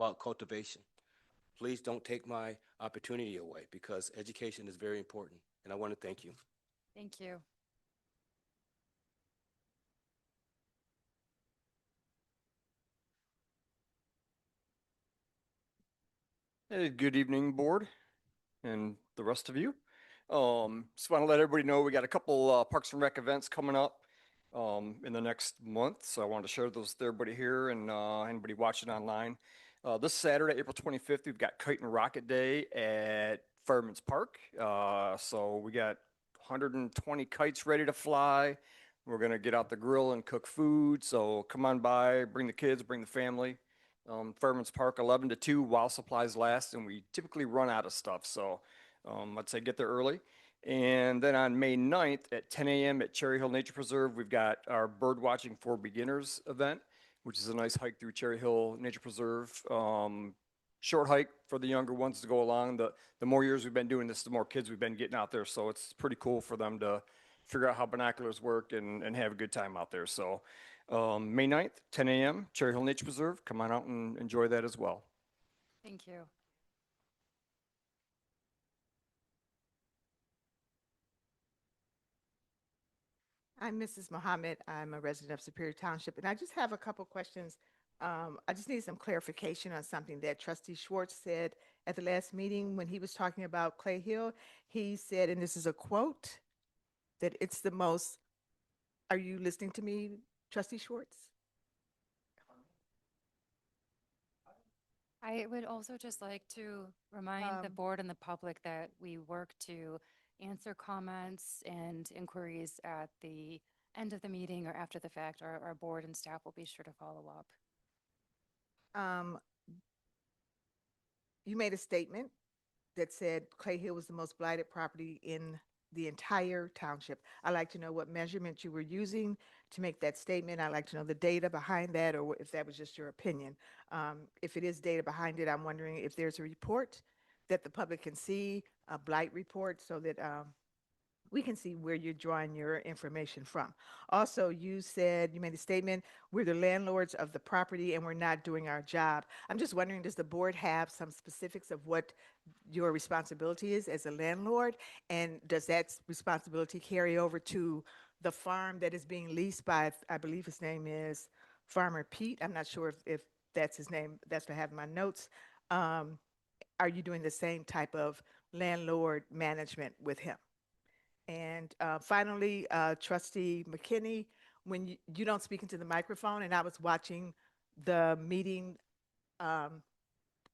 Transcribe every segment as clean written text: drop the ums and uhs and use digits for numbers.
about cultivation. Please don't take my opportunity away because education is very important. And I want to thank you. Thank you. Hey, good evening, board, and the rest of you. Just want to let everybody know we got a couple Parks and Rec events coming up in the next month, so I wanted to share those with everybody here and anybody watching online. This Saturday, April 25th, we've got Kite and Rocket Day at Fireman's Park. So we got 120 kites ready to fly. We're gonna get out the grill and cook food, so come on by, bring the kids, bring the family. Fireman's Park, 11 to 2 while supplies last, and we typically run out of stuff, so I'd say get there early. And then on May 9th at 10 a.m. at Cherry Hill Nature Preserve, we've got our Bird Watching for Beginners event, which is a nice hike through Cherry Hill Nature Preserve. Short hike for the younger ones to go along. The more years we've been doing this, the more kids we've been getting out there, so it's pretty cool for them to figure out how binoculars work and have a good time out there. So May 9th, 10 a.m., Cherry Hill Nature Preserve. Come on out and enjoy that as well. Thank you. I'm Mrs. Mohammed. I'm a resident of Superior Township, and I just have a couple questions. I just need some clarification on something that Trustee Schwartz said at the last meeting when he was talking about Clay Hill. He said, and this is a quote, that it's the most, are you listening to me, Trustee Schwartz? I would also just like to remind the Um, board and the public that we work to answer comments and inquiries at the end of the meeting or after the fact. Our board and staff will be sure to follow up. Um, you made a statement that said Clay Hill was the most blighted property in the entire township. I'd like to know what measurement you were using to make that statement. I'd like to know the data behind that, or if that was just your opinion. If it is data behind it, I'm wondering if there's a report that the public can see, a blight report, so that we can see where you're drawing your information from. Also, you said, you made a statement, we're the landlords of the property and we're not doing our job. I'm just wondering, does the board have some specifics of what your responsibility is as a landlord? And does that responsibility carry over to the farm that is being leased by, I believe his name is Farmer Pete? I'm not sure if that's his name, that's what I have in my notes. Um, are you doing the same type of landlord management with him? And finally, Trustee McKinney, when you don't speak into the microphone, and I was watching the meeting um,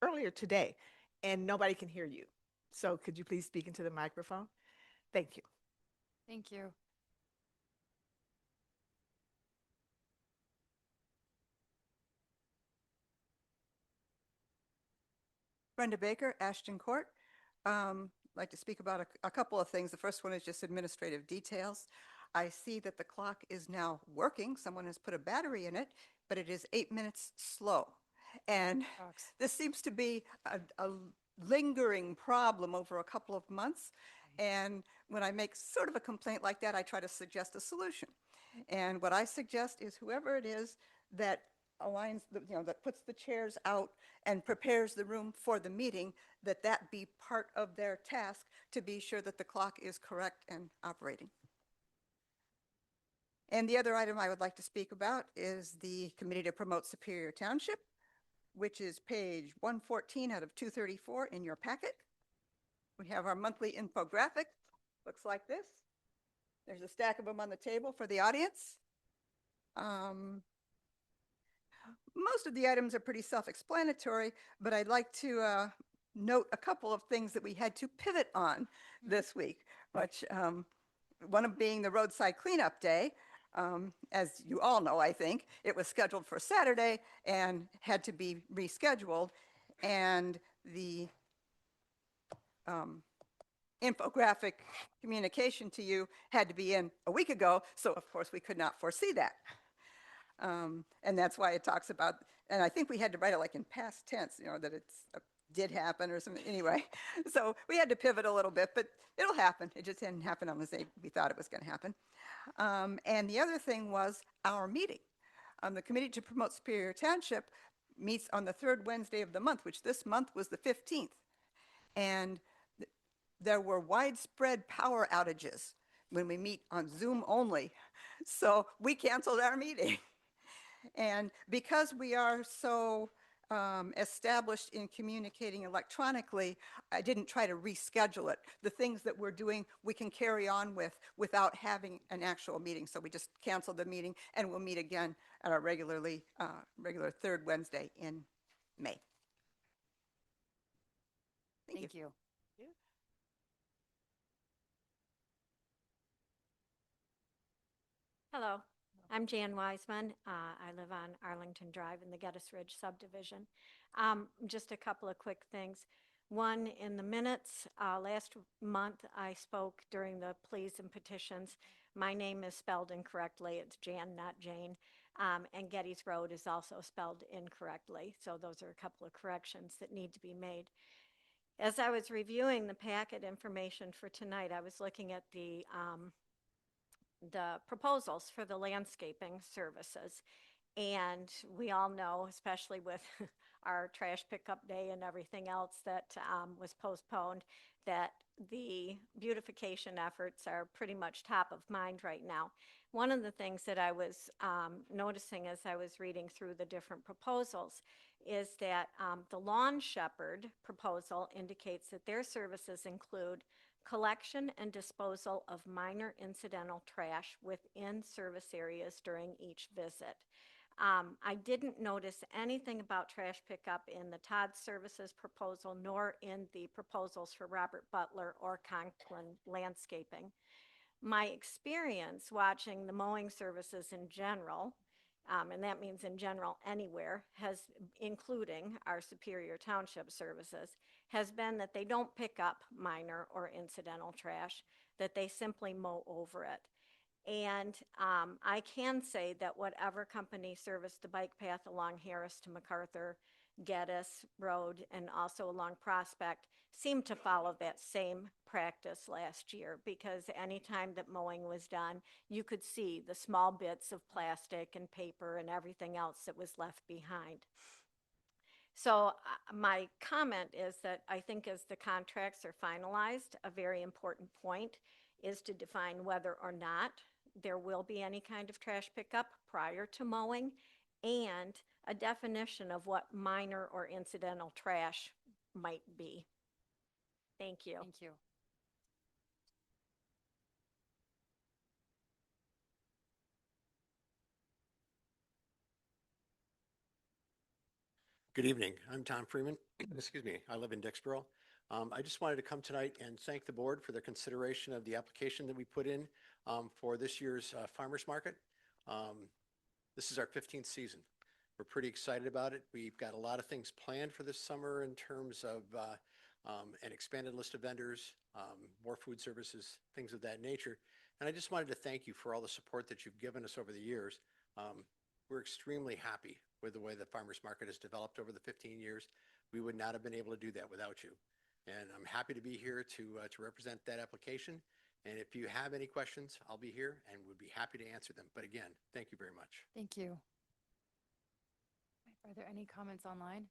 earlier today, and nobody can hear you. So could you please speak into the microphone? Thank you. Thank you. Brenda Baker, Ashton Court. Like to speak about a couple of things. The first one is just administrative details. I see that the clock is now working. Someone has put a battery in it, but it is 8 minutes slow. And Talks. this seems to be a lingering problem over a couple of months. And when I make sort of a complaint like that, I try to suggest a solution. And what I suggest is whoever it is that aligns, that puts the chairs out and prepares the room for the meeting, that be part of their task to be sure that the clock is correct and operating. And the other item I would like to speak about is the Committee to Promote Superior Township, which is page 114 out of 234 in your packet. We have our monthly infographic, looks like this. There's a stack of them on the table for the audience. Most of the items are pretty self-explanatory, but I'd like to note a couple of things that we had to pivot on this week, which one of being the roadside cleanup day. As you all know, I think, it was scheduled for Saturday and had to be rescheduled. And the infographic communication to you had to be in a week ago, so of course we could not foresee that. And that's why it talks about, and I think we had to write it like in past tense, that it's did happen or something. Anyway, so we had to pivot a little bit, but it'll happen. It just didn't happen on the day we thought it was going to happen. And the other thing was our meeting. The Committee to Promote Superior Township meets on the third Wednesday of the month, which this month was the 15th. And there were widespread power outages when we meet on Zoom only. So we canceled our meeting. And because we are so established in communicating electronically, I didn't try to reschedule it. The things that we're doing, we can carry on with without having an actual meeting. So we just canceled the meeting, and we'll meet again at our regular third Wednesday in May. Thank you. Hello, I'm Jan Wiseman. I live on Arlington Drive in the Geddes Ridge subdivision. Just a couple of quick things. One, in the minutes, last month I spoke during the pleas and petitions. My name is spelled incorrectly. It's Jan, not Jane. And Geddes Road is also spelled incorrectly. So those are a couple of corrections that need to be made. As I was reviewing the packet information for tonight, I was looking at the proposals for the landscaping services. And we all know, especially with our trash pickup day and everything else that was postponed, that the beautification efforts are pretty much top of mind right now. One of the things that I was noticing as I was reading through the different proposals is that the Lawn Shepherd proposal indicates that their services include collection and disposal of minor incidental trash within service areas during each visit. I didn't notice anything about trash pickup in the Todd Services proposal, nor in the proposals for Robert Butler or Conklin Landscaping. My experience watching the mowing services in general, and that means in general anywhere, including our Superior Township services, has been that they don't pick up minor or incidental trash, that they simply mow over it. And I can say that whatever company serviced the bike path along Harris to MacArthur, Geddes Road, and also along Prospect seemed to follow that same practice last year, because anytime that mowing was done, you could see the small bits of plastic and paper and everything else that was left behind. So my comment is that I think as the contracts are finalized, a very important point is to define whether or not there will be any kind of trash pickup prior to mowing, and a definition of what minor or incidental trash might be. Thank you. Thank you. Good evening. I'm Tom Freeman. Excuse me. I live in Dixboro. I just wanted to come tonight and thank the board for their consideration of the application that we put in for this year's farmers market. This is our 15th season. We're pretty excited about it. We've got a lot of things planned for this summer in terms of an expanded list of vendors, more food services, things of that nature. And I just wanted to thank you for all the support that you've given us over the years. We're extremely happy with the way the farmers market has developed over the 15 years. We would not have been able to do that without you. And I'm happy to be here to represent that application. And if you have any questions, I'll be here and would be happy to answer them. But again, thank you very much. Thank you. Are there any comments online?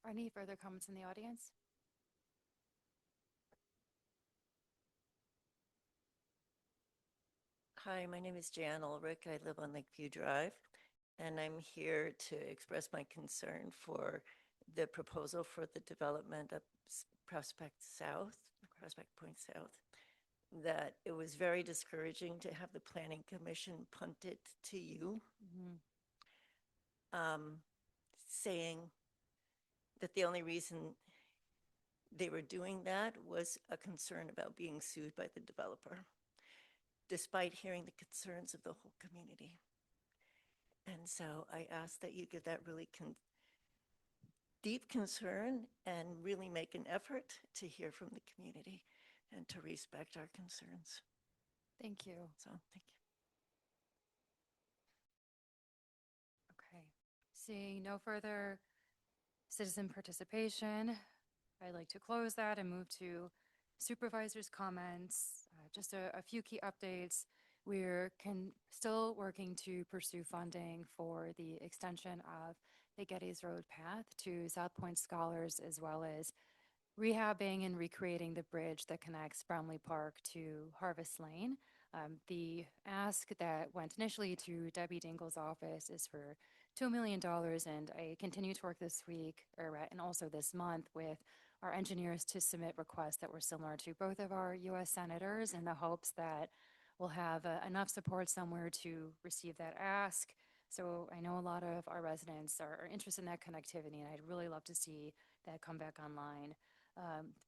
Any further comments in the audience? Hi, my name is Jan Ulrich. I live on Lakeview Drive, and I'm here to express my concern for the proposal for the development of Prospect Point South, that it was very discouraging to have the Planning Commission punt it to you, saying that the only reason they were doing that was a concern about being sued by the developer, despite hearing the concerns of the whole community. And so I ask that you give that really deep concern and really make an effort to hear from the community and to respect our concerns. Thank you. So thank you. Okay. Seeing no further citizen participation, I'd like to close that and move to supervisors' comments. Just a few key updates. still working to pursue funding for the extension of the Geddes Road path to South Point Scholars, as well as rehabbing and recreating the bridge that connects Bromley Park to Harvest Lane. The ask that went initially to Debbie Dingle's office is for $2 million, and I continue to work this week, and also this month, with our engineers to submit requests that were similar to both of our U.S. senators, in the hopes that we'll have enough support somewhere to receive that ask. So I know a lot of our residents are interested in that connectivity, and I'd really love to see that come back online.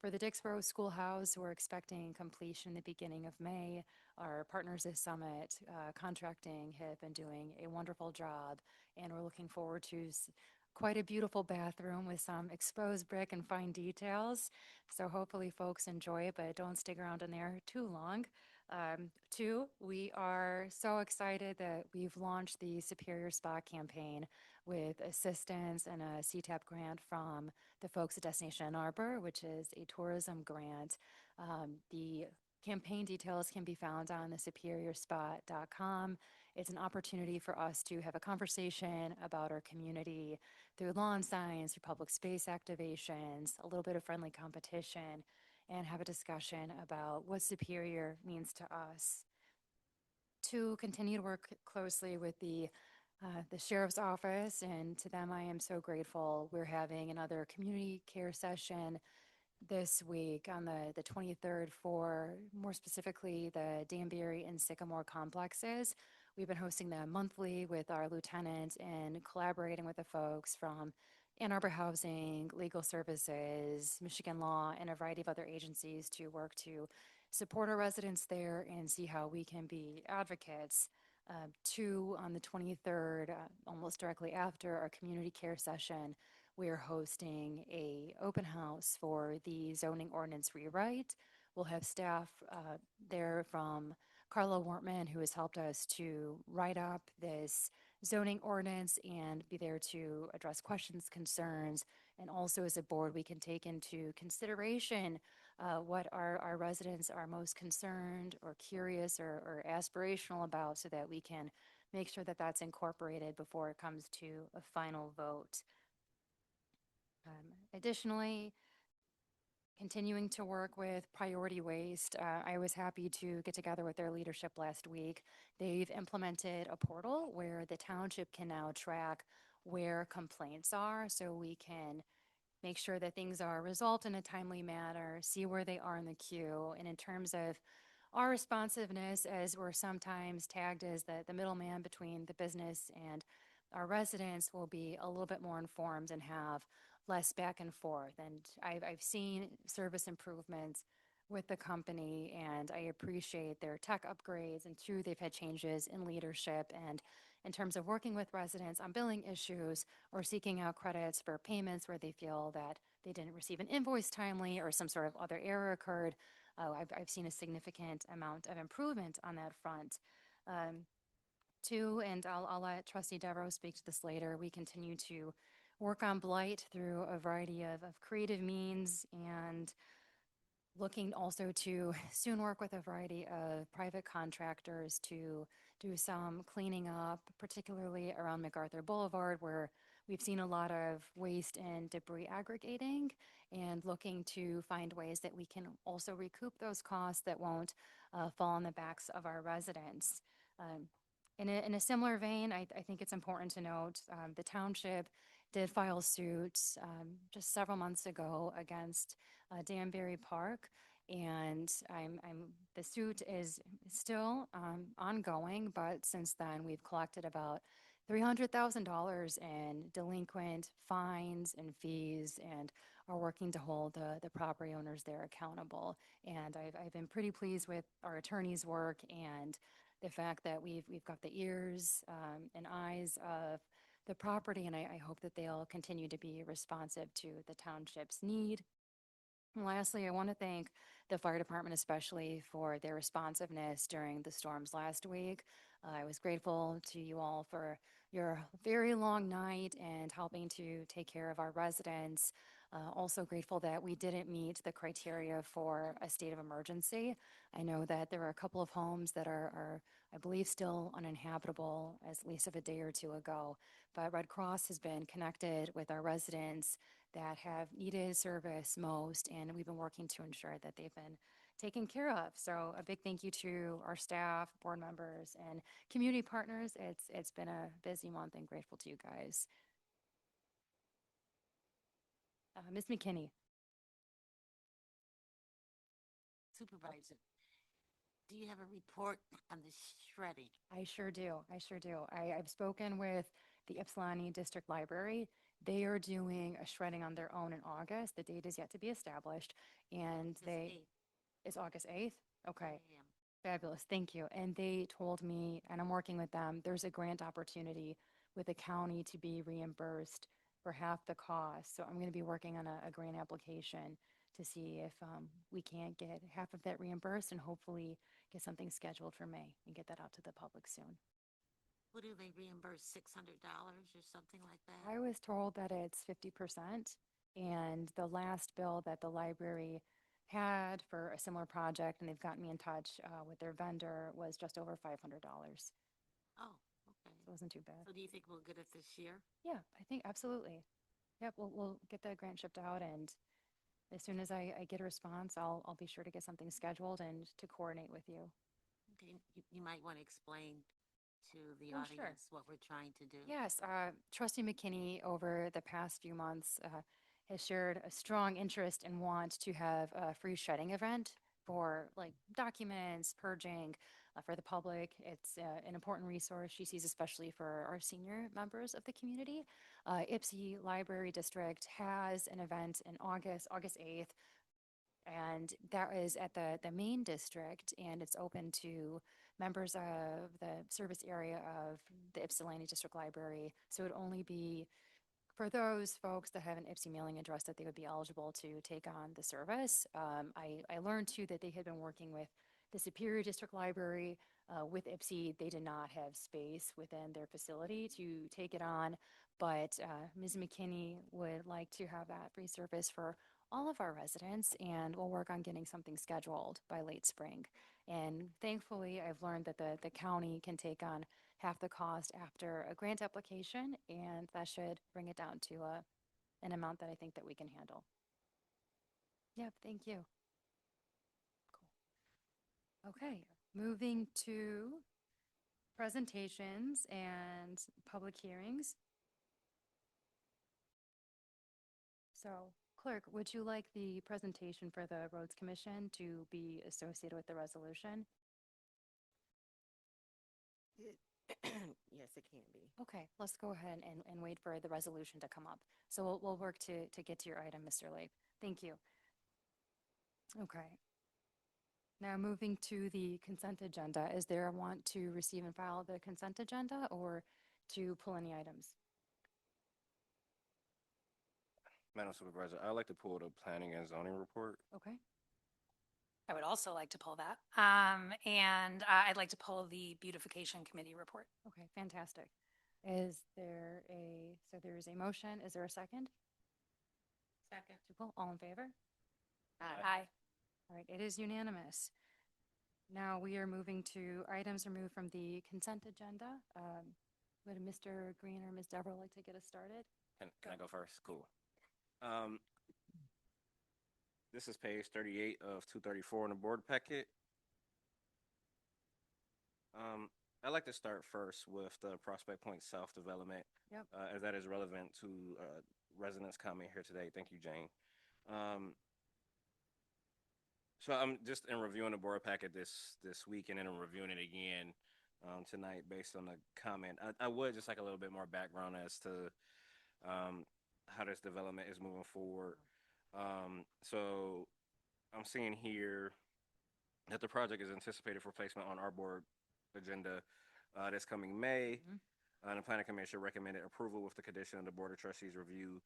For the Dixboro Schoolhouse, we're expecting completion in the beginning of May. Our partners at Summit Contracting have been doing a wonderful job, and we're looking forward to quite a beautiful bathroom with some exposed brick and fine details. So hopefully folks enjoy it, but don't stick around in there too long. Two, we are so excited that we've launched the Superior Spa campaign with assistance and a CTAP grant from the folks at Destination Ann Arbor, which is a tourism grant. The campaign details can be found on the superiorspa.com. It's an opportunity for us to have a conversation about our community through lawn signs, through public space activations, a little bit of friendly competition, and have a discussion about what Superior means to us. To continue to work closely with the sheriff's office, and to them I am so grateful. We're having another community care session this week on the 23rd for, more specifically, the Danbury and Sycamore complexes. We've been hosting them monthly with our lieutenant and collaborating with the folks from Ann Arbor Housing, Legal Services, Michigan Law, and a variety of other agencies to work to support our residents there and see how we can be advocates. Two, on the 23rd, almost directly after our community care session, we're hosting a open house for the zoning ordinance rewrite. We'll have staff there from Carla Wortman, who has helped us to write up this zoning ordinance and be there to address questions, concerns, and also as a board, we can take into consideration what our residents are most concerned or curious or aspirational about, so that we can make sure that that's incorporated before it comes to a final vote. Additionally, continuing to work with Priority Waste, I was happy to get together with their leadership last week. They've implemented a portal where the township can now track where complaints are, so we can make sure that things are resolved in a timely manner, see where they are in the queue. And in terms of our responsiveness, as we're sometimes tagged as the middleman between the business and our residents, will be a little bit more informed and have less back and forth. And I've seen service improvements with the company, and I appreciate their tech upgrades. And two, they've had changes in leadership, and in terms of working with residents on billing issues or seeking out credits for payments where they feel that they didn't receive an invoice timely or some sort of other error occurred. I've seen a significant amount of improvement on that front. Two, and I'll let Trustee Devereaux speak to this later, we continue to work on blight through a variety of creative means, and looking also to soon work with a variety of private contractors to do some cleaning up, particularly around MacArthur Boulevard, where we've seen a lot of waste and debris aggregating, and looking to find ways that we can also recoup those costs that won't fall on the backs of our residents. In a similar vein, I think it's important to note the township did file suit just several months ago against Danbury Park, and the suit is still ongoing, but since then we've collected about $300,000 in delinquent fines and fees, and are working to hold the property owners there accountable. And I've been pretty pleased with our attorney's work and the fact that we've got the ears and eyes of the property, and I hope that they'll continue to be responsive to the township's need. And lastly, I want to thank the fire department especially for their responsiveness during the storms last week. I was grateful to you all for your very long night and helping to take care of our residents. Also grateful that we didn't meet the criteria for a state of emergency. I know that there are a couple of homes that are, I believe, still uninhabitable as least of a day or two ago. But Red Cross has been connected with our residents that have needed service most, and we've been working to ensure that they've been taken care of. So a big thank you to our staff, board members, and community partners. It's been a busy month, and grateful to you guys. Ms. McKinney. Supervisor, do you have a report on the shredding? I sure do. I sure do. I've spoken with the Ypsilanti District Library. They are doing a shredding on their own in August. The date is yet to be established, and it's August 8th. Okay. Fabulous. Thank you. And they told me, and I'm working with them, there's a grant opportunity with the county to be reimbursed for half the cost. So I'm going to be working on a grant application to see if we can't get half of that reimbursed and hopefully get something scheduled for May and get that out to the public soon. What do they reimburse, $600 or something like that? I was told that it's 50%, and the last bill that the library had for a similar project, and they've gotten me in touch with their vendor, was just over $500. Oh, okay. It wasn't too bad. So do you think we'll get it this year? Yeah, I think absolutely. Yep, we'll get the grant shipped out, and as soon as I get a response, I'll be sure to get something scheduled and to coordinate with you. Okay, you might want to explain to the Oh, sure. audience what we're trying to do. Yes, Trustee McKinney over the past few months has shared a strong interest and want to have a free shredding event for like documents, purging for the public. It's an important resource she sees, especially for our senior members of the community. Ypsi Library District has an event in August 8th, and that is at the main district, and it's open to members of the service area of the Ypsilanti District Library. So it would only be for those folks that have an Ypsi mailing address that they would be eligible to take on the service. I learned too that they had been working with the Superior District Library with Ypsi. They did not have space within their facility to take it on, but Ms. McKinney would like to have that free service for all of our residents, and we'll work on getting something scheduled by late spring. And thankfully, I've learned that the county can take on half the cost after a grant application, and that should bring it down to an amount that I think that we can handle. Yep, thank you. Cool. Okay, moving to presentations and public hearings. So, Clerk, would you like the presentation for the Roads Commission to be associated with the resolution? Yes, it can be. Okay, let's go ahead and wait for the resolution to come up. So we'll work to get to your item, Mr. Leib. Thank you. Okay. Now moving to the consent agenda. Is there a want to receive and file the consent agenda or to pull any items? Madam Supervisor, I'd like to pull the planning and zoning report. Okay. I would also like to pull that. And I'd like to pull the beautification committee report. Okay, fantastic. Is there so there's a motion. Is there a second? Second. To pull, all in favor? Aye. All right, it is unanimous. Now we are moving to items removed from the consent agenda. Would Mr. Green or Ms. Deborah like to get us started? Can I go first? Cool. This is page 38 of 234 in the board packet. I'd like to start first with the Prospect Point South development. Yep. As that is relevant to residents coming here today. Thank you, Jane. So I'm just in reviewing the board packet this week, and then I'm reviewing it again tonight based on the comment. I would just like a little bit more background as to how this development is moving forward. So I'm seeing here that the project is anticipated for placement on our board agenda this coming May. The Planning Commission recommended approval with the condition of the Board of Trustees review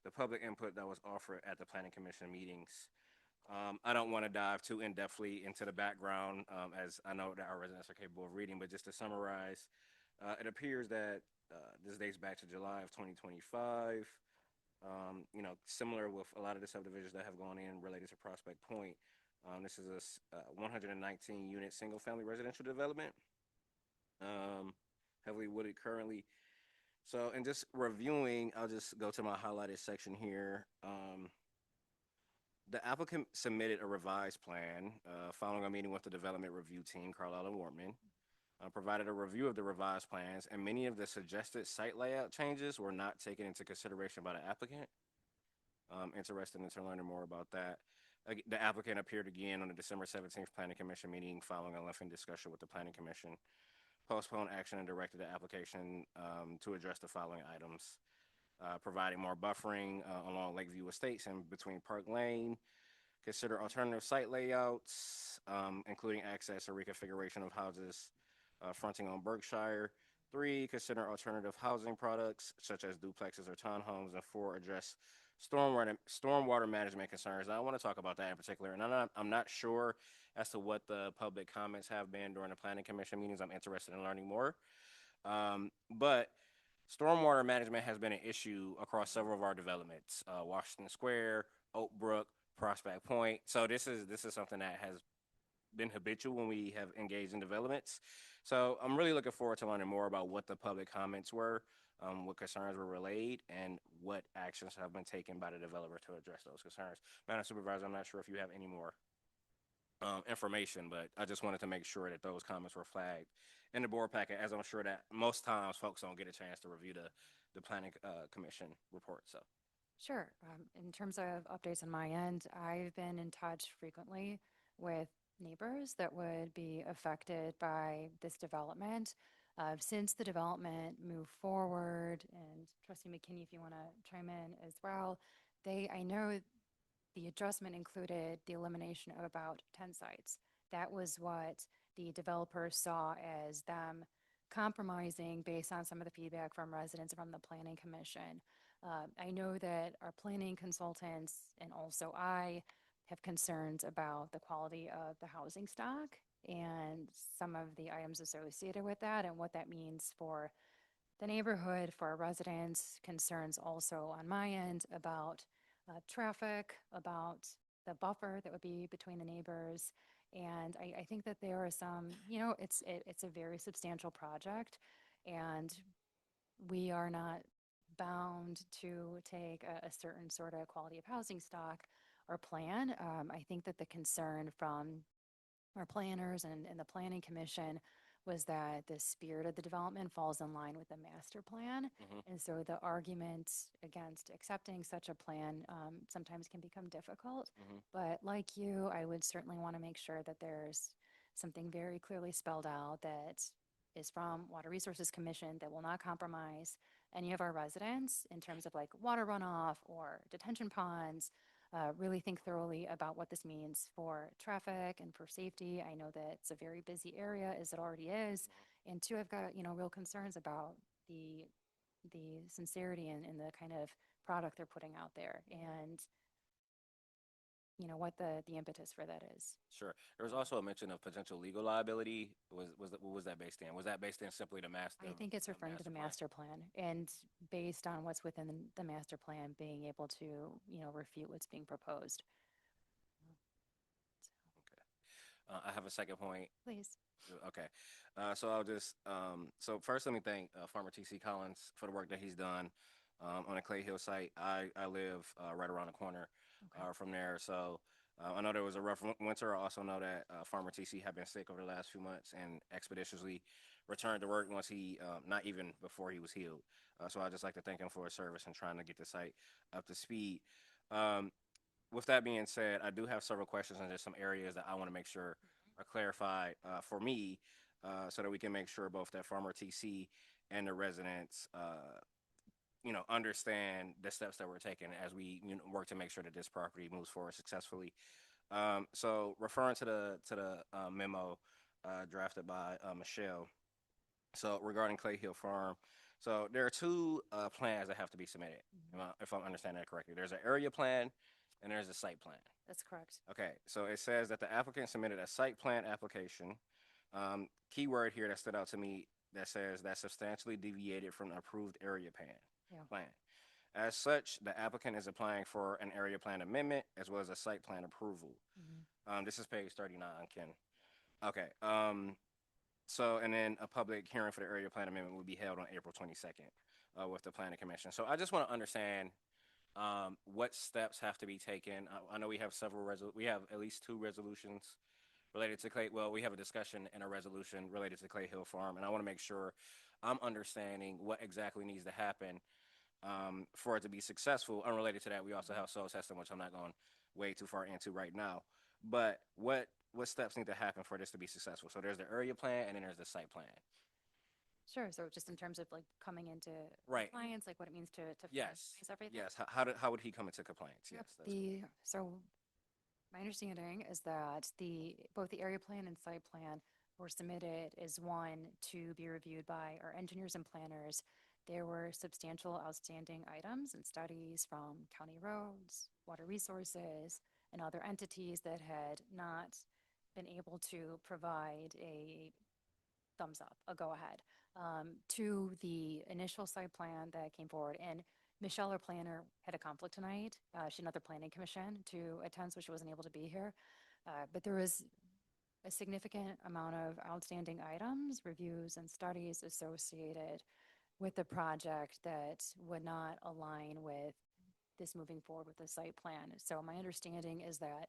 the public input that was offered at the Planning Commission meetings. I don't want to dive too in-depthly into the background, as I know that our residents are capable of reading, but just to summarize, it appears that this dates back to July of 2025. Similar with a lot of the subdivisions that have gone in related to Prospect Point. This is a 119 unit single family residential development, heavily wooded currently. So, and just reviewing, I'll just go to my highlighted section here. The applicant submitted a revised plan following a meeting with the development review team, Carlisle and Wortman, provided a review of the revised plans, and many of the suggested site layout changes were not taken into consideration by the applicant. Interested in learning more about that. The applicant appeared again on the December 17th Planning Commission meeting following a lengthy discussion with the Planning Commission, postponed action and directed the application to address the following items. Providing more buffering along Lakeview Estates and between Park Lane, consider alternative site layouts, including access or reconfiguration of houses fronting on Berkshire. 3, consider alternative housing products such as duplexes or townhomes. And 4, address stormwater management concerns. I want to talk about that in particular, and I'm not sure as to what the public comments have been during the Planning Commission meetings. I'm interested in learning more. But stormwater management has been an issue across several of our developments, Washington Square, Oak Brook, Prospect Point. So this is something that has been habitual when we have engaged in developments. So I'm really looking forward to learning more about what the public comments were, what concerns were relayed, and what actions have been taken by the developer to address those concerns. Madam Supervisor, I'm not sure if you have any more information, but I just wanted to make sure that those comments were flagged in the board packet, as I'm sure that most times folks don't get a chance to review the Planning Commission report. So. Sure. In terms of updates on my end, I've been in touch frequently with neighbors that would be affected by this development. Since the development moved forward, and Trustee McKinney, if you want to chime in as well, I know the adjustment included the elimination of about 10 sites. That was what the developer saw as them compromising based on some of the feedback from residents from the Planning Commission. I know that our planning consultants and also I have concerns about the quality of the housing stock and some of the items associated with that and what that means for the neighborhood, for our residents, concerns also on my end about traffic, about the buffer that would be between the neighbors. And I think that there are some, it's a very substantial project, and we are not bound to take a certain sort of quality of housing stock or plan. I think that the concern from our planners and the Planning Commission was that the spirit of the development falls in line with the master plan. Mm-hmm. And so the argument against accepting such a plan sometimes can become difficult. Mm-hmm. But like you, I would certainly want to make sure that there's something very clearly spelled out that is from Water Resources Commission that will not compromise any of our residents in terms of like water runoff or detention ponds. Really think thoroughly about what this means for traffic and for safety. I know that it's a very busy area as it already is. And 2, I've got, real concerns about the sincerity and the kind of product they're putting out there and, what the impetus for that is. Sure. There was also a mention of potential legal liability. What was that based in? Was that based in simply the master? I think it's referring to the master plan, and based on what's within the master plan, being able to, refute what's being proposed. Okay. I have a second point. Please. Okay. So I'll just, so first let me thank Farmer T.C. Collins for the work that he's done on the Clay Hill site. I live right around the corner from there. So I know there was a rough winter. I also know that Farmer TC had been sick over the last few months and expeditiously returned to work once he, not even before he was healed. So I'd just like to thank him for his service and trying to get the site up to speed. With that being said, I do have several questions and there's some areas that I want to make sure are clarified for me so that we can make sure both that Farmer TC and the residents understand the steps that we're taking as we work to make sure that this property moves forward successfully. So referring to the memo drafted by Michelle, so regarding Clay Hill Farm, so there are 2 plans that have to be submitted, if I'm understanding that correctly. There's an area plan and there's a site plan. That's correct. Okay, so it says that the applicant submitted a site plan application. Keyword here that stood out to me that says that substantially deviated from the approved area plan. As such, the applicant is applying for an area plan amendment as well as a site plan approval. This is page 39, Ken. Okay. So, and then a public hearing for the area plan amendment will be held on April 22nd with the planning commission. So I just want to understand what steps have to be taken. I know we have we have at least 2 resolutions related to Clay. Well, we have a discussion and a resolution related to Clay Hill Farm, and I want to make sure I'm understanding what exactly needs to happen for it to be successful. Unrelated to that, we also have soil testing, which I'm not going way too far into right now. But what steps need to happen for this to be successful? So there's the area plan and then there's the site plan. Sure. So just in terms of like coming into Right. compliance, like what it means to Yes. finalize everything. Yes. How would he come into compliance? Yep, Yes. so my understanding is that both the area plan and site plan were submitted as one to be reviewed by our engineers and planners. There were substantial outstanding items and studies from county roads, water resources, and other entities that had not been able to provide a thumbs up, a go-ahead, to the initial site plan that came forward. And Michelle, our planner, had a conflict tonight. She had another planning commission to attend, so she wasn't able to be here. But there was a significant amount of outstanding items, reviews, and studies associated with the project that would not align with this moving forward with the site plan. So my understanding is that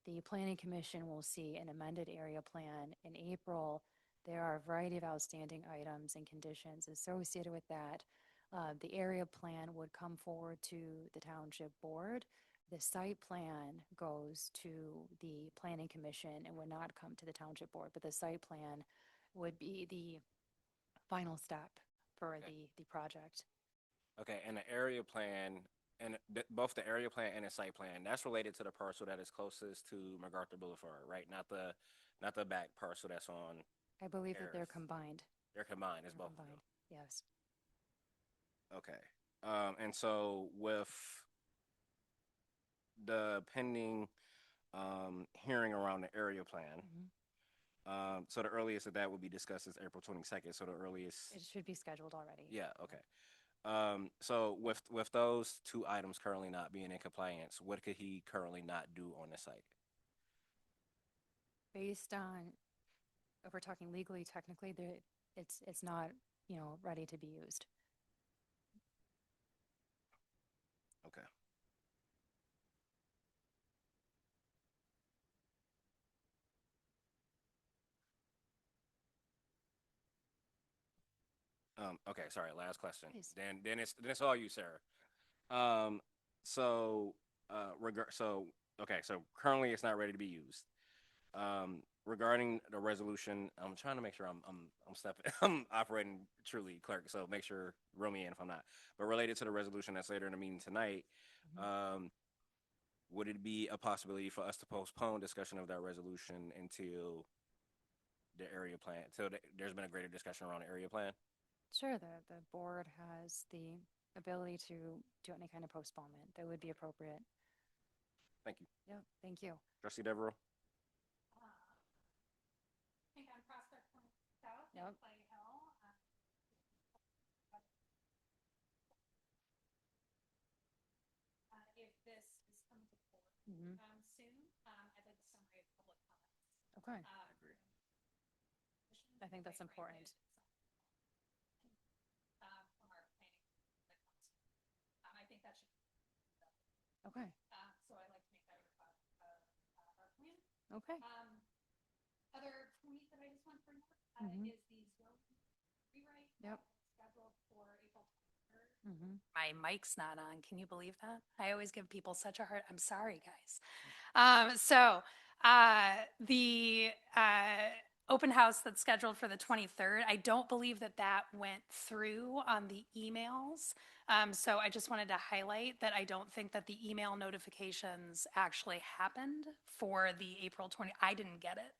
the planning commission will see an amended area plan in April. There are a variety of outstanding items and conditions associated with that. The area plan would come forward to the township board. The site plan goes to the planning commission and would not come to the township board, but the site plan would be the final step for the project. Okay. And the area plan and both the area plan and the site plan, that's related to the parcel that is closest to MacArthur Boulevard, right? Not the back parcel that's on. I believe that they're Harris. combined. They're combined. It's They're both of them. combined, yes. Okay. And so with the pending hearing around the area plan, so the earliest that would be discussed is April 22nd. So the earliest. It should be scheduled already. Yeah. Okay. So with those 2 items currently not being in compliance, what could he currently not do on the site? Based on, if we're talking legally, technically, it's not, ready to be used. Okay. Okay, sorry, last question. Please. Then it's all you, Sarah. So currently it's not ready to be used. Regarding the resolution, I'm trying to make sure I'm stepping I'm operating truly clerk, so make sure reel me in if I'm not. But related to the resolution that's later in the meeting tonight, would it be a possibility for us to postpone discussion of that resolution until the area plan, there's been a greater discussion around the area plan? Sure, the board has the ability to do any kind of postponement that would be appropriate. Thank you. Yep, thank you. Trustee Devereaux? I think on Prospect Point South, Yep. Clay Hill. If this is coming to the board Mhm. soon, I'd like a summary of public comments. Okay, I agree. I think that's important. From our planning. I think that should. Okay, So I'd like to make that our plan. okay. Other point that I just want to bring up Mhm. is the zone rewrite. Yep. Scheduled for April 23rd. Mm-hmm. My mic's not on. Can you believe that? I always give people such a hard, I'm sorry, guys. The open house that's scheduled for the 23rd, I don't believe that went through on the emails. So I just wanted to highlight that I don't think that the email notifications actually happened for the April 20. I didn't get it.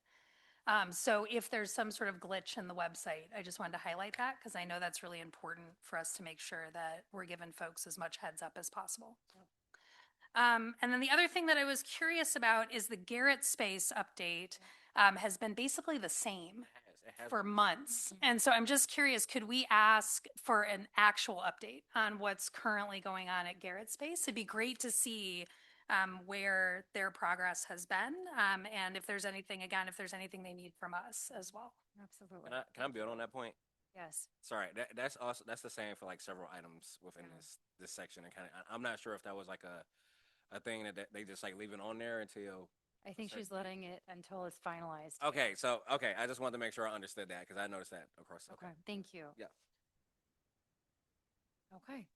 So if there's some sort of glitch in the website, I just wanted to highlight that because I know that's really important for us to make sure that we're giving folks as much heads up as possible. And then the other thing that I was curious about is the Garrett Space update has been basically the same. has for been. months. And so I'm just curious, could we ask for an actual update on what's currently going on at Garrett Space? It'd be great to see where their progress has been, and if there's anything, again, if there's anything they need from us as well. Absolutely. Can I build on that point? Yes. Sorry, that's also that's the same for like several items within Yeah. this section. And kind of, I'm not sure if that was like a thing that they just like leave it on there until. I think she's letting it until it's finalized. Okay, so okay, I just wanted to make sure I understood that because I noticed that across. Okay, thank you. Yeah. Okay,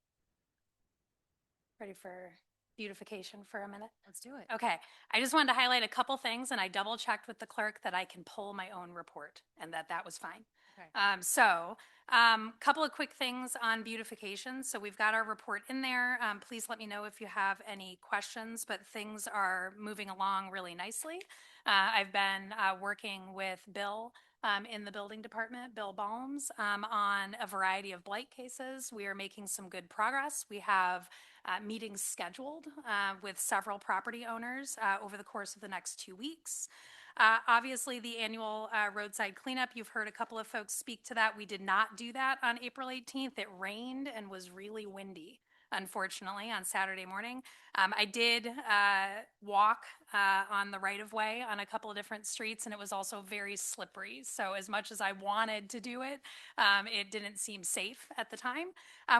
Ready for beautification for a minute? let's do it. Okay, I just wanted to highlight a couple things, and I double checked with the clerk that I can pull my own report and that was fine. Okay. Couple of quick things on beautification. So we've got our report in there. Please let me know if you have any questions, but things are moving along really nicely. I've been working with Bill in the building department, Bill Balms, on a variety of blight cases. We are making some good progress. We have meetings scheduled with several property owners over the course of the next 2 weeks. Obviously, the annual roadside cleanup, you've heard a couple of folks speak to that. We did not do that on April 18th. It rained and was really windy, unfortunately, on Saturday morning. I did walk on the right of way on a couple of different streets, and it was also very slippery. So as much as I wanted to do it, it didn't seem safe at the time.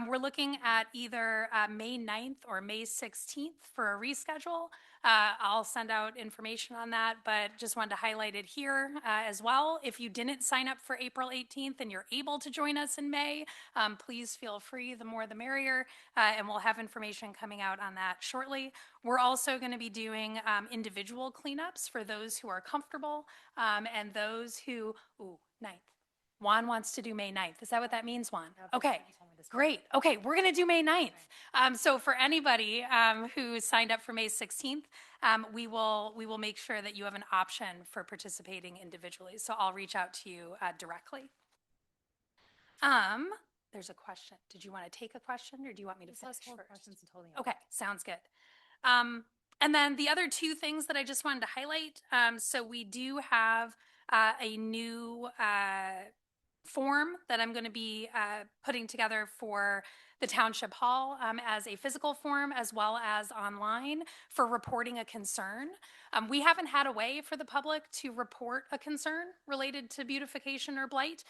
We're looking at either May 9th or May 16th for a reschedule. I'll send out information on that, but just wanted to highlight it here as well. If you didn't sign up for April 18th and you're able to join us in May, please feel free, the more the merrier, and we'll have information coming out on that shortly. We're also going to be doing individual cleanups for those who are comfortable and those who, 9th. Juan wants to do May 9th. Is that what that means, Juan? Okay, great. Okay, we're going to do May 9th. So for anybody who signed up for May 16th, we will make sure that you have an option for participating individually. So I'll reach out to you directly. There's a question. Did you want to take a question or do you want me to finish first? Questions and totally. Okay, sounds good. And then the other two things that I just wanted to highlight. So we do have a new form that I'm going to be putting together for the Township Hall as a physical form as well as online for reporting a concern. We haven't had a way for the public to report a concern related to beautification or blight.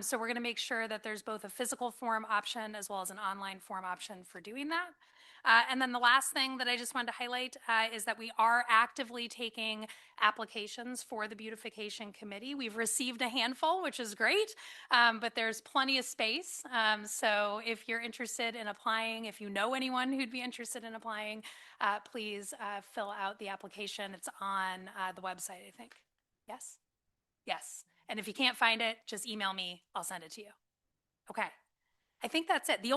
So we're going to make sure that there's both a physical form option as well as an online form option for doing that. And then the last thing that I just wanted to highlight is that we are actively taking applications for the beautification committee. We've received a handful, which is great, but there's plenty of space. So if you're interested in applying, if you know anyone who'd be interested in applying, please fill out the application. It's on the website, I think. Yes? Yes. And if you can't find it, just email me. I'll send it to you. Okay. I think that's it. The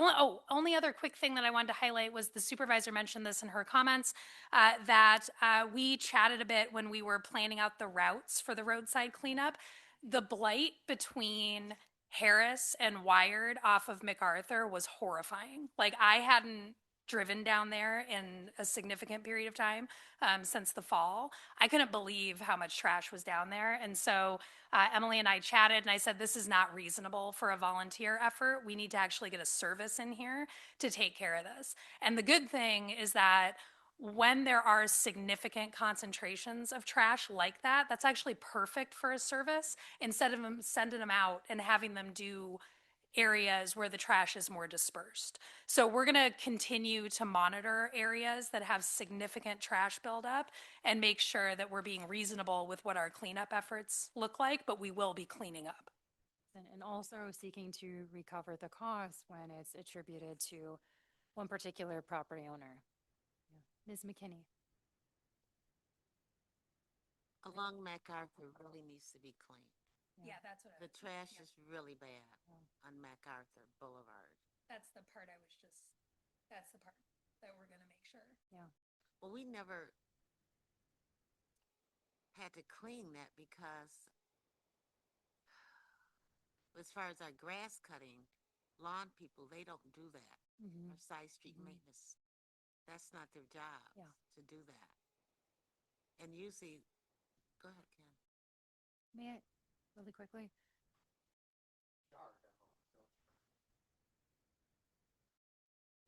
only other quick thing that I wanted to highlight was the supervisor mentioned this in her comments, that we chatted a bit when we were planning out the routes for the roadside cleanup. The blight between Harris and Wired off of MacArthur was horrifying. Like, I hadn't driven down there in a significant period of time since the fall. I couldn't believe how much trash was down there. And so Emily and I chatted and I said, this is not reasonable for a volunteer effort. We need to actually get a service in here to take care of this. And the good thing is that when there are significant concentrations of trash like that, that's actually perfect for a service instead of sending them out and having them do areas where the trash is more dispersed. So we're going to continue to monitor areas that have significant trash buildup and make sure that we're being reasonable with what our cleanup efforts look like, but we will be cleaning up. And also seeking to recover the cost when it's attributed to one particular property owner. Ms. McKinney. Along MacArthur really needs to be cleaned. Yeah, that's what The trash is really bad on MacArthur Boulevard. that's the part that's the part that we're going to make sure. Yeah. Well, we never had to clean that because as far as our grass cutting, lawn people, they don't do that. Or side street maintenance. That's not their job to do that. And usually, go ahead, Ken. May I, really quickly?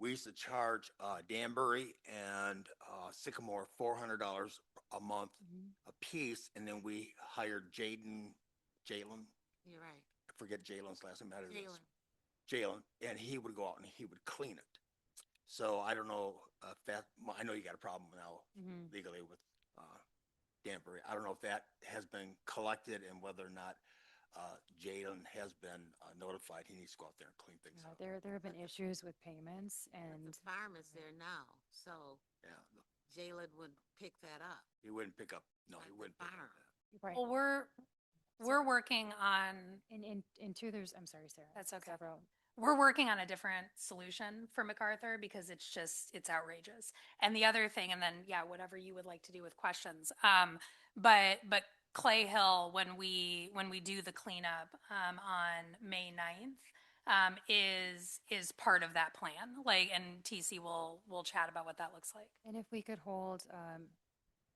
we used to charge Danbury and Sycamore $400 a month a piece, and then we hired Jalen, You're right. I forget Jalen's last name. Jalen. Jalen, and he would go out and he would clean it. So I don't know if that, I know you got a problem now legally with Danbury. I don't know if that has been collected and whether or not Jalen has been notified. He needs to go out there and clean things up. There have been issues with payments and The farm is there now, so Yeah, Jalen would pick that up. he wouldn't pick up, no, he At the wouldn't pick up farm. that. right. Well, we're working on, In two, there's, I'm sorry, Sarah. That's okay. Several. we're working on a different solution for MacArthur because it's outrageous. And the other thing, and then, yeah, whatever you would like to do with questions. But Clay Hill, when we do the cleanup, on May 9th, is part of that plan. Like, and TC will chat about what that looks like. And if we could hold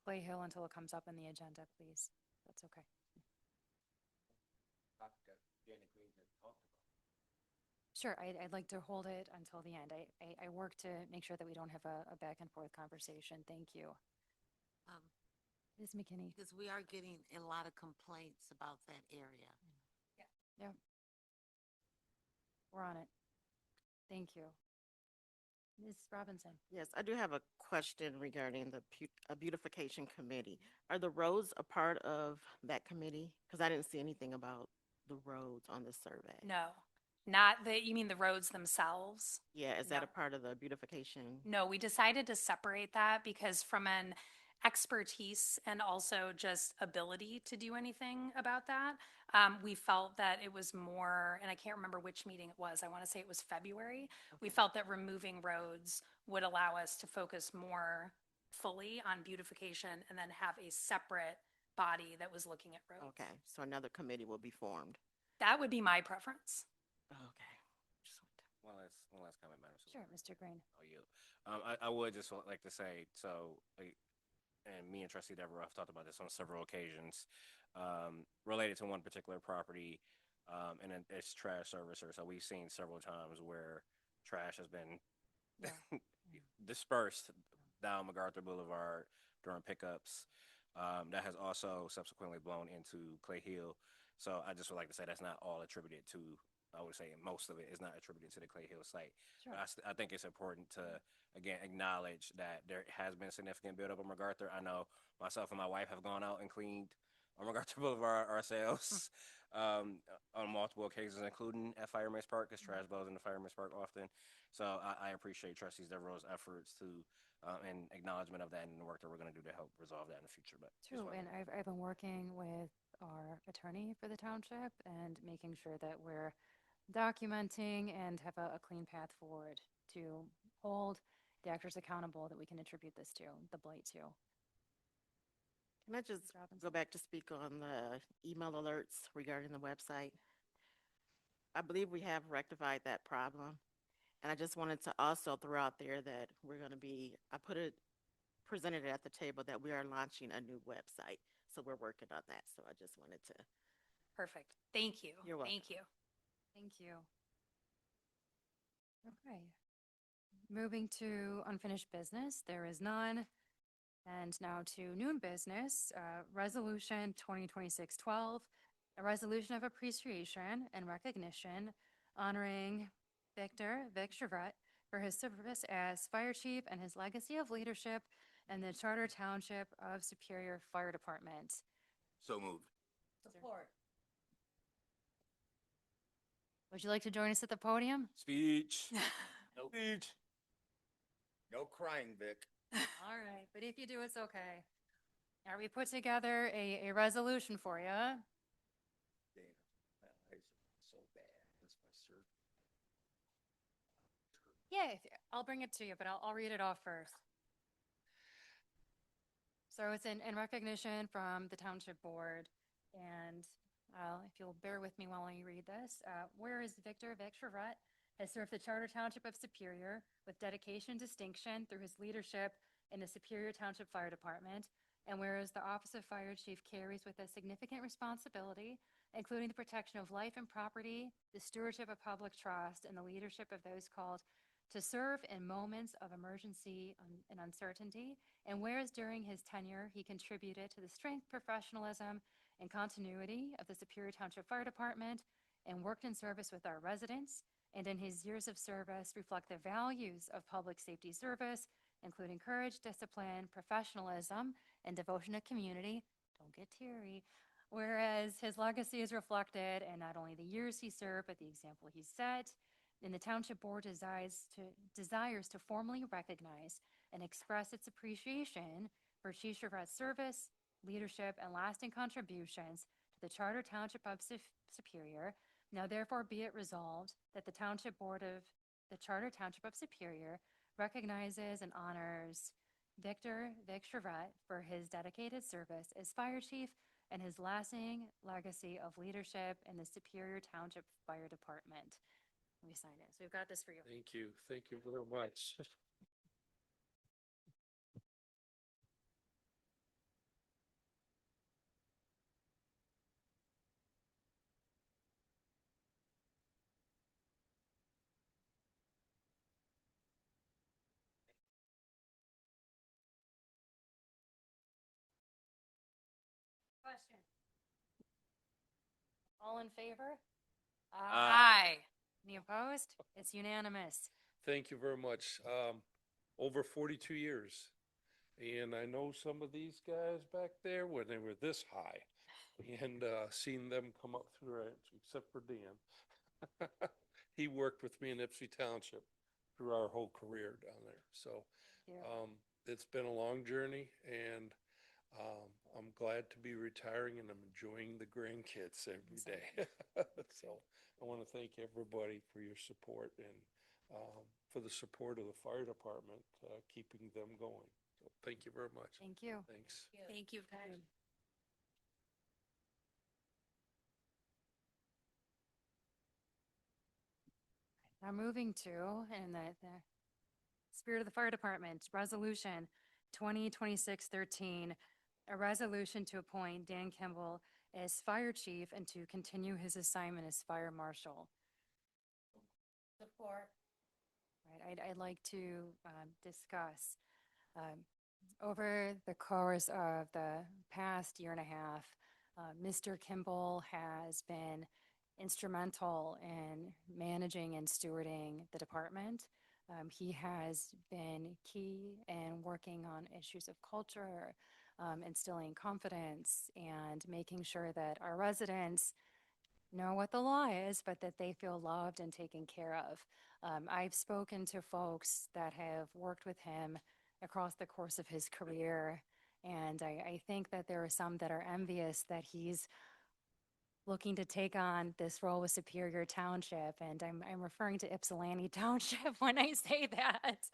Clay Hill until it comes up in the agenda, please. That's okay. Sure, I'd like to hold it until the end. I work to make sure that we don't have a back and forth conversation. Thank you. Ms. McKinney. Because we are getting a lot of complaints about that area. Yeah. We're on it. Thank you. Ms. Robinson. Yes, I do have a question regarding the beautification committee. Are the roads a part of that committee? Because I didn't see anything about the roads on the survey. No, not you mean the roads themselves? Yeah, is that No. a part of the beautification? No, we decided to separate that because from an expertise and also just ability to do anything about that, we felt that it was more, and I can't remember which meeting it was. I want to say it was February. We felt that removing roads would allow us to focus more fully on beautification and then have a separate body that was looking at roads. Okay, so another committee will be formed. That would be my preference. Okay. Just want to- One last comment, Madam Sure, Supervisor. Mr. Green. Oh, you. I would just like to say, so, and me and Trustee Devereaux have talked about this on several occasions, related to one particular property, and it's trash servicer. So we've seen several times where trash has been dispersed down MacArthur Boulevard during pickups. That has also subsequently blown into Clay Hill. So I just would like to say that's not all attributed to, I would say most of it is not attributed to the Clay Hill site. Sure. I think it's important to, again, acknowledge that there has been significant buildup on MacArthur. I know myself and my wife have gone out and cleaned on MacArthur Boulevard ourselves on multiple occasions, including at Fireman's Park, because trash blows into Fireman's Park often. So I appreciate Trustees Devereaux's efforts to, and acknowledgement of that and the work that we're going to do to help resolve that in the future. But just True, wanted- and I've been working with our attorney for the township and making sure that we're documenting and have a clean path forward to hold the actors accountable that we can attribute this to, the blight to. Can I just Ms. Robinson? go back to speak on the email alerts regarding the website? I believe we have rectified that problem. And I just wanted to also throw out there that we're going to be, presented it at the table that we are launching a new website. So we're working on that. So I just wanted to. Perfect. Thank you. You're welcome. Thank you. Thank you. Okay. Moving to unfinished business, there is none. And now to noon business, Resolution 2026-12, a resolution of appreciation and recognition honoring Victor Vic Chevret for his service as fire chief and his legacy of leadership in the Charter Township of Superior Fire Department. So moved. Support. Would you like to join us at the podium? Speech. No speech. No crying, Vic. All right, but if you do, it's okay. All right, we put together a resolution for you. Dana, my eyes are so bad. That's my surgery. Yeah, I'll bring it to you, but I'll read it off first. So it's in recognition from the Township Board, and if you'll bear with me while I read this, whereas Victor Vic Chevret has served the Charter Township of Superior with dedication and distinction through his leadership in the Superior Township Fire Department, and whereas the Office of Fire Chief carries with a significant responsibility, including the protection of life and property, the stewardship of public trust, and the leadership of those called to serve in moments of emergency and uncertainty. And whereas during his tenure, he contributed to the strength, professionalism, and continuity of the Superior Township Fire Department and worked in service with our residents, and in his years of service reflect the values of public safety service, including courage, discipline, professionalism, and devotion to community. Don't get teary. Whereas his legacy is reflected in not only the years he served, but the example he set. And the Township Board desires to formally recognize and express its appreciation for Chief Chevette's service, leadership, and lasting contributions to the Charter Township of Superior. Now therefore be it resolved that the Township Board of the Charter Township of Superior recognizes and honors Victor Vic Chevette for his dedicated service as Fire Chief and his lasting legacy of leadership in the Superior Township Fire Department. Let me sign it. So we've got this for you. Thank you. Thank you very much. Question. All in favor? Aye. Any opposed? It's unanimous. Thank you very much. Over 42 years. And I know some of these guys back there when they were this high and seen them come up through the ranks, except for Dan. He worked with me in Ipsy Township through our whole career down there. So it's been a long journey, and I'm glad to be retiring, and I'm enjoying the grandkids every day. So I want to thank everybody for your support and for the support of the fire department, keeping them going. So thank you very much. Thank you. Thanks. Thank you. Now moving to, in the spirit of the fire department, resolution 2026-13, a resolution to appoint Dan Kimball as fire chief and to continue his assignment as fire marshal. Support. Right, I'd like to discuss over the course of the past year and a half, Mr. Kimball has been instrumental in managing and stewarding the department. He has been key in working on issues of culture, instilling confidence, and making sure that our residents know what the law is, but that they feel loved and taken care of. I've spoken to folks that have worked with him across the course of his career, and I think that there are some that are envious that he's looking to take on this role with Superior Township, and I'm referring to Ypsilanti Township when I say that.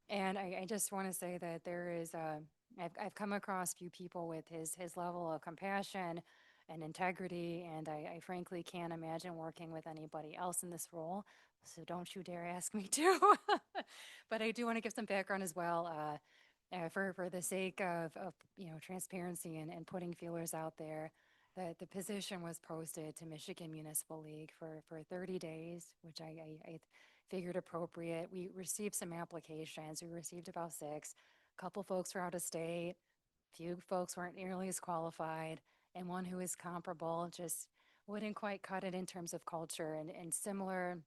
And I just want to say that there is I've come across few people with his level of compassion and integrity, and I frankly can't imagine working with anybody else in this role. So don't you dare ask me to. But I do want to give some background as well, for the sake of transparency and putting feelers out there. That the position was posted to Michigan Municipal League for 30 days, which I figured appropriate. We received some applications. We received about 6. A couple folks were out of state. Few folks weren't nearly as qualified, and one who is comparable just wouldn't quite cut it in terms of culture. And similar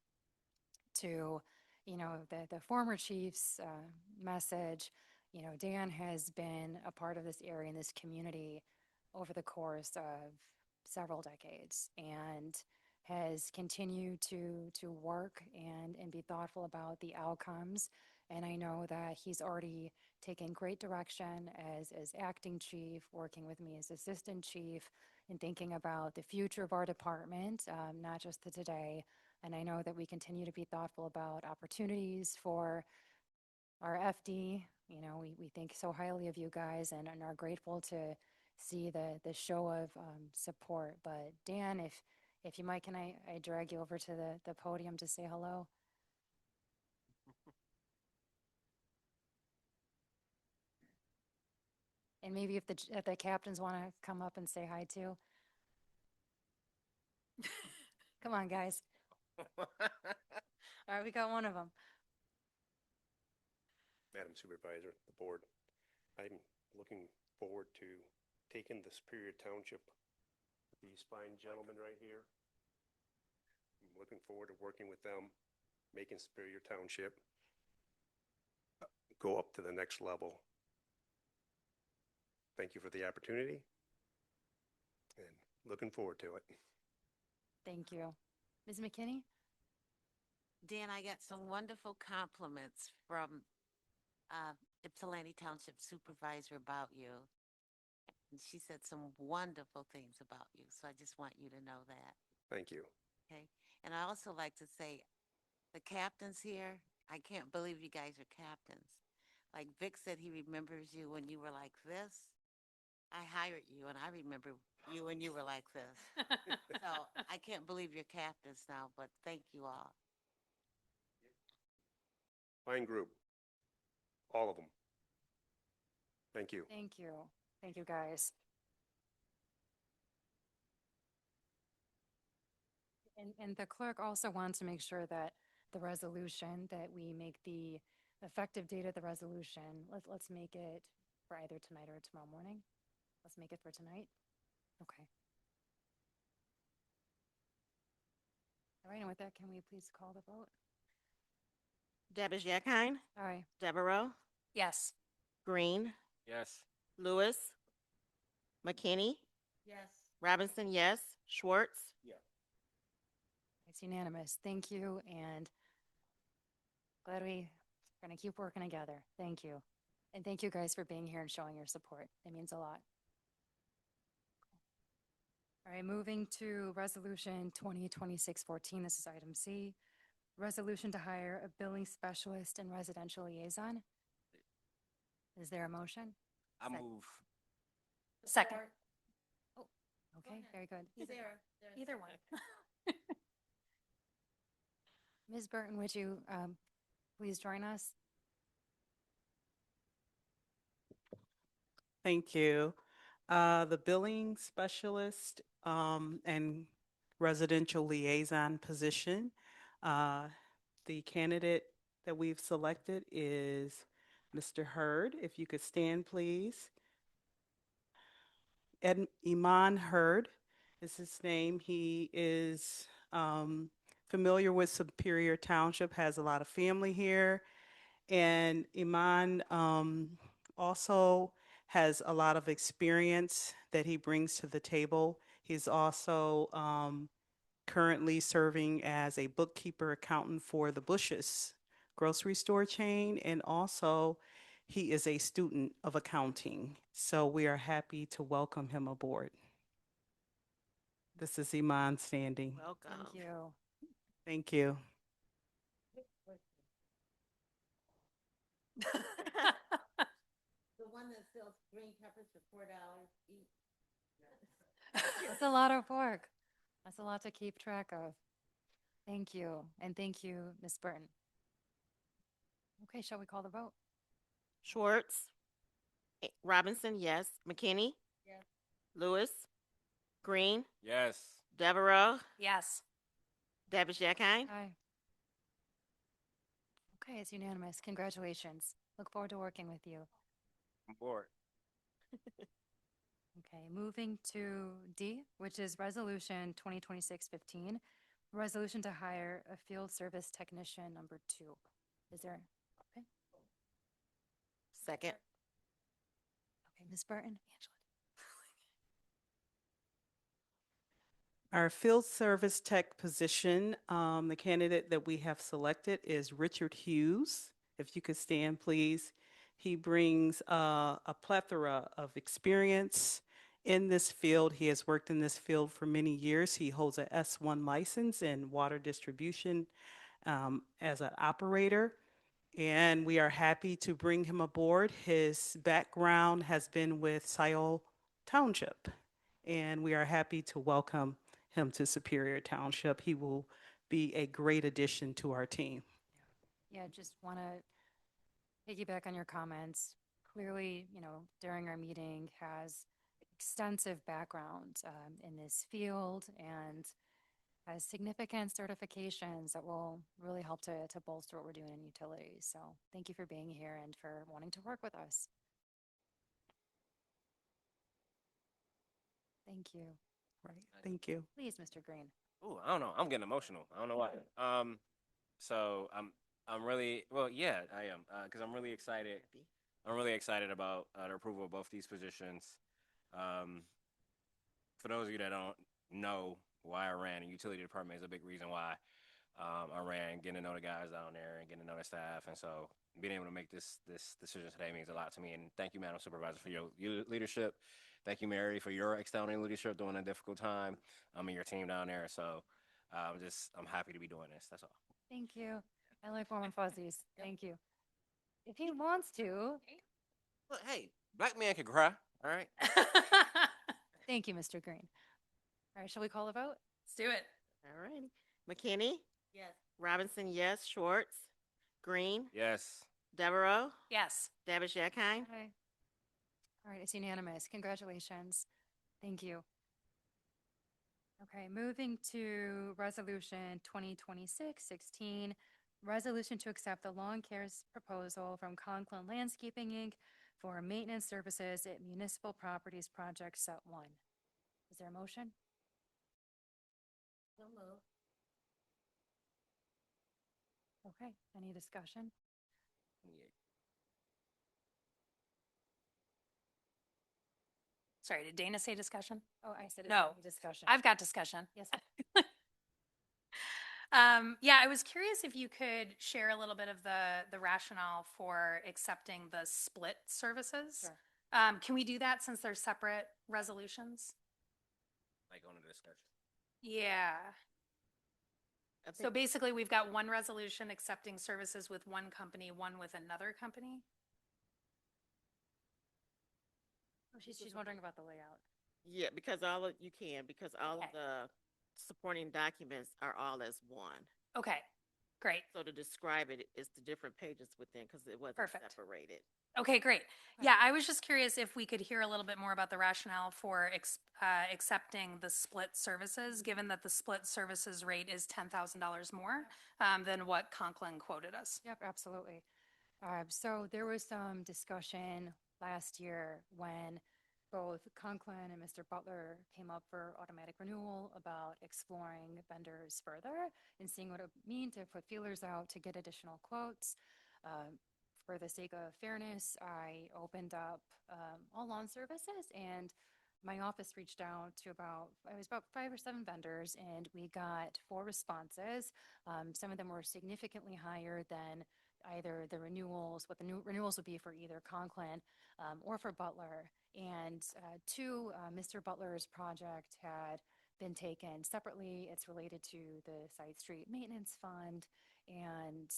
to, the former chief's message, Dan has been a part of this area and this community over the course of several decades, and has continued to work and be thoughtful about the outcomes. And I know that he's already taken great direction as acting chief, working with me as assistant chief, and thinking about the future of our department, not just the today. And I know that we continue to be thoughtful about opportunities for our FD. We think so highly of you guys and are grateful to see the show of support. But Dan, if you might, can I drag you over to the podium to say hello? And maybe if the captains want to come up and say hi too. Come on, guys. All right, we got one of them. Madam Supervisor, the board, I'm looking forward to taking the Superior Township, these fine gentlemen right here. I'm looking forward to working with them, making Superior Township go up to the next level. Thank you for the opportunity and looking forward to it. Thank you. Ms. McKinney? Dan, I got some wonderful compliments from Ypsilanti Township Supervisor about you. And she said some wonderful things about you. So I just want you to know that. Thank you. Okay. And I also like to say the captains here, I can't believe you guys are captains. Like Vic said, he remembers you when you were like this. I hired you and I remember you when you were like this. So I can't believe you're captains now, but thank you all. Fine group. All of them. Thank you. Thank you. Thank you, guys. And the clerk also wants to make sure that the resolution, that we make the effective date of the resolution, let's make it for either tonight or tomorrow morning. Let's make it for tonight. Okay. All right, and with that, can we please call the vote? Dabish Yakine, Aye. Devereaux, Yes. Green, Yes. Lewis, McKinney, Yes. Robinson, yes, Schwartz, It's unanimous. Thank you, and glad we're going to keep working together. Thank you. And thank you guys for being here and showing your support. It means a lot. All right, moving to Resolution 2026-14. This is item C. Resolution to hire a billing specialist and residential liaison. Is there a motion? I move. Second. Oh, okay, very good. Either one. Ms. Burton, would you please join us? Thank you. The billing specialist and residential liaison position, the candidate that we've selected is Mr. Hurd. If you could stand, please. Iman Hurd is his name. He is familiar with Superior Township, has a lot of family here. And Iman also has a lot of experience that he brings to the table. He's also currently serving as a bookkeeper accountant for the Bush's grocery store chain, and also he is a student of accounting. So we are happy to welcome him aboard. This is Iman standing. welcome. Thank you. Thank you. The one that sells green peppers for $4 each. That's a lot of work. That's a lot to keep track of. Thank you. And thank you, Ms. Burton. Okay, shall we call the vote? Schwartz, Robinson, yes, McKinney, Yes. Lewis, Green, Yes. Devereaux, Yes. Dabish Yakine. Aye. Okay, it's unanimous. Congratulations. Look forward to working with you. I'm bored. Okay, moving to D, which is Resolution 2026-15, resolution to hire a field service technician number 2. Is there, okay, Second. okay, Ms. Burton, Angela. Our field service tech position, the candidate that we have selected is Richard Hughes. If you could stand, please. He brings a plethora of experience in this field. He has worked in this field for many years. He holds a S1 license in water distribution as an operator, and we are happy to bring him aboard. His background has been with Scioto Township, and we are happy to welcome him to Superior Township. He will be a great addition to our team. Yeah, just want to piggyback on your comments. Clearly, during our meeting has extensive background in this field, and has significant certifications that will really help to bolster what we're doing in utilities. So thank you for being here and for wanting to work with us. Thank you. Right. Thank you. Please, Mr. Green. Ooh, I don't know. I'm getting emotional. I don't know why. So I'm really, well, yeah, I am, because I'm really excited. I'm really excited about the approval of both these positions. For those of you that don't know why I ran, the utility department is a big reason why I ran. Getting to know the guys down there and getting to know the staff, and so being able to make this decision today means a lot to me. And thank you, Madam Supervisor, for your leadership. Thank you, Mary, for your outstanding leadership during a difficult time. And your team down there. So I'm happy to be doing this. That's all. Thank you. I like warm and fuzzies. Thank you. If he wants to. Look, hey, black man can cry. All right. Thank you, Mr. Green. All right, shall we call a vote? Let's do it. All righty. McKinney? Yes. Robinson, yes. Schwartz? Green? Yes. Devereaux? Yes. Dabish Akine? Okay. All right, it's unanimous. Congratulations. Thank you. Okay, moving to Resolution 2026-16, resolution to accept the lawn cares proposal from Conklin Landscaping, Inc. for maintenance services at Municipal Properties Project Set 1. Is there a motion? So moved. Okay, any discussion? Sorry, did Dana say discussion? Oh, I said No. discussion. I've got discussion. Yes. Yeah, I was curious if you could share a little bit of the rationale for accepting the split services. Sure. Can we do that since they're separate resolutions? Like on a discussion. Yeah. I So think- basically, we've got one resolution accepting services with one company, one with another company. Oh, she's wondering about the layout. Yeah, because all of, you can, because all Okay. of the supporting documents are all as one. Okay, great. So to describe it, it's the different pages within, because it wasn't Perfect. separated. Okay, great. Yeah, I was just curious if we could hear a little bit more about the rationale for accepting the split services, given that the split services rate is $10,000 more than what Conklin quoted us. Yep, absolutely. So there was some discussion last year when both Conklin and Mr. Butler came up for automatic renewal about exploring vendors further and seeing what it would mean to put feelers out to get additional quotes. For the sake of fairness, I opened up all lawn services, and my office reached out to about 5 or 7 vendors, and we got 4 responses. Some of them were significantly higher than either the renewals, what the new renewals would be for either Conklin or for Butler. And 2, Mr. Butler's project had been taken separately. It's related to the Side Street Maintenance Fund, and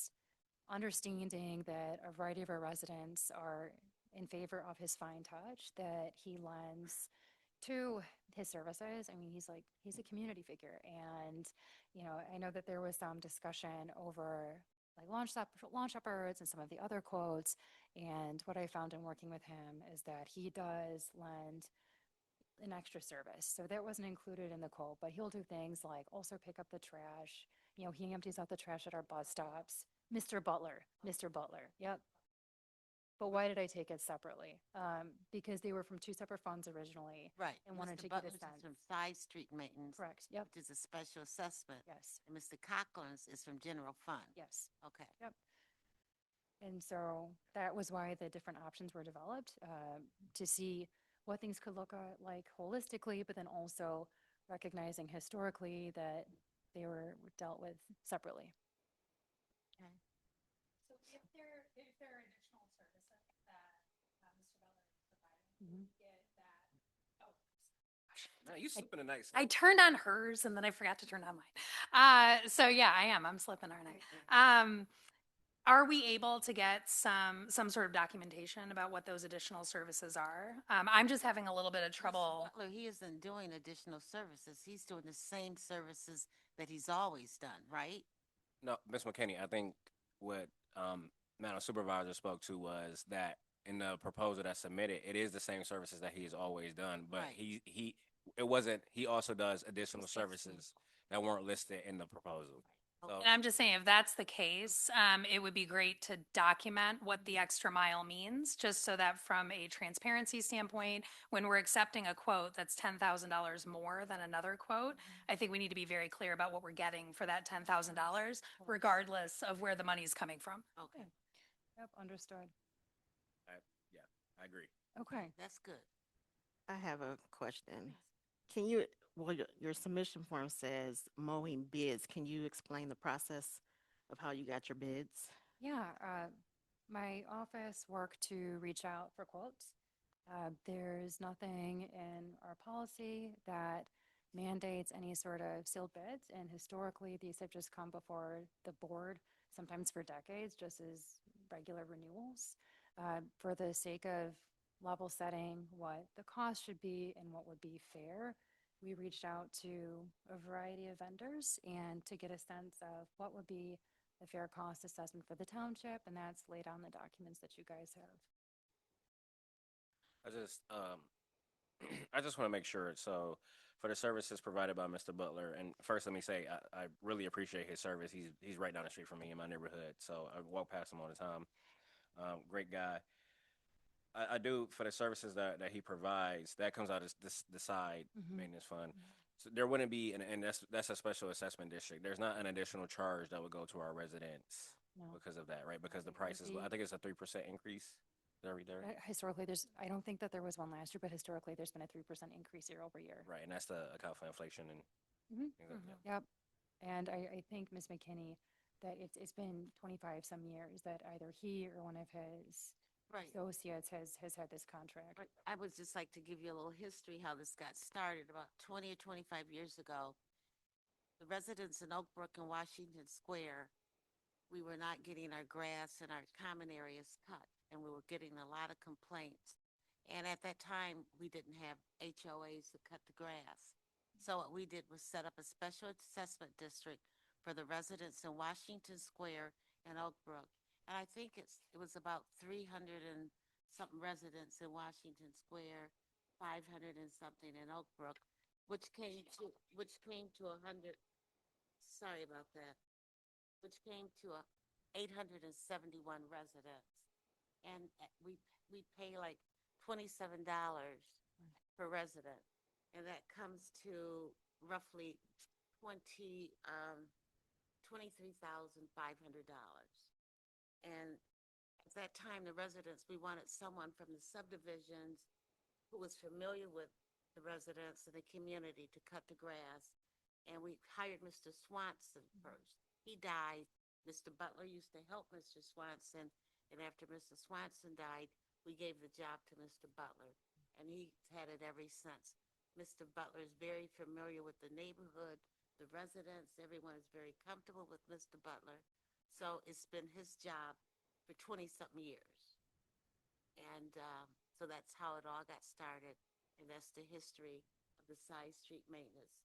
understanding that a variety of our residents are in favor of his fine touch that he lends to his services. I mean, he's a community figure. And, I know that there was some discussion over like launch shepherds and some of the other quotes. And what I found in working with him is that he does lend an extra service. So that wasn't included in the quote, but he'll do things like also pick up the trash. He empties out the trash at our bus stops. Mr. Butler. Yep. But why did I take it separately? Because they were from 2 separate funds originally. Right. And wanted Mr. to get a Butler's is sense. from Side Street Maintenance. Correct. Yep. Which is a special assessment. Yes. And Mr. Cochran's is from General Fund. Yes. Okay. Yep. And so that was why the different options were developed to see what things could look like holistically, but then also recognizing historically that they were dealt with separately. So if there are additional services that Mr. Butler is providing, get that. Oh, gosh. No, you slipping a nice. I turned on hers and then I forgot to turn on mine. So yeah, I am. I'm slipping, aren't I? Are we able to get some sort of documentation about what those additional services are? I'm just having a little bit of trouble. Butler, he isn't doing additional services. He's doing the same services that he's always done, right? No, Ms. McKinney, I think what Madam Supervisor spoke to was that in the proposal that's submitted, it is the same services that he has always done, but Right. he also does additional services that weren't listed in the proposal. So, And I'm just saying, if that's the case, it would be great to document what the extra mile means, just so that from a transparency standpoint, when we're accepting a quote that's $10,000 more than another quote, I think we need to be very clear about what we're getting for that $10,000, regardless of where the money's coming from. Okay, Yep, understood. yeah, I agree. Okay. that's good. I have a question. Can you, well, your submission form says mowing bids. Can you explain the process of how you got your bids? Yeah, my office worked to reach out for quotes. There's nothing in our policy that mandates any sort of sealed bids, and historically, these have just come before the board, sometimes for decades, just as regular renewals. For the sake of level setting what the cost should be and what would be fair, we reached out to a variety of vendors and to get a sense of what would be the fair cost assessment for the township, and that's laid out in the documents that you guys have. I just, I just want to make sure. So, for the services provided by Mr. Butler, and first let me say I really appreciate his service. He's right down the street from me in my neighborhood, so I walk past him all the time. Great guy. I do for the services that he provides. That comes out of the side maintenance fund. So there wouldn't be, and that's a special assessment district. There's not an additional charge that would go to our residents No. because of that, right? Because the It would prices, be- I think it's a 3% increase. Every day. Historically, I don't think that there was one last year, but historically, there's been a 3% increase year over year. Right, and that's to account for inflation and things like that. Yep. And I think Ms. McKinney, that it's been 25 some years that either he or one of his Right. associates has had this contract. But I would just like to give you a little history how this got started. About 20 or 25 years ago, the residents in Oak Brook and Washington Square, we were not getting our grass and our common areas cut, and we were getting a lot of complaints. And at that time, we didn't have HOAs to cut the grass. So what we did was set up a special assessment district for the residents in Washington Square and Oak Brook. And I think it was about 300 and something residents in Washington Square, 500 and something in Oak Brook, which came to 100. Sorry about that. Which came to 871 residents, and we pay like $27 per resident, and that comes to roughly $23,500. And at that time, the residents, we wanted someone from the subdivisions who was familiar with the residents and the community to cut the grass. And we hired Mr. Swanson first. He died. Mr. Butler used to help Mr. Swanson. And after Mr. Swanson died, we gave the job to Mr. Butler. And he's had it ever since. Mr. Butler is very familiar with the neighborhood, the residents. Everyone is very comfortable with Mr. Butler. So it's been his job for 20-something years. And so that's how it all got started. And that's the history of the side street maintenance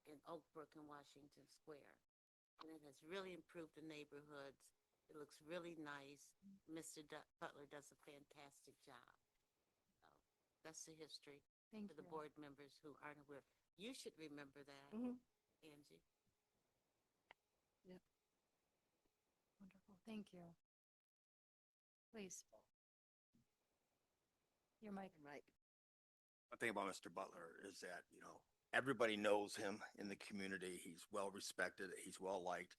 in Oak Brook and Washington Square. And it has really improved the neighborhoods. It looks really nice. Mr. Butler does a fantastic job. So that's the history Thank for the you. board members who aren't aware. You should remember that, Angie. Wonderful. Thank you. Please. Your mic. Right. One thing about Mr. Butler is that, everybody knows him in the community. He's well respected. He's well liked.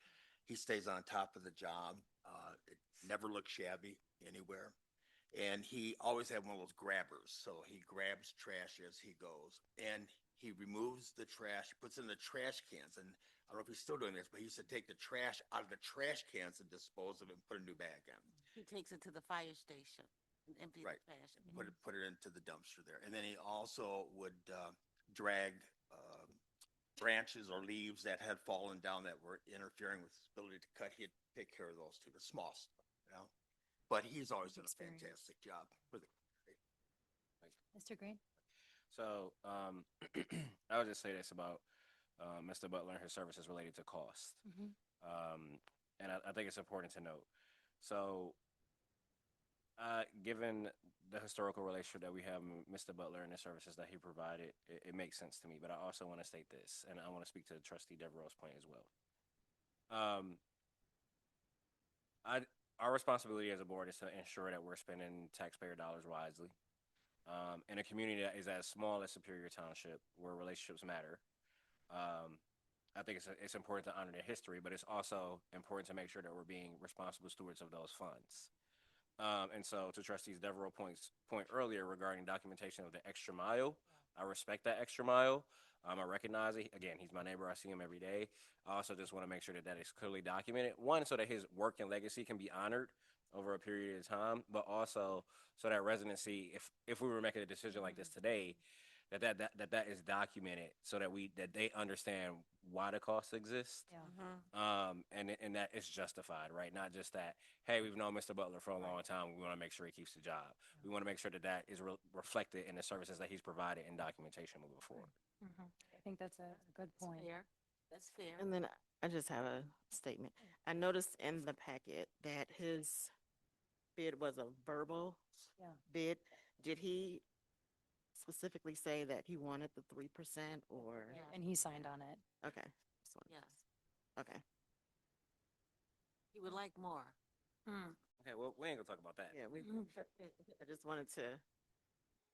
He stays on top of the job. It never looks shabby anywhere. And he always had one of those grabbers. So he grabs trash as he goes. And he removes the trash, puts it in the trash cans. And I don't know if he's still doing this, but he used to take the trash out of the trash cans and dispose of it and put a new bag in. He takes it to the fire station and empties Right. the trash. Put it into the dumpster there. And then he also would drag branches or leaves that had fallen down that were interfering with his ability to cut. He'd take care of those too, the small stuff. But he's always done a Experience. fantastic job for the Mr. Green? So, I would just say this about Mr. Butler and his services related to cost. And I think it's important to note. So, Given the historical relationship that we have with Mr. Butler and the services that he provided, it makes sense to me. But I also want to state this, and I want to speak to Trustee Devereaux's point as well. Our responsibility as a board is to ensure that we're spending taxpayer dollars wisely. In a community that is as small as Superior Township, where relationships matter, I think it's important to honor their history, but it's also important to make sure that we're being responsible stewards of those funds. And so to Trustees Devereaux point earlier regarding documentation of the extra mile, I respect that extra mile. I recognize it. Again, he's my neighbor. I see him every day. I also just want to make sure that that is clearly documented. One, so that his work and legacy can be honored over a period of time, but also so that residency, if we were making a decision like this today, that is documented so that they understand why the costs exist. Yeah. And that it's justified, right? Not just that, hey, we've known Mr. Butler for a long time. We want to make sure he keeps the job. We want to make sure that is reflected in the services that he's provided in documentation moving forward. I think that's a good point. Fair. That's fair. And then I just have a statement. I noticed in the packet that his bid was a verbal Yeah. bid. Did he specifically say that he wanted the 3% or? And he signed on it. Okay. Just wanted- Yes. Okay. He would like more. Okay, well, we ain't gonna talk about that. Yeah, I just wanted to.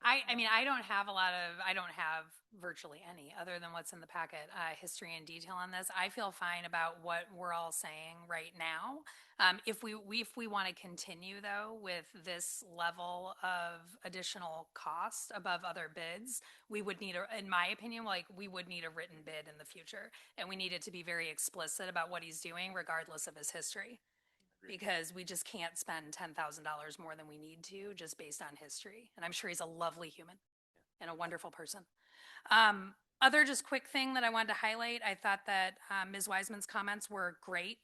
I mean, I don't have virtually any other than what's in the packet, history and detail on this. I feel fine about what we're all saying right now. If we want to continue though with this level of additional cost above other bids, we would need in my opinion, we would need a written bid in the future. And we need it to be very explicit about what he's doing regardless of his history. Because we just can't spend $10,000 more than we need to just based on history. And I'm sure he's a lovely human and a wonderful person. Other just quick thing that I wanted to highlight, I thought that Ms. Wiseman's comments were great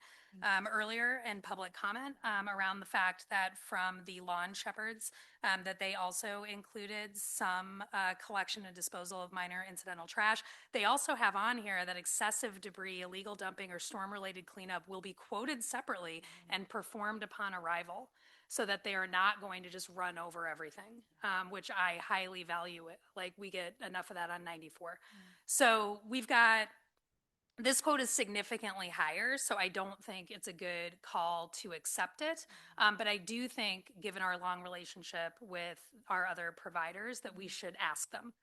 earlier in public comment around the fact that from the lawn shepherds, that they also included some collection and disposal of minor incidental trash. They also have on here that excessive debris, illegal dumping, or storm-related cleanup will be quoted separately and performed upon arrival, so that they are not going to just run over everything, which I highly value it. We get enough of that on 94. So this quote is significantly higher, so I don't think it's a good call to accept it. But I do think, given our long relationship with our other providers, that we should ask them.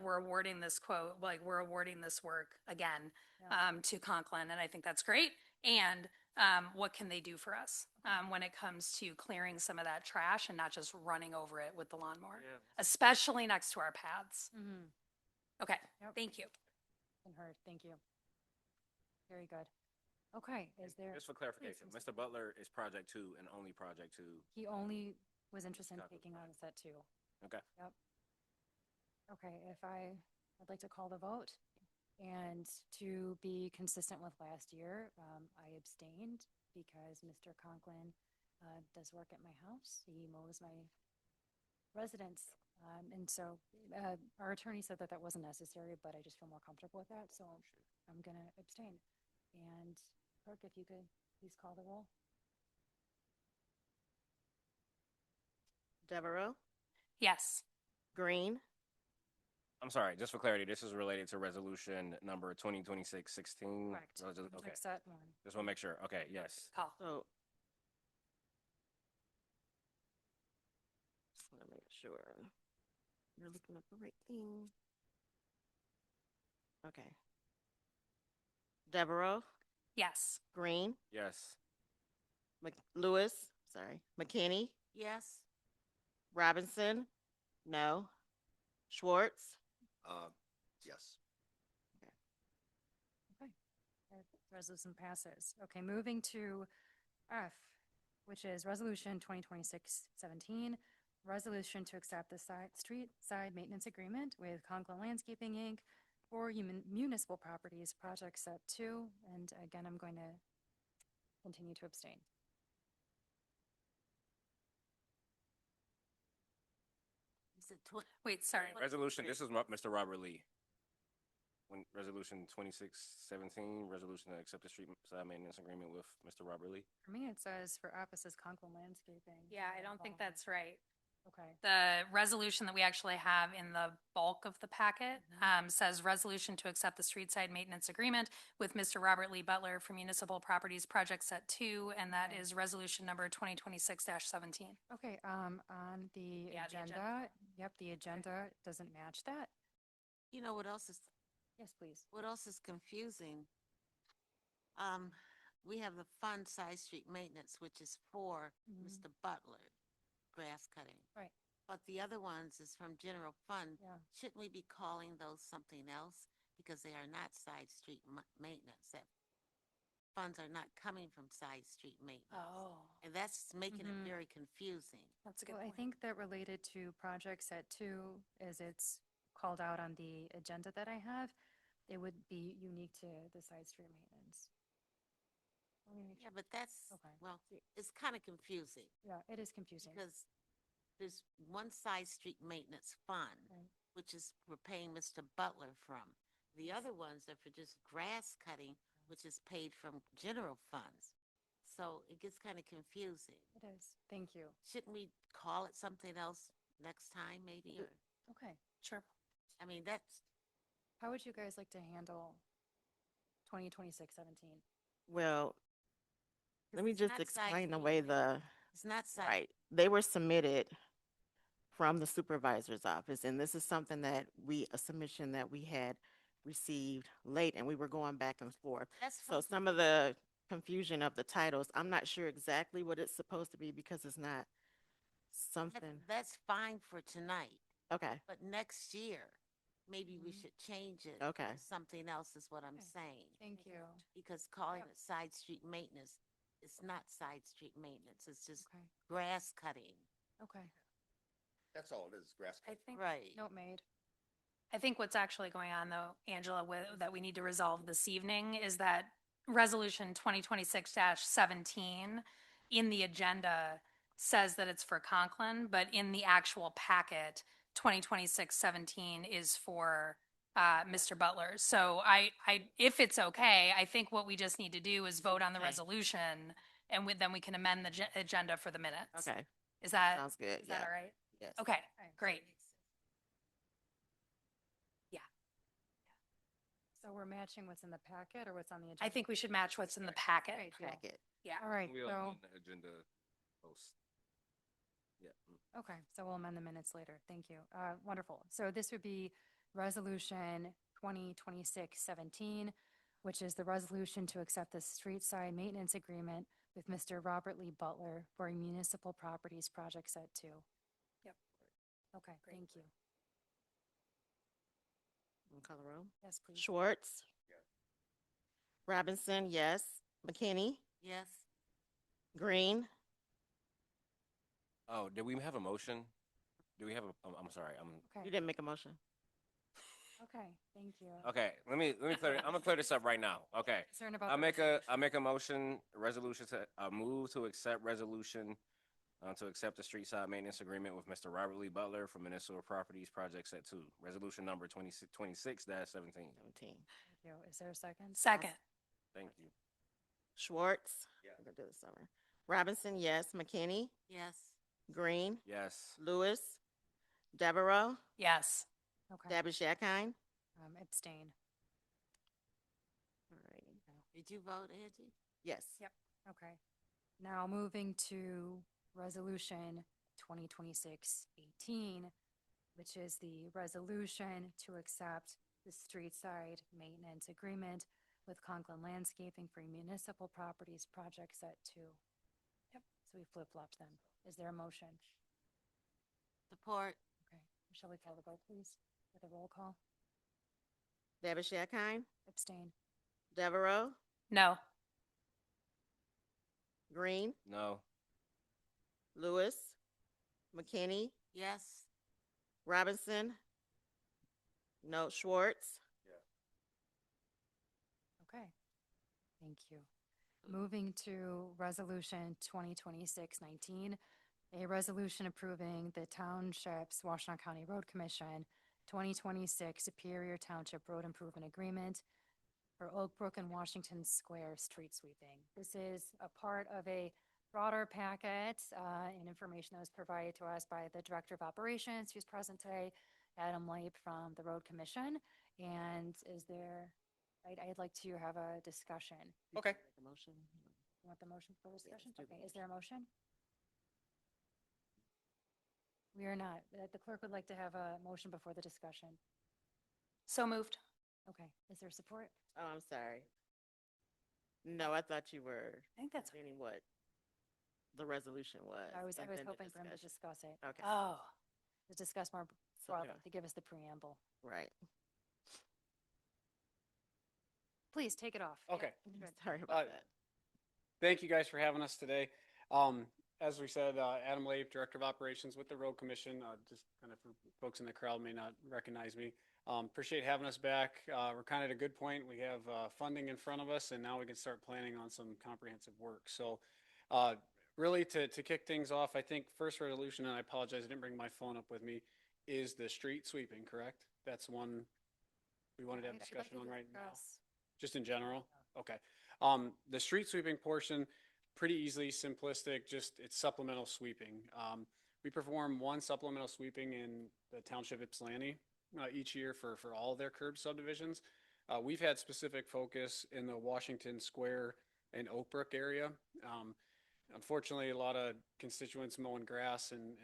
We're awarding this quote, we're awarding this work again to Conklin, and I think that's great. And what can they do for us when it comes to clearing some of that trash and not just running over it with the lawnmower, especially next to our paths. Okay, thank you. And heard. Thank you. Very good. Okay, is there? Just for clarification, Mr. Butler is Project 2 and only Project 2. He only was interested in Copy. taking on set 2. Okay. Yep. Okay, I'd like to call the vote. And to be consistent with last year, I abstained because Mr. Conklin does work at my house. He mows my residence. And so our attorney said that wasn't necessary, but I just feel more comfortable with that. So I'm going to abstain. And clerk, if you could please call the roll. Devereaux, Yes. Green, I'm sorry, just for clarity, this is related to resolution number 2026-16. Correct. Okay. Set 1. Just want to make sure. Okay, yes. Call. so. Just want to make sure you're looking at the right thing. Okay. Devereaux, Yes. Green, Yes. Lewis, McKinney, Yes. Robinson, no. Schwartz, Yes. Okay. That resolution passes. Okay, moving to F, which is Resolution 2026-17, resolution to accept the street side maintenance agreement with Conklin Landscaping, Inc. for municipal properties, project set 2. And again, I'm going to continue to abstain. Is it Wait, sorry. Resolution, this is Mr. Robert Lee. Resolution 2617, resolution to accept the street side maintenance agreement with Mr. Robert Lee. For me, it says for offices Conklin Landscaping. Yeah, I don't think that's right. Okay. The resolution that we actually have in the bulk of the packet says resolution to accept the street side maintenance agreement with Mr. Robert Lee Butler for Municipal Properties Project Set 2, and that is resolution number 2026-17. Okay, on the Yeah, the agenda. agenda, yep, the agenda doesn't match that. You know what else is, Yes, please. what else is confusing? We have the fund side street maintenance, which is for Mr. Butler, grass cutting. Right. But the other ones is from general fund. Yeah. Shouldn't we be calling those something else? Because they are not side street maintenance. That funds are not coming from side street maintenance. Oh, And that's making Mhm. it very confusing. that's a good Well, I point. think that related to project set 2, as it's called out on the agenda that I have, it would be unique to the side street maintenance. Let me make Yeah, sure. but that's, Okay. well, it's kind of confusing Yeah, it is confusing. because there's one side street maintenance fund, Right. which is we're paying Mr. Butler from. The other ones are for just grass cutting, which is paid from general funds. So it gets kind of confusing. It is. Thank you. Shouldn't we call it something else next time, maybe? Or, Okay. Sure. I mean, that's, How would you guys like to handle 2026-17? Well, let me it's just not side explain the street way maintenance. the, It's not side. right, they were submitted from the supervisor's office, and this is something that a submission that we had received late, and we were going back and forth. That's So fine. some of the confusion of the titles, I'm not sure exactly what it's supposed to be because it's not something, That's fine for tonight. okay, But next year, maybe we should change it. Okay. to Something else is what I'm Okay. saying. Thank you. Because calling Yep. it side street maintenance, it's not side street maintenance. It's just Okay. grass cutting. Okay. That's all it is, grass I cut. think Right. Note made. I think what's actually going on though, Angela, that we need to resolve this evening is that resolution 2026-17 in the agenda says that it's for Conklin, but in the actual packet, 2026-17 is for Mr. Butler. So if it's okay, I think what we just need to do is vote on the Okay. resolution and then we can amend the agenda for the minutes. okay, Is that, sounds good, is that yeah, all right? yes. Okay, Right. great. So we're matching what's in the packet or what's on the agenda? I think we should match what's in the packet. Great deal. Packet. Yeah. All right, We'll so, amend the agenda post. Yeah. okay, so we'll amend the minutes later. Thank you. Wonderful. So this would be Resolution 2026-17, which is the resolution to accept the street side maintenance agreement with Mr. Robert Lee Butler for Municipal Properties Project Set 2. Yep. Okay, thank you. Wanna call the roll? Yes, please. Schwartz. Robinson, yes. McKinney, Yes. Green, Oh, did we have a motion? Do we have a, I'm sorry, you Okay, didn't make a motion. okay, thank you. okay, let me clear, I'm gonna clear this up right now. Okay. Concerned about I the make resolution. a motion, resolution to, move to accept resolution to accept the street side maintenance agreement with Mr. Robert Lee Butler for Municipal Properties Project Set 2, resolution number 26-17. 17. Thank you. Is there a second? Second. Thank you. Schwartz. Yeah. We're gonna do this summer. Robinson, yes. McKinney, Yes. Green, Yes. Lewis, Devereaux, Yes. Okay, Dabish Akine. abstain. Alrighty. Did you vote, Angie? Yes. Yep. Okay. Now moving to Resolution 2026-18, which is the resolution to accept the street side maintenance agreement with Conklin Landscaping for Municipal Properties Project Set 2. Yep. So we flip-flopped them. Is there a motion? Support. Okay. Shall we call the vote, please, with a roll call? Dabish Akine, Abstain. Devereaux, No. Green, No. Lewis, McKinney, Yes. Robinson, no. Schwartz, Okay. Thank you. Moving to Resolution 2026-19, a resolution approving the Township's Washtenaw County Road Commission 2026 Superior Township Road Improvement Agreement for Oak Brook and Washington Square street sweeping. This is a part of a broader packet and information that was provided to us by the Director of Operations, who's present today, Adam Leip from the Road Commission. And is there, I'd like to have a discussion. Okay. The motion. You want the motion for discussion? do the Okay, is there a motion? We are not. The clerk would like to have a motion before the discussion. So moved. Okay, is there support? Oh, I'm sorry. No, I thought you were I think that's, explaining what the resolution was. I was and then the hoping for him to discussion. discuss it. Okay. oh, To discuss more So, broadly, to give us the preamble. right. Please take it off. Okay. Sorry about that. Thank you guys for having us today. As we said, Adam Leip, Director of Operations with the Road Commission, just kind of for folks in the crowd may not recognize me. Appreciate having us back. We're kind of at a good point. We have funding in front of us, and now we can start planning on some comprehensive work. So really to kick things off, I think first resolution, and I apologize, I didn't bring my phone up with me, is the street sweeping, correct? That's one we wanted to have I'd like discussion to on right now. discuss- Just in general? Okay. The street sweeping portion, pretty easily simplistic, just it's supplemental sweeping. We perform one supplemental sweeping in the township of Ypsilanti each year for all of their curb subdivisions. We've had specific focus in the Washington Square and Oak Brook area. Unfortunately, a lot of constituents mowing grass and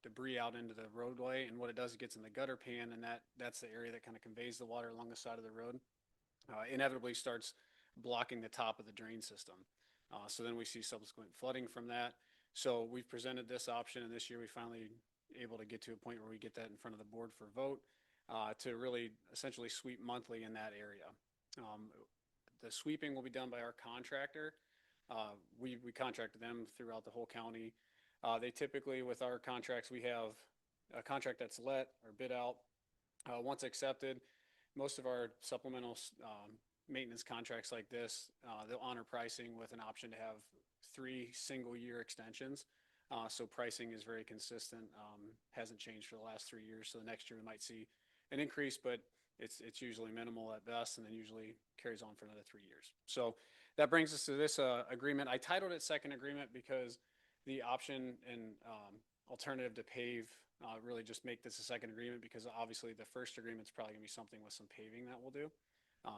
debris out into the roadway, and what it does, it gets in the gutter pan, and that's the area that kind of conveys the water along the side of the road. Inevitably starts blocking the top of the drain system. So then we see subsequent flooding from that. So we've presented this option, and this year we finally able to get to a point where we get that in front of the board for vote to really essentially sweep monthly in that area. The sweeping will be done by our contractor. We contracted them throughout the whole county. They typically, with our contracts, we have a contract that's let or bid out. Once accepted, most of our supplemental maintenance contracts like this, they'll honor pricing with an option to have 3 single-year extensions. So pricing is very consistent, hasn't changed for the last 3 years. So the next year we might see an increase, but it's usually minimal at best, and then usually carries on for another 3 years. So that brings us to this agreement. I titled it second agreement because the option and alternative to pave really just make this a second agreement, because obviously the first agreement is probably gonna be something with some paving that we'll do.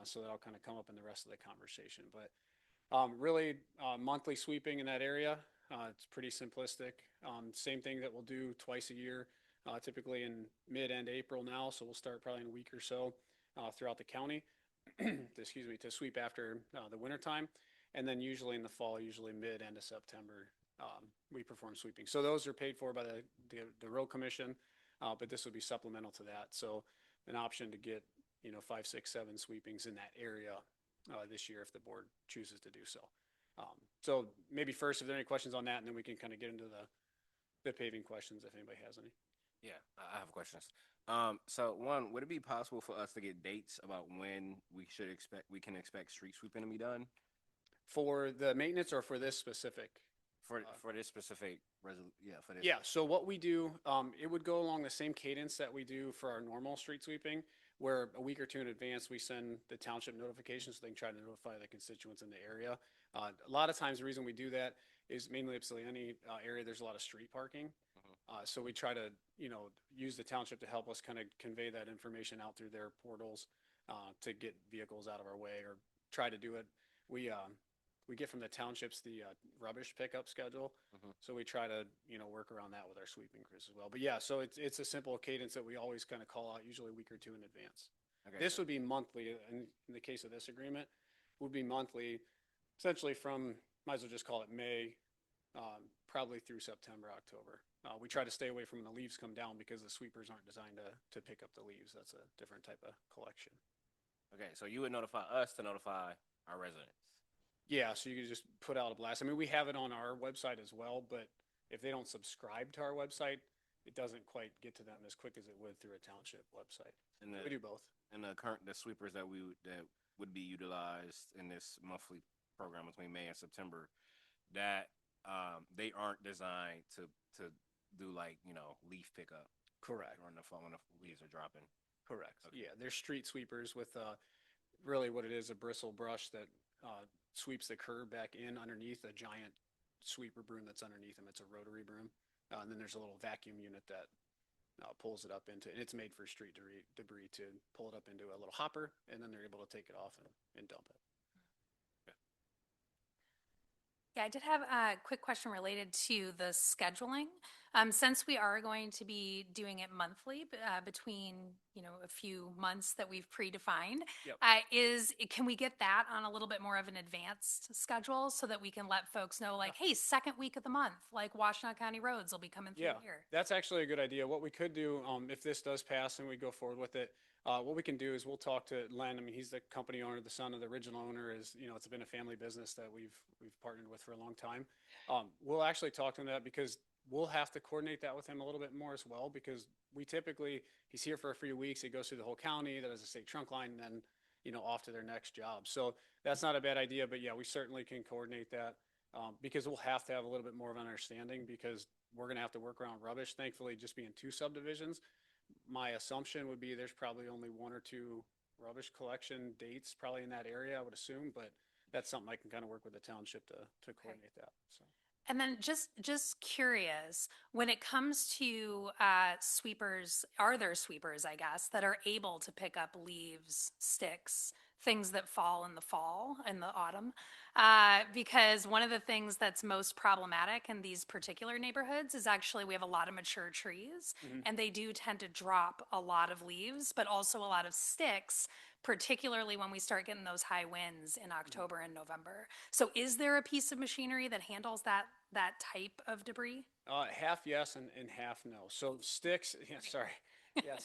So that'll kind of come up in the rest of the conversation. But really monthly sweeping in that area, it's pretty simplistic. Same thing that we'll do twice a year, typically in mid-end April now. So we'll start probably in a week or so throughout the county, excuse me, to sweep after the winter time. And then usually in the fall, usually mid-end of September, we perform sweeping. So those are paid for by the Road Commission, but this would be supplemental to that. So an option to get 5, 6, 7 sweepings in that area this year if the board chooses to do so. So maybe first, if there are any questions on that, and then we can kind of get into the paving questions if anybody has any. Yeah, I have questions. So one, would it be possible for us to get dates about when we can expect street sweeping to be done? For the maintenance or for this specific? For this specific for this. Yeah, so what we do, it would go along the same cadence that we do for our normal street sweeping, where a week or two in advance, we send the township notifications so they can try to notify the constituents in the area. A lot of times the reason we do that is mainly Ypsilanti area, there's a lot of street parking. So we try to, use the township to help us kind of convey that information out through their portals to get vehicles out of our way, or try to do it. We get from the townships the rubbish pickup schedule. So we try to, work around that with our sweeping crews as well. But yeah, so it's a simple cadence that we always kind of call out, usually a week or two in advance. Okay, This so- would be monthly, in the case of this agreement, would be monthly, essentially from, might as well just call it May, probably through September, October. We try to stay away from when the leaves come down, because the sweepers aren't designed to pick up the leaves. That's a different type of collection. Okay, so you would notify us to notify our residents. Yeah, so you could just put out a blast. I mean, we have it on our website as well, but if they don't subscribe to our website, it doesn't quite get to them as quick as it would through a township website. And We do both. And the sweepers that would be utilized in this monthly program between May and September, that they aren't designed to do leaf pickup. Correct. During the fall when the leaves are dropping. Correct. Okay. Yeah, they're street sweepers with really what it is, a bristle brush that sweeps the curb back in underneath a giant sweeper broom that's underneath them. It's a rotary broom. And then there's a little vacuum unit that pulls it up into, and it's made for street debris to pull it up into a little hopper, and then they're able to take it off and dump it. Yeah, I did have a quick question related to the scheduling. Since we are going to be doing it monthly between, a few months that we've predefined, Yep. can we get that on a little bit more of an advanced schedule so that we can let folks know, like, hey, second week of the month, like Washtenaw County roads will be coming through Yeah, here. that's actually a good idea. What we could do, if this does pass and we go forward with it, what we can do is we'll talk to Len. I mean, he's the company owner, the son of the original owner. It's been a family business that we've partnered with for a long time. We'll actually talk to him that because we'll have to coordinate that with him a little bit more as well, because he's here for a few weeks. He goes through the whole county, that has a state trunk line, and then, off to their next job. So that's not a bad idea, but yeah, we certainly can coordinate that. Because we'll have to have a little bit more of an understanding, because we're going to have to work around rubbish. Thankfully, just being 2 subdivisions, my assumption would be there's probably only 1 or 2 rubbish collection dates probably in that area, I would assume, but that's something I can kind of work with the township to coordinate that. So. And then just curious, when it comes to sweepers, are there sweepers, I guess, that are able to pick up leaves, sticks, things that fall in the autumn? Because one of the things that's most problematic in these particular neighborhoods is actually we have a lot of mature trees, and they do tend to drop a lot of leaves, but also a lot of sticks, particularly when we start getting those high winds in October and November. So is there a piece of machinery that handles that type of debris? Half yes and half no. So sticks, sorry. Yeah,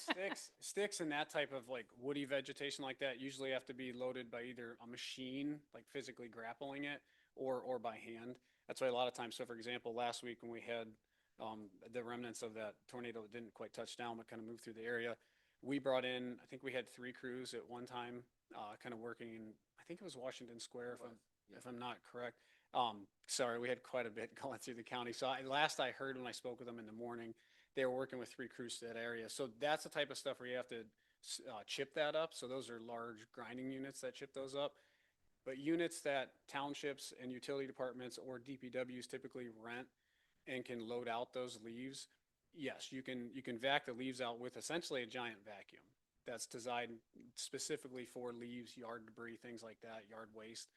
sticks and that type of like woody vegetation like that usually have to be loaded by either a machine, like physically grappling it, or by hand. That's why a lot of times, so for example, last week when we had the remnants of that tornado that didn't quite touch down but kind of moved through the area, we brought in, I think we had 3 crews at one time kind of working in, I think it was Washington Square, if I'm not correct. Sorry, we had quite a bit going through the county. So last I heard when I spoke with them in the morning, they were working with 3 crews to that area. So that's the type of stuff where you have to chip that up. So those are large grinding units that chip those up. But units that townships and utility departments or DPWs typically rent and can load out those leaves, yes, you can vac the leaves out with essentially a giant vacuum that's designed specifically for leaves, yard debris, things like that, yard waste.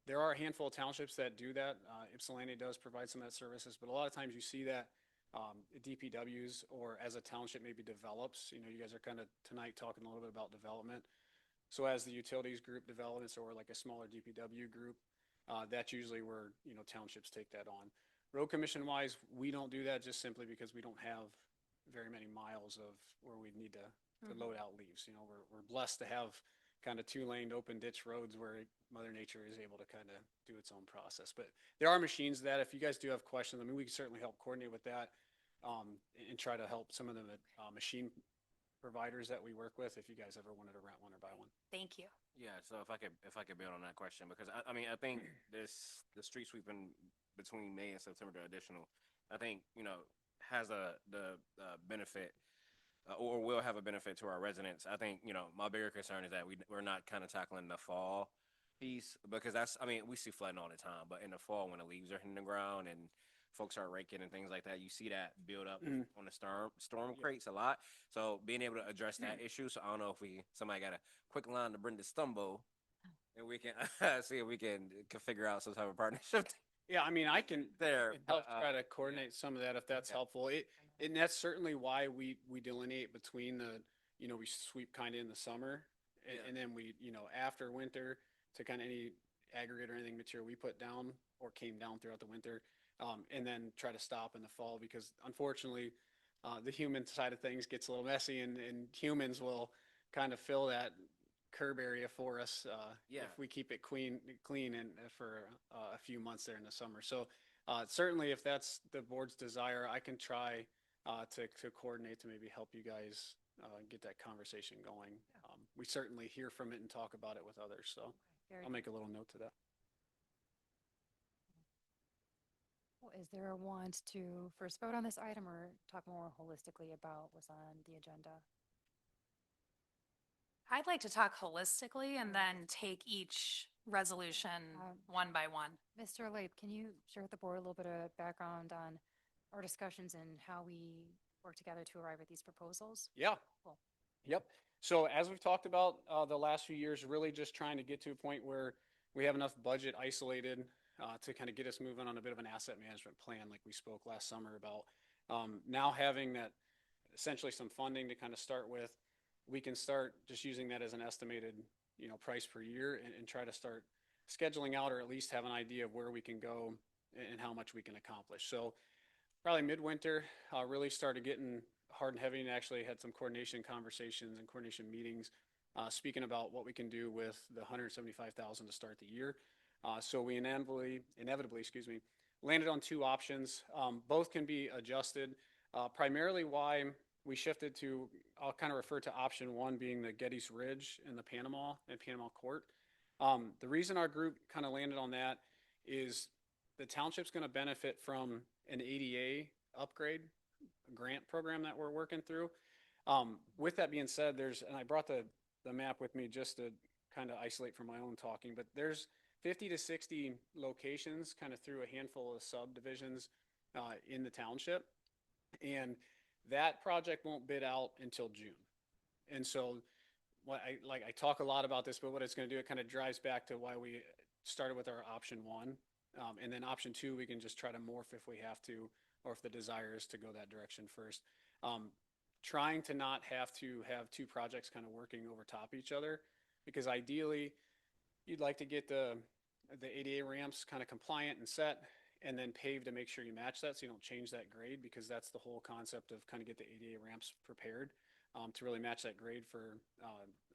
There are a handful of townships that do that. Ypsilanti does provide some of that services, but a lot of times you see that DPWs or as a township maybe develops. You guys are kind of tonight talking a little bit about development. So as the utilities group develops or like a smaller DPW group, that's usually where, townships take that on. Road commission wise, we don't do that just simply because we don't have very many miles of where we need to load out leaves. We're blessed to have kind of 2-lane open ditch roads where Mother Nature is able to kind of do its own process. But there are machines that if you guys do have questions, I mean, we can certainly help coordinate with that and try to help some of the machine providers that we work with if you guys ever wanted to rent one or buy one. Thank you. Yeah, so if I could build on that question, because I mean I think the street sweeping between May and September, the additional, I think has the benefit or will have a benefit to our residents. I think my bigger concern is that we're not kind of tackling the fall piece, because we see flooding all the time, but in the fall when the leaves are hitting the ground and folks are raking and things like that, you see that build up on the storm crates a lot. So being able to address that issue. So I don't know if somebody got a quick line to Brenda Stumbo and we can see if we can figure out some type of partnership. Yeah, I mean, I can there help try to coordinate some of that if that's helpful. And that's certainly why we delineate between we sweep kind of in the summer and then we, after winter to kind of any aggregate or anything material we put down or came down throughout the winter. And then try to stop in the fall, because unfortunately the human side of things gets a little messy and humans will kind of fill that curb area for us if we keep it clean and for a few months there in the summer. So certainly if that's the board's desire, I can try to coordinate to maybe help you guys get that conversation going. We certainly hear from it and talk about it with others. So I'll make a little note to that. Well, is there a want to first vote on this item or talk more holistically about what's on the agenda? I'd like to talk holistically and then take each resolution one by one. Mr. Lape, can you share with the board a little bit of background on our discussions and how we work together to arrive at these proposals? Yeah. Cool. Yep. So as we've talked about the last few years, really just trying to get to a point where we have enough budget isolated to kind of get us moving on a bit of an asset management plan like we spoke last summer about. Now having that essentially some funding to kind of start with, we can start just using that as an estimated, price per year and try to start scheduling out or at least have an idea of where we can go and how much we can accomplish. So probably midwinter, really started getting hard and heavy and actually had some coordination conversations and coordination meetings speaking about what we can do with the $175,000 to start the year. So we inevitably, landed on two options. Both can be adjusted. Primarily why we shifted to, I'll kind of refer to option one being the Getty's Ridge and the Panama and Panama Court. The reason our group kind of landed on that is the township's going to benefit from an ADA upgrade grant program that we're working through. With that being said, and I brought the map with me just to kind of isolate from my own talking, but there's 50 to 60 locations kind of through a handful of subdivisions in the township. And that project won't bid out until June. And so I talk a lot about this, but what it's going to do, it kind of drives back to why we started with our option one. And then option two, we can just try to morph if we have to, or if the desire is to go that direction first. Trying to not have to have two projects kind of working over top each other, because ideally you'd like to get the ADA ramps kind of compliant and set, and then pave to make sure you match that so you don't change that grade, because that's the whole concept of kind of get the ADA ramps prepared to really match that grade for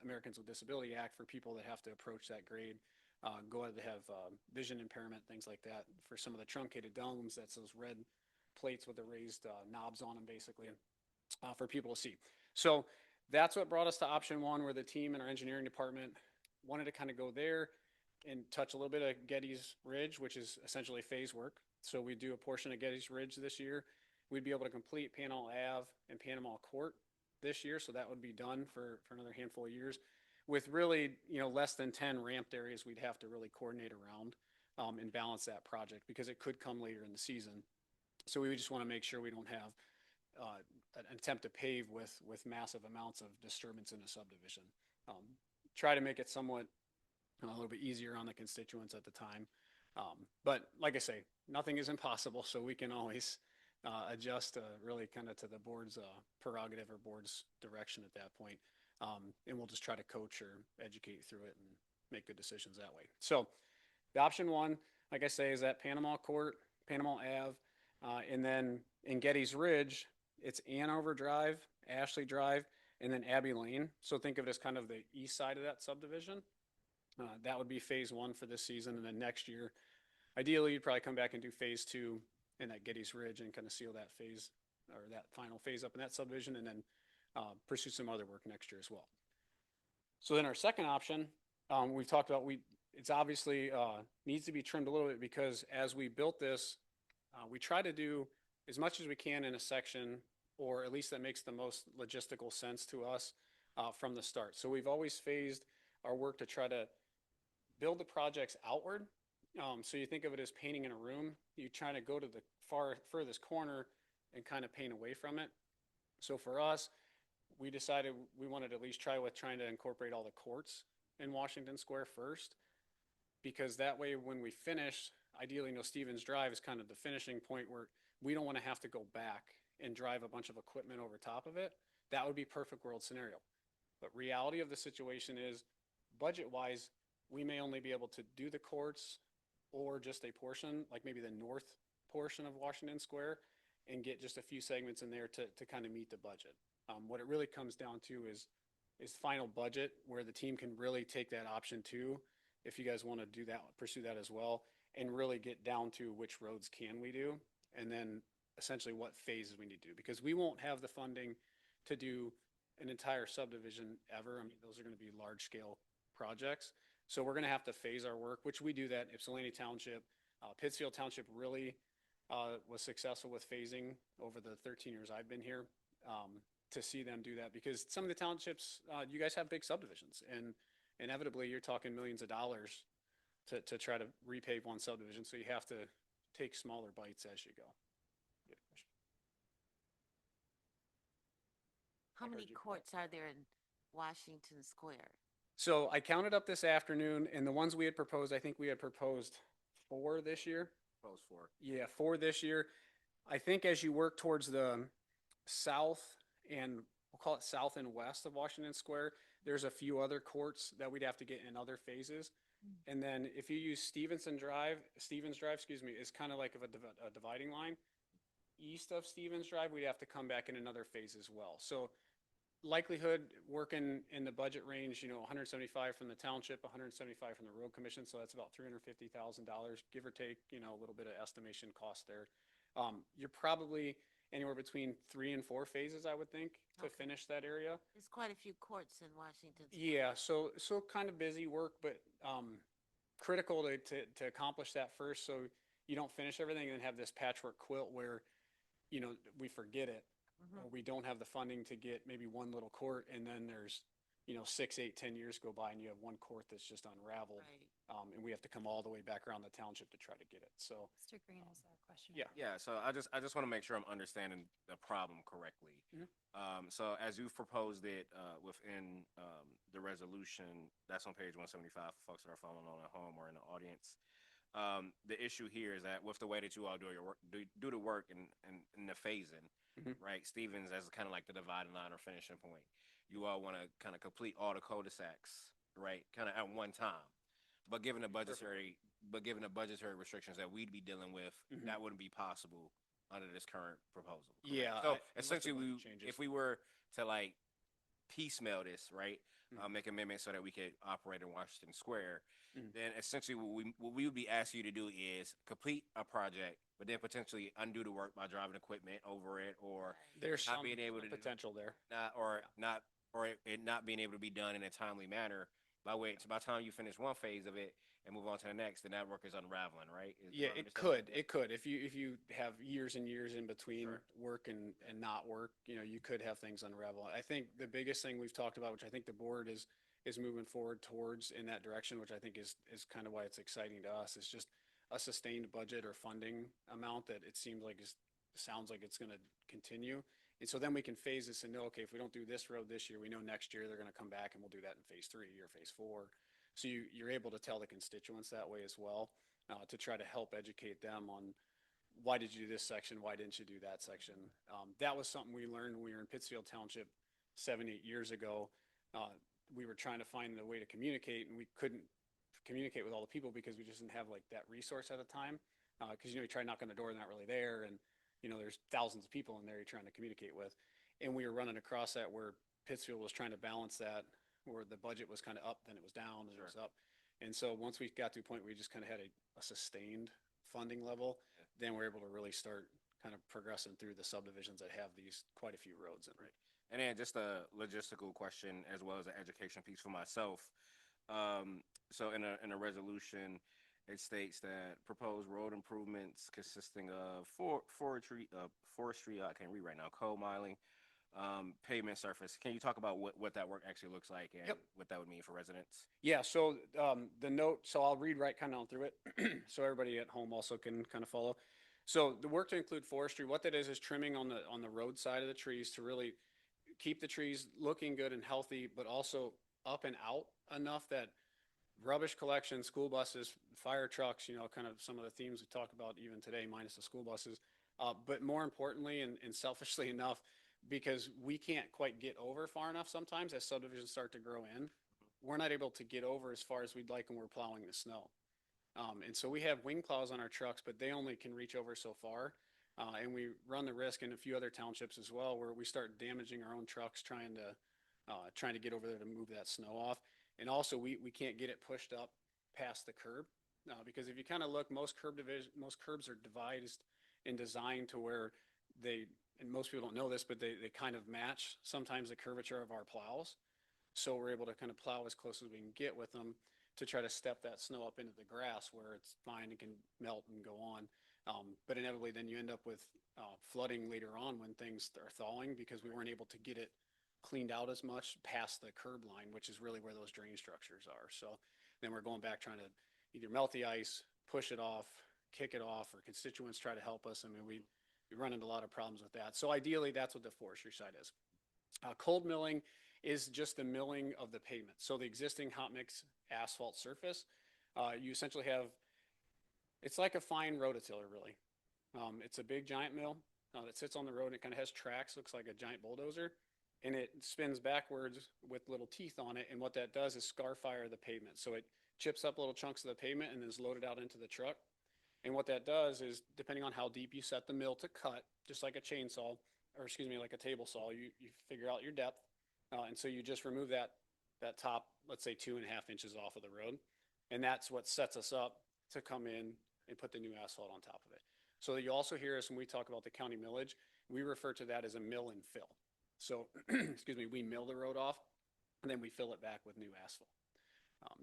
Americans with Disability Act, for people that have to approach that grade. Go ahead to have vision impairment, things like that. For some of the truncated domes, that's those red plates with the raised knobs on them, basically, for people to see. So that's what brought us to option one, where the team and our engineering department wanted to kind of go there and touch a little bit of Getty's Ridge, which is essentially phase work. So we do a portion of Getty's Ridge this year. We'd be able to complete Panama Ave and Panama Court this year. So that would be done for another handful of years, with really, less than 10 ramped areas we'd have to really coordinate around and balance that project, because it could come later in the season. So we just want to make sure we don't have an attempt to pave with massive amounts of disturbance in a subdivision. Try to make it somewhat a little bit easier on the constituents at the time. But like I say, nothing is impossible, so we can always adjust really kind of to the board's prerogative or board's direction at that point. And we'll just try to coach or educate through it and make good decisions that way. So the option one, like I say, is at Panama Court, Panama Ave, and then in Getty's Ridge, it's Anover Drive, Ashley Drive, and then Abbey Lane. So think of it as kind of the east side of that subdivision. That would be phase one for this season. And then next year, ideally, you'd probably come back and do phase two in that Getty's Ridge and kind of seal that phase, or that final phase up in that subdivision, and then pursue some other work next year as well. So then our second option, we've talked about, it's obviously needs to be trimmed a little bit, because as we built this, we try to do as much as we can in a section, or at least that makes the most logistical sense to us from the start. So we've always phased our work to try to build the projects outward. So you think of it as painting in a room. You try to go to the furthest corner and kind of paint away from it. So for us, we decided we wanted to at least try with trying to incorporate all the courts in Washington Square first, because that way when we finish, ideally, Stevens Drive is kind of the finishing point where we don't want to have to go back and drive a bunch of equipment over top of it. That would be perfect world scenario. But reality of the situation is, budget-wise, we may only be able to do the courts or just a portion, like maybe the north portion of Washington Square, and get just a few segments in there to kind of meet the budget. What it really comes down to is final budget, where the team can really take that option two, if you guys want to do that, pursue that as well, and really get down to which roads can we do, and then essentially what phases we need to do, because we won't have the funding to do an entire subdivision ever. I mean, those are going to be large scale projects. So we're going to have to phase our work, which we do that. Ypsilanti Township, Pittsfield Township really was successful with phasing over the 13 years I've been here, to see them do that, because some of the townships, you guys have big subdivisions, and inevitably you're talking millions of dollars to try to repave one subdivision, so you have to take smaller bites as you go. Good question. How I many heard you. courts are there in Washington Square? So I counted up this afternoon, and the ones we had proposed, I think we had proposed 4 this year. Post for. Yeah, 4 this year. I think as you work towards the south and we'll call it south and west of Washington Square, there's a few other courts that we'd have to get in other phases. And then if you use Stevens Drive, excuse me, is kind of like a dividing line. East of Stevens Drive, we'd have to come back in another phase as well. So likelihood working in the budget range, 175 from the township, 175 from the road commission. So that's about $350,000, give or take, a little bit of estimation cost there. You're probably anywhere between 3 and 4 phases, I would think, to finish that area. There's quite a few courts in Washington Square. Yeah, so kind of busy work, but critical to accomplish that first, so you don't finish everything and then have this patchwork quilt where, we forget it. Or we don't have the funding to get maybe one little court, and then there's, 6, 8, 10 years go by and you have one court that's just unraveled. Right. And we have to come all the way back around the township to try to get it. So, Mr. Green has a question. yeah. Yeah, so I just want to make sure I'm understanding the problem correctly. So as you've proposed it within the resolution, that's on page 175 for folks that are following on at home or in the audience. The issue here is that with the way that you all do your work, do the work and the phasing, right? Stevens as kind of like the dividing line or finishing point. You all want to kind of complete all the cul-de-sacs, right? Kind of at one time. But given the budgetary restrictions that we'd be dealing with, that wouldn't be possible under this current proposal. Correct? Yeah. So unless the essentially, budget changes. if we were to like piecemeal this, right, make amendments so that we could operate in Washington Square, then essentially what we would be asking you to do is complete a project, but then potentially undo the work by driving equipment over it, or There's not some being able to potential there. it not being able to be done in a timely manner. By the time you finish one phase of it and move on to the next, the network is unraveling, right? Yeah, it could. It could. If you have years and years in between work and not work, you could have things unravel. I think the biggest thing we've talked about, which I think the board is moving forward towards in that direction, which I think is kind of why it's exciting to us, is just a sustained budget or funding amount that it sounds like it's going to continue. And so then we can phase this and know, okay, if we don't do this road this year, we know next year they're going to come back and we'll do that in phase 3 or phase 4. So you're able to tell the constituents that way as well, to try to help educate them on why did you do this section? Why didn't you do that section? That was something we learned when we were in Pittsfield Township 7, 8 years ago. We were trying to find a way to communicate, and we couldn't communicate with all the people because we just didn't have like that resource at the time. Because, you try to knock on the door, they're not really there. And, there's thousands of people in there you're trying to communicate with. And we were running across that where Pittsfield was trying to balance that, where the budget was kind of up, then it was down, and it was up. And so once we got to a point where we just kind of had a sustained funding level, then we're able to really start kind of progressing through the subdivisions that have these quite a few roads in it. And then just a logistical question as well as an education piece for myself. So in a resolution, it states that proposed road improvements consisting of forestry, I can't read right now, coal mining, pavement surface. Can you talk about what that work actually looks like and what that would mean for residents? Yeah, so the note, so I'll read right kind of on through it so everybody at home also can kind of follow. So the work to include forestry, what that is trimming on the road side of the trees to really keep the trees looking good and healthy, but also up and out enough that rubbish collection, school buses, fire trucks, kind of some of the themes we talked about even today, minus the school buses. But more importantly, and selfishly enough, because we can't quite get over far enough sometimes as subdivisions start to grow in, we're not able to get over as far as we'd like when we're plowing the snow. And so we have wing plows on our trucks, but they only can reach over so far. And we run the risk in a few other townships as well, where we start damaging our own trucks trying to get over there to move that snow off. And also we can't get it pushed up past the curb, because if you kind of look, most curbs are devised and designed to where and most people don't know this, but they kind of match sometimes the curvature of our plows. So we're able to kind of plow as close as we can get with them to try to step that snow up into the grass where it's fine and can melt and go on. But inevitably, then you end up with flooding later on when things are thawing because we weren't able to get it cleaned out as much past the curb line, which is really where those drain structures are. So then we're going back trying to either melt the ice, push it off, kick it off, or constituents try to help us. I mean, we run into a lot of problems with that. So ideally, that's what the forestry side is. Cold milling is just the milling of the pavement. So the existing hot mix asphalt surface, you essentially have, it's like a fine rototiller, really. It's a big giant mill that sits on the road. It kind of has tracks, looks like a giant bulldozer, and it spins backwards with little teeth on it. And what that does is scar fire the pavement. So it chips up little chunks of the pavement and then is loaded out into the truck. And what that does is, depending on how deep you set the mill to cut, just like a chainsaw, or excuse me, like a table saw, you figure out your depth. And so you just remove that top, let's say 2.5 inches off of the road. And that's what sets us up to come in and put the new asphalt on top of it. So you also hear us when we talk about the county millage, we refer to that as a mill and fill. So, excuse me, we mill the road off and then we fill it back with new asphalt.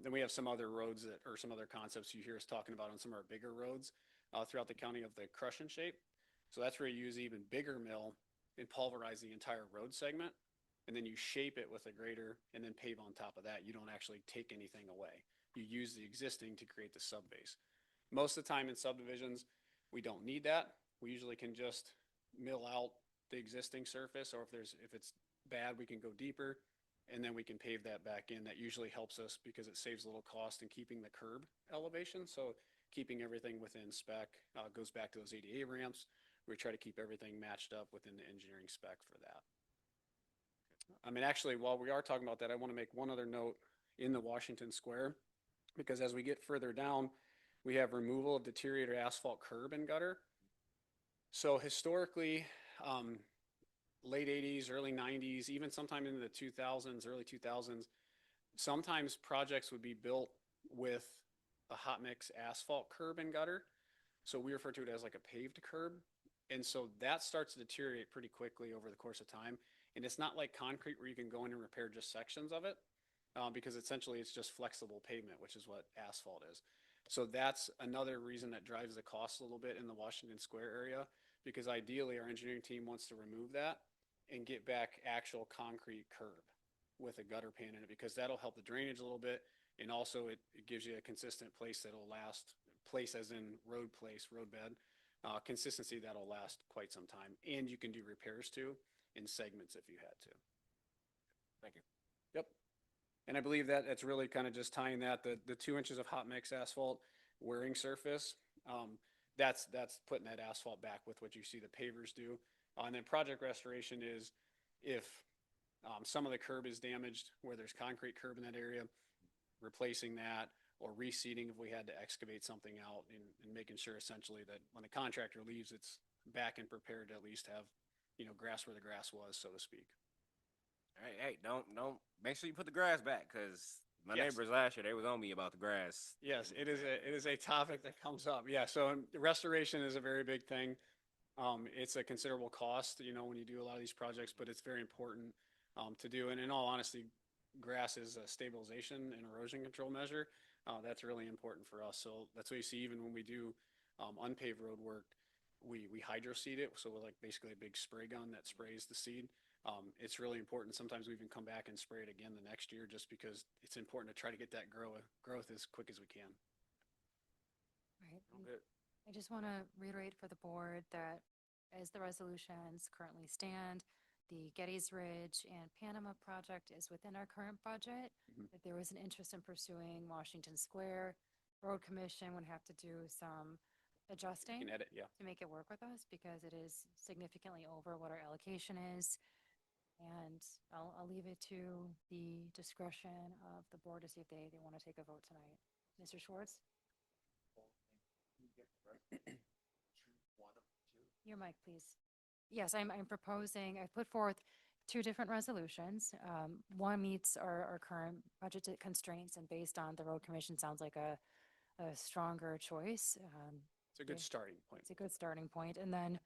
Then we have some other roads that, or some other concepts you hear us talking about on some of our bigger roads throughout the county of the crush and shape. So that's where you use even bigger mill and pulverize the entire road segment. And then you shape it with a grader and then pave on top of that. You don't actually take anything away. You use the existing to create the sub base. Most of the time in subdivisions, we don't need that. We usually can just mill out the existing surface, or if it's bad, we can go deeper and then we can pave that back in. That usually helps us because it saves a little cost in keeping the curb elevation. So keeping everything within spec goes back to those ADA ramps. We try to keep everything matched up within the engineering spec for that. I mean, actually, while we are talking about that, I want to make one other note in the Washington Square, because as we get further down, we have removal of deteriorated asphalt curb and gutter. So historically, late 80s, early 90s, even sometime into the 2000s, early 2000s, sometimes projects would be built with a hot mix asphalt curb and gutter. So we refer to it as like a paved curb. And so that starts to deteriorate pretty quickly over the course of time. And it's not like concrete where you can go in and repair just sections of it, because essentially it's just flexible pavement, which is what asphalt is. So that's another reason that drives the cost a little bit in the Washington Square area, because ideally our engineering team wants to remove that and get back actual concrete curb with a gutter pan in it, because that'll help the drainage a little bit. And also it gives you a consistent place that'll last, place as in road place, road bed, consistency that'll last quite some time. And you can do repairs too in segments if you had to. Thank you. Yep. And I believe that it's really kind of just tying that, the 2 inches of hot mix asphalt wearing surface, that's putting that asphalt back with what you see the pavers do. And then project restoration is if some of the curb is damaged where there's concrete curb in that area, replacing that, or reseeding if we had to excavate something out, and making sure essentially that when the contractor leaves, it's back and prepared to at least have, grass where the grass was, so to speak. Hey, don't make sure you put the grass back, because my neighbors last year, they was on me about the grass. Yes, it is a topic that comes up. Yeah, so restoration is a very big thing. It's a considerable cost, when you do a lot of these projects, but it's very important to do. And in all honesty, grass is a stabilization and erosion control measure. That's really important for us. So that's what you see even when we do unpaved road work, we hydro seed it. So we're like basically a big spray gun that sprays the seed. It's really important. Sometimes we even come back and spray it again the next year, just because it's important to try to get that growth as quick as we can. Right. I just want to reiterate for the board that as the resolutions currently stand, the Gettys Ridge and Panama project is within our current budget. If there was an interest in pursuing Washington Square, Road Commission would have to do some adjusting You can edit, yeah. to make it work with us, because it is significantly over what our allocation is. And I'll leave it to the discretion of the board to see if they want to take a vote tonight. Mr. Schwartz? Your mic, please. Yes, I'm proposing, I've put forth 2 different resolutions. One meets our current budget constraints, and based on the Road Commission, sounds like a stronger choice. It's a good starting point. It's a good starting point. And then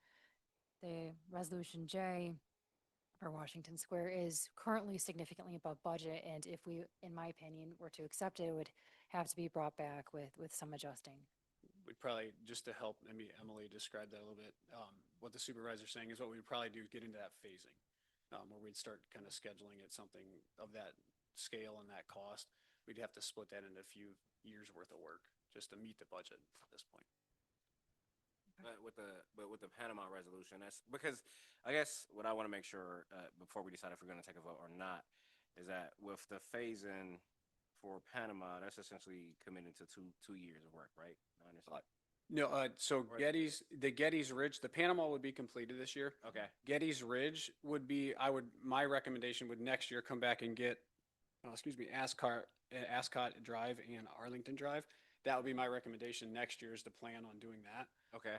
the Resolution J for Washington Square is currently significantly above budget. And if we, in my opinion, were to accept it, it would have to be brought back with some adjusting. we'd probably, just to help, maybe Emily described that a little bit, what the supervisor's saying is what we'd probably do is get into that phasing, where we'd start kind of scheduling it something of that scale and that cost. We'd have to split that into a few years worth of work just to meet the budget at this point. But with the Panama resolution, that's because I guess what I want to make sure before we decide if we're going to take a vote or not is that with the phase-in for Panama, that's essentially committed to two years of work, right? I understand. No, so Right. the Getty's Ridge, the Panama would be completed this year. Okay. Getty's Ridge would be, my recommendation would next year come back and get, Ascot Drive and Arlington Drive. That would be my recommendation next year, is to plan on doing that. Okay.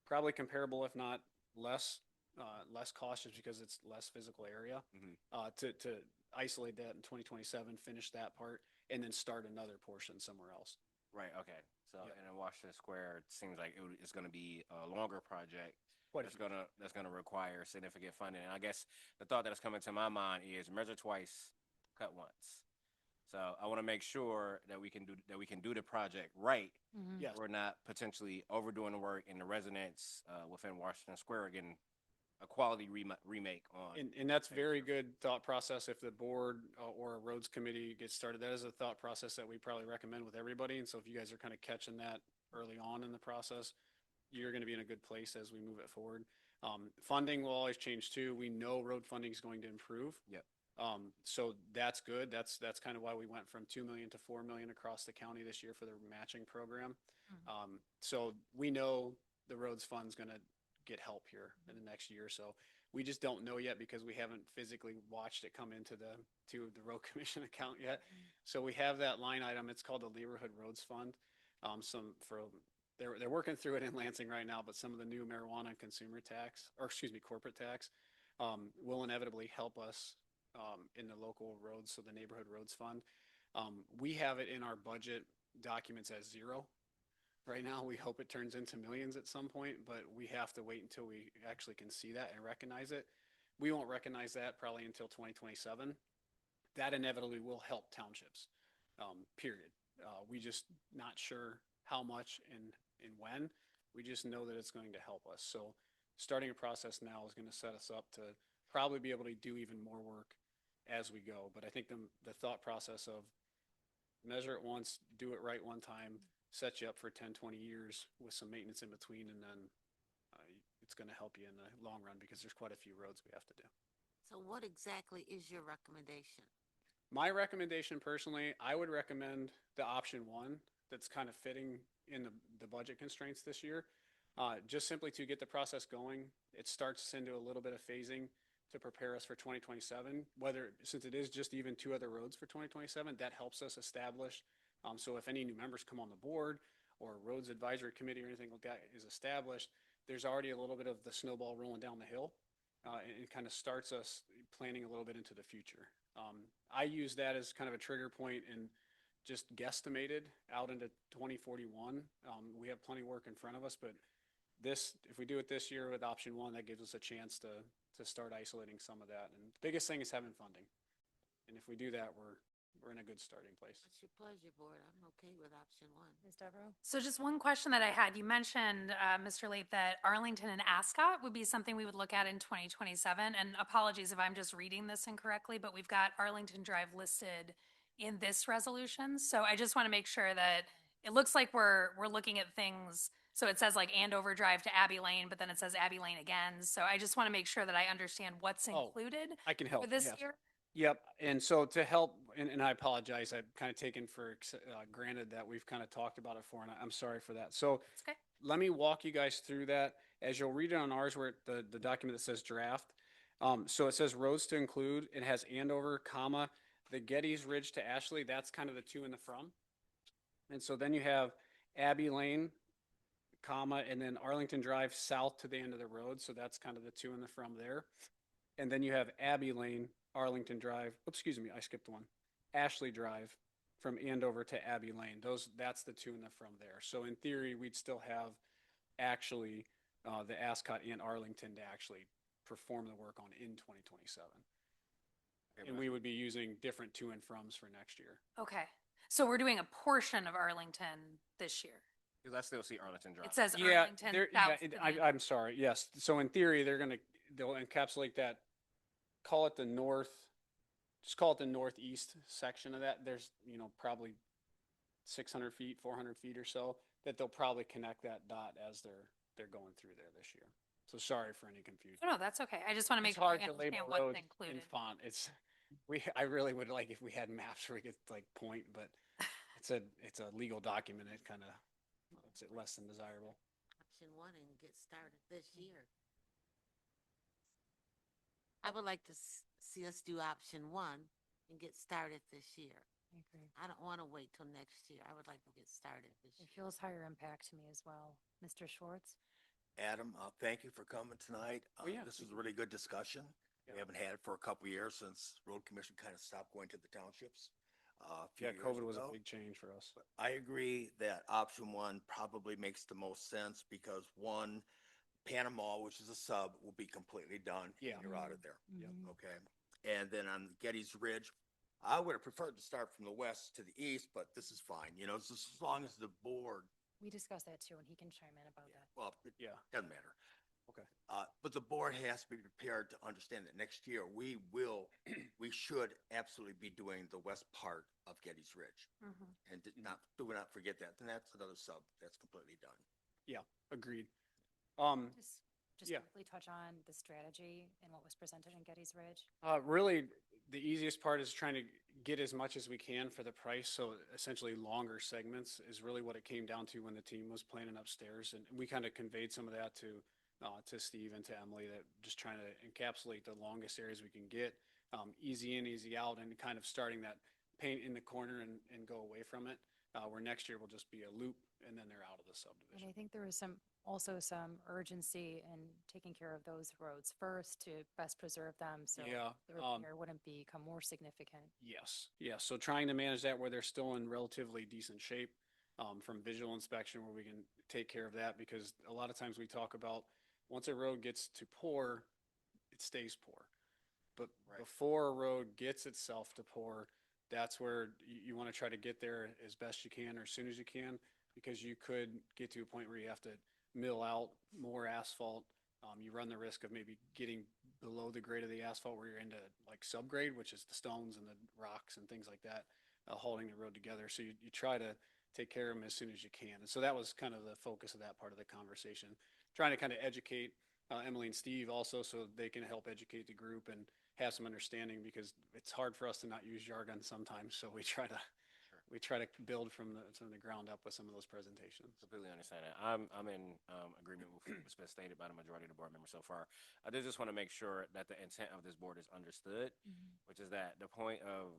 Probably comparable, if not less cost, just because it's less physical area. To isolate that in 2027, finish that part, and then start another portion somewhere else. Right. Okay. So, Yeah. and in Washington Square, it seems like it's going to be a longer project. Quite a That's gonna require significant funding. And I guess the thought that's coming to my mind is measure twice, cut once. So I want to make sure that we can do the project right. Yes. We're not potentially overdoing the work, and the residents within Washington Square are getting a quality remake on. And that's very good thought process. If the board or a roads committee gets started, that is a thought process that we probably recommend with everybody. And so if you guys are kind of catching that early on in the process, you're going to be in a good place as we move it forward. Funding will always change too. We know road funding is going to improve. Yep. So that's good. That's kind of why we went from 2 million to 4 million across the county this year for the matching program. So we know the roads fund's going to get help here in the next year or so. We just don't know yet because we haven't physically watched it come into the road commission account yet. So we have that line item. It's called the Neighborhood Roads Fund. They're working through it in Lansing right now, but some of the new marijuana and consumer tax, corporate tax, will inevitably help us in the local roads, so the Neighborhood Roads Fund. We have it in our budget documents as zero. Right now, we hope it turns into millions at some point, but we have to wait until we actually can see that and recognize it. We won't recognize that probably until 2027. That inevitably will help townships, period. We just not sure how much and when. We just know that it's going to help us. So starting a process now is going to set us up to probably be able to do even more work as we go. But I think the thought process of measure it once, do it right one time, set you up for 10, 20 years with some maintenance in between, and then it's going to help you in the long run because there's quite a few roads we have to do. So what exactly is your recommendation? My recommendation personally, I would recommend the option one that's kind of fitting in the budget constraints this year. Just simply to get the process going. It starts us into a little bit of phasing to prepare us for 2027, since it is just even 2 other roads for 2027, that helps us establish. So if any new members come on the board or roads advisory committee or anything like that is established, there's already a little bit of the snowball rolling down the hill. And it kind of starts us planning a little bit into the future. I use that as kind of a trigger point and just guesstimated out into 2041. We have plenty of work in front of us, but if we do it this year with option one, that gives us a chance to start isolating some of that. And the biggest thing is having funding. And if we do that, we're in a good starting place. What's your pleasure, board? I'm okay with option one. Ms. Devereaux? So just one question that I had, you mentioned, Mr. Late, that Arlington and Ascot would be something we would look at in 2027. And apologies if I'm just reading this incorrectly, but we've got Arlington Drive listed in this resolution. So I just want to make sure that it looks like we're looking at things. So it says like Andover Drive to Abbey Lane, but then it says Abbey Lane again. So I just want to make sure that I understand what's included I can help. for this yes. year. Yep. And so to help, and I apologize, I've kind of taken for granted that we've kind of talked about it for, and I'm sorry for that. So It's okay. let me walk you guys through that. As you'll read it on ours, where the document that says draft. So it says roads to include. It has Andover, comma, the Getty's Ridge to Ashley. That's kind of the 2 in the from. And so then you have Abbey Lane, comma, and then Arlington Drive south to the end of the road. So that's kind of the 2 in the from there. And then you have Abbey Lane, Arlington Drive. Oops, excuse me, I skipped one. Ashley Drive from Andover to Abbey Lane. That's the 2 in the from there. So in theory, we'd still have actually the Ascot and Arlington to actually perform the work on in 2027. And we would be using different 2 and froms for next year. Okay. So we're doing a portion of Arlington this year. Because I still see Arlington Drive. It says Yeah, Arlington, they're, South yeah, Savannah. I'm sorry, yes. So in theory, they'll encapsulate that, call it the north, just call it the northeast section of that. There's, probably 600 feet, 400 feet or so, that they'll probably connect that dot as they're going through there this year. So sorry for any confusion. Oh, no, that's okay. I just want to make It's sure I hard to understand label what's roads in included. font. I really would like if we had maps where we could like point, but it's a legal document. It kind of makes it less than desirable. Option one and get started this year. I would like to see us do option one and get started this year. I agree. I don't want to wait till next year. I would like to get started this It year. feels higher impact to me as well. Mr. Schwartz? Adam, thank you for coming tonight. yeah, This was a really good discussion. Yeah. We haven't had it for a couple of years since Road Commission kind of stopped going to the townships. A few Yeah, years COVID was a ago. big change for us. But I agree that option one probably makes the most sense because one, Panama, which is a sub, will be completely done. Yeah. And you're out of there. Mhm. Okay. And then on Getty's Ridge, I would have preferred to start from the west to the east, but this is fine. Just as long as the board, We discussed that too, and he can chime in about that. well, it Yeah. doesn't matter. Okay. But the board has to be prepared to understand that next year we should absolutely be doing the west part of Getty's Ridge. Mhm. And do not forget that. Then that's another sub that's completely done. Yeah, agreed. Just Yeah. quickly touch on the strategy and what was presented in Getty's Ridge. Really, the easiest part is trying to get as much as we can for the price. So essentially longer segments is really what it came down to when the team was planning upstairs. And we kind of conveyed some of that to Steve and to Emily, that just trying to encapsulate the longest areas we can get, easy in, easy out, and kind of starting that paint in the corner and go away from it. Where next year will just be a loop and then they're out of the And subdivision. I think there was also some urgency in taking care of those roads first to best preserve them, so Yeah, the repair wouldn't become more significant. Yes, yes. So trying to manage that where they're still in relatively decent shape, from visual inspection where we can take care of that, because a lot of times we talk about once a road gets to poor, it stays poor. But before a road gets itself to poor, that's where you want to try to get there as best you can or as soon as you can, because you could get to a point where you have to mill out more asphalt. You run the risk of maybe getting below the grade of the asphalt where you're into like subgrade, which is the stones and the rocks and things like that, holding the road together. So you try to take care of them as soon as you can. And so that was kind of the focus of that part of the conversation, trying to kind of educate Emily and Steve also, so they can help educate the group and have some understanding, because it's hard for us to not use jargon sometimes. So we try to build from the ground up with some of those presentations. Completely understand that. I'm in agreement with what's been stated by the majority of the board members so far. I did just want to make sure that the intent of this board is understood, which is that the point of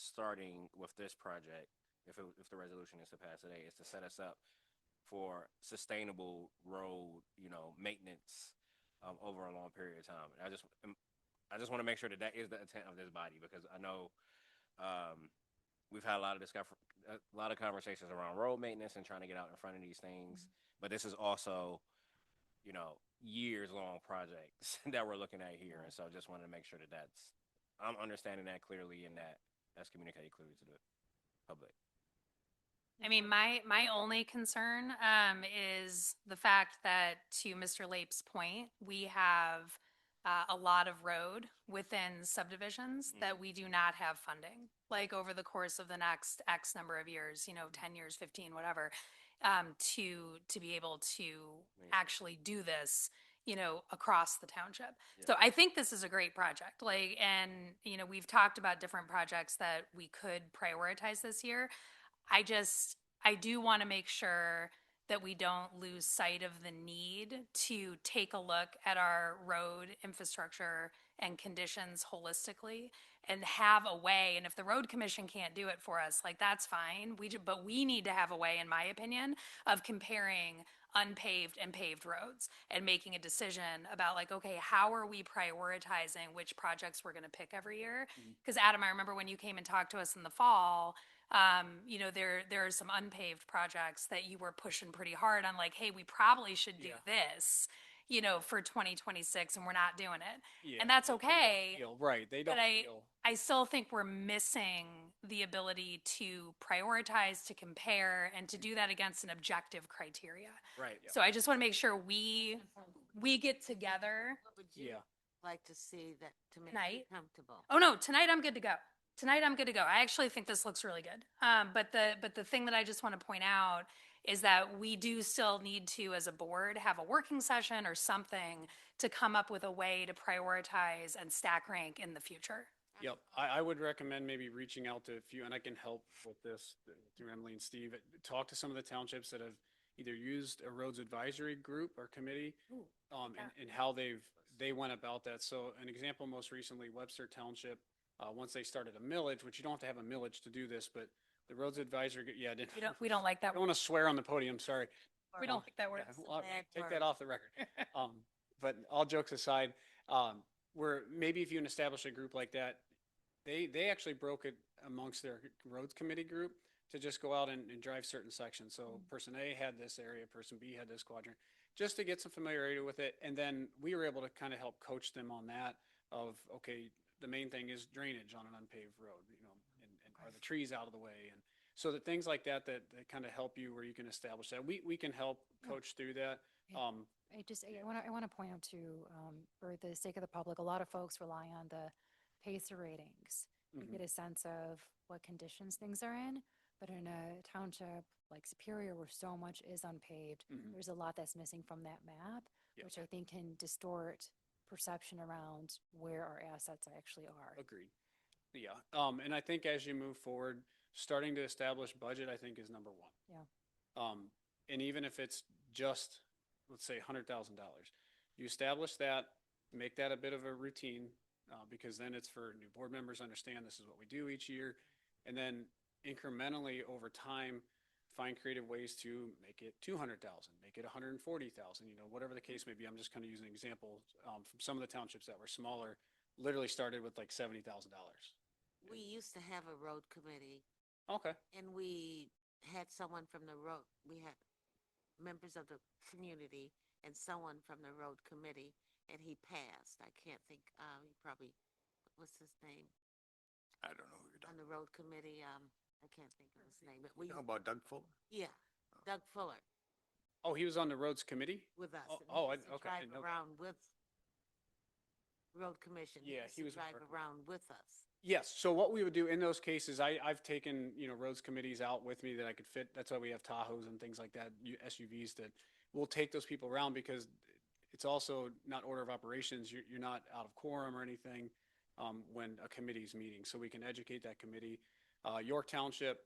starting with this project, if the resolution is to pass today, is to set us up for sustainable road, maintenance over a long period of time. And I just want to make sure that is the intent of this body, because I know we've had a lot of conversations around road maintenance and trying to get out in front of these things. But this is also, years-long projects that we're looking at here. And so I just wanted to make sure that I'm understanding that clearly and that's communicated clearly to the public. I mean, my only concern is the fact that, to Mr. Lape's point, we have a lot of road within subdivisions that we do not have funding, like over the course of the next X number of years, 10 years, 15, whatever, to be able to actually do this, across the township. So I think this is a great project. And we've talked about different projects that we could prioritize this year. I do want to make sure that we don't lose sight of the need to take a look at our road infrastructure and conditions holistically and have a way. And if the road commission can't do it for us, that's fine. But we need to have a way, in my opinion, of comparing unpaved and paved roads and making a decision about okay, how are we prioritizing which projects we're going to pick every year? Because Adam, I remember when you came and talked to us in the fall, there are some unpaved projects that you were pushing pretty hard on, hey, we probably should do this, for 2026 and we're not doing it. Yeah, And that's they don't okay. feel- Right, they don't But feel. I still think we're missing the ability to prioritize, to compare, and to do that against an objective criteria. Right. So I just want to make sure we get together. What would you Yeah. like to see that to make you Tonight? comfortable? Oh no, tonight I'm good to go. Tonight I'm good to go. I actually think this looks really good. But the thing that I just want to point out is that we do still need to, as a board, have a working session or something to come up with a way to prioritize and stack rank in the future. Yep, I would recommend maybe reaching out to a few, and I can help with this through Emily and Steve. Talk to some of the townships that have either used a roads advisory group or committee, and how they went about that. So an example, most recently, Webster Township, once they started a millage, which you don't have to have a millage to do this, but the roads advisory, yeah, I didn't. We don't like I that. don't want to swear on the podium, sorry. We don't like that word. Yeah, well, bad take word. that off the record. But all jokes aside, where maybe if you establish a group like that, they actually broke it amongst their roads committee group to just go out and drive certain sections. So person A had this area, person B had this quadrant, just to get some familiarity with it. And then we were able to kind of help coach them on that of, okay, the main thing is drainage on an unpaved road, and are the trees out of the way? And so that things like that kind of help you where you can establish that. We can help coach through that. I want to point out too, for the sake of the public, a lot of folks rely on the PACER ratings to Mhm. get a sense of what conditions things are in. But in a township like Superior, where so much is unpaved, Mhm. there's a lot that's missing from that map, Yeah. which I think can distort perception around where our assets actually are. Agreed. Yeah. And I think as you move forward, starting to establish budget, I think is number one. Yeah. And even if it's just, let's say, $100,000, you establish that, make that a bit of a routine, because then it's for new board members understand this is what we do each year. And then incrementally over time, find creative ways to make it 200,000, make it 140,000, whatever the case may be. I'm just kind of using an example from some of the townships that were smaller, literally started with like $70,000. We used to have a road committee Okay. and we had someone from the road, we had members of the community and someone from the road committee, and he passed. I can't think, he probably, what's his name? I don't know who you're On talking the road committee, I can't think of his name, but we, about. About Doug Fuller? yeah, Doug Fuller Oh, he was on the roads committee? with us. Oh, and he oh, used to okay, I Drive didn't know that. around with road commission. Yeah, used he to was with drive our- around with us. Yes. So what we would do in those cases, I've taken, roads committees out with me that I could fit. That's why we have Tahoes and things like that, SUVs that we'll take those people around because it's also not order of operations. You're not out of quorum or anything when a committee's meeting. So we can educate that committee. York Township,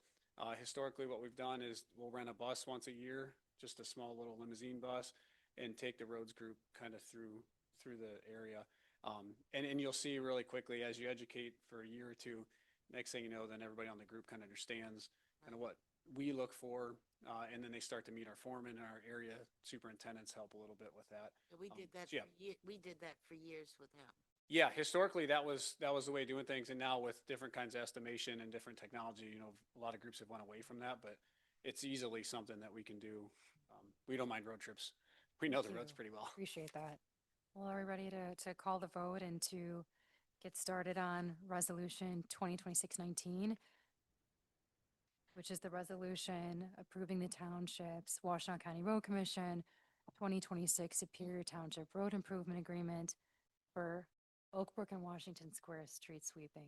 historically what we've done is we'll rent a bus once a year, just a small little limousine bus, and take the roads group kind of through the area. And you'll see really quickly as you educate for a year or two, next thing you know, then everybody on the group kind of understands kind of what we look for. And then they start to meet our foreman and our area superintendents help a little bit with that. So we did that, yeah. we did that for years with him. Yeah, historically that was the way of doing things. And now with different kinds of estimation and different technology, a lot of groups have went away from that, but it's easily something that we can do. We don't mind road trips. We know the Thank roads you. pretty well. Appreciate that. Well, are we ready to call the vote and to get started on Resolution 2026-19, which is the resolution approving the township's Washtenaw County Road Commission 2026 Superior Township Road Improvement Agreement for Oak Brook and Washington Square street sweeping?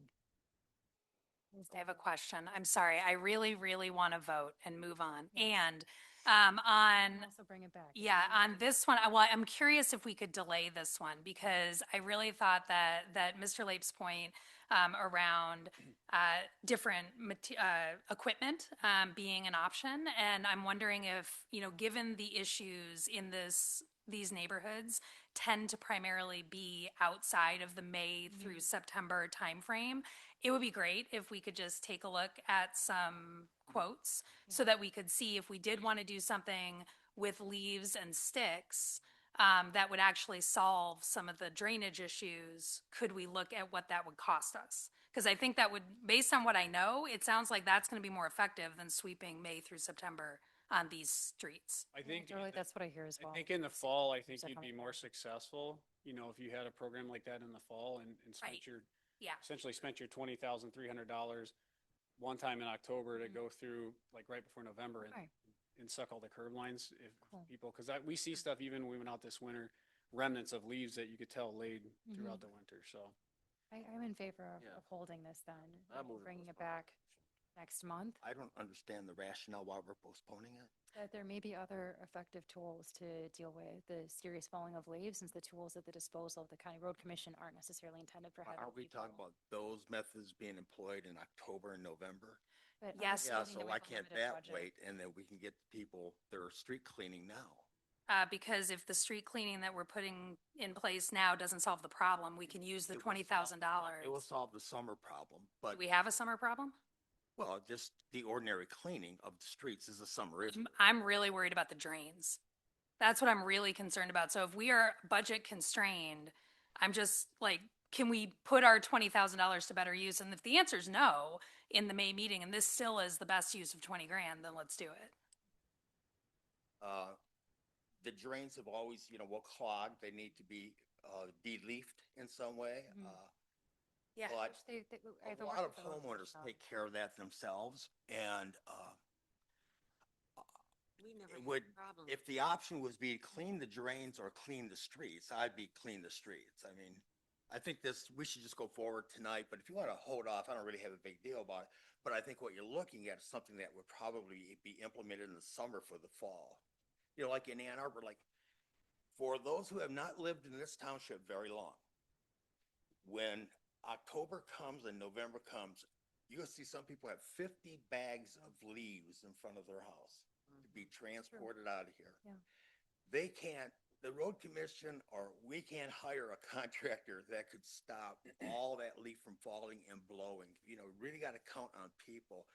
I have a question. I'm sorry. I really, really want to vote and move on. And on Also bring it back. Yeah, on this one, well, I'm curious if we could delay this one because I really thought that Mr. Lape's point around different equipment being an option, and I'm wondering if, given the issues in these neighborhoods tend to primarily be outside of the May through September timeframe, it would be great if we could just take a look at some quotes so that we could see if we did want to do something with leaves and sticks that would actually solve some of the drainage issues. Could we look at what that would cost us? Because I think that would, based on what I know, it sounds like that's going to be more effective than sweeping May through September on these streets. I think, Really, that's what I hear as well. I think in the fall, I think that you'd be coming more through. successful, if you had a program like that in the fall and Right. spent your, Yeah. essentially spent your $20,300 one time in October to go through, like, right before November Right. and suck all the curb lines if Cool. people, because we see stuff even when we went out this winter, remnants of leaves that you could tell laid throughout the winter, so. I'm in favor of, Yeah. of holding this then, I and move to bringing it postpone. back next month. I don't understand the rationale why we're postponing it. That there may be other effective tools to deal with the serious falling of leaves, since the tools at the disposal of the county road commission aren't necessarily intended for heavy Aren't we talking people. about those methods being employed in October and November? But Yes. Yeah, understanding that so we why have a can't limited that budget. wait and then we can get people that are street cleaning now? Because if the street cleaning that we're putting in place now doesn't solve the problem, we can use the It will solve- $20,000. It will solve the summer problem, but, Do we have a summer problem? well, just the ordinary cleaning of the streets is a summer issue. I'm really worried about the drains. That's what I'm really concerned about. So if we are budget constrained, I'm just like, can we put our $20,000 to better use? And if the answer is no in the May meeting, and this still is the best use of 20 grand, then let's do it. The drains have always, will clog. They need to be, de-leafed in some way. Yeah. But I have a worked lot of with the road homeowners commission. take care of that themselves, and We never it had would, problems. if the option was be clean the drains or clean the streets, I'd be clean the streets. I mean, I think we should just go forward tonight, but if you want to hold off, I don't really have a big deal about it. But I think what you're looking at is something that would probably be implemented in the summer for the fall. Like in Ann Arbor, like, for those who have not lived in this township very long, when October comes and November comes, you'll see some people have 50 bags of leaves in front of their house to be transported out of here. Yeah. They can't, the road commission or we can't hire a contractor that could stop all that leaf from falling and blowing. Really got to count on people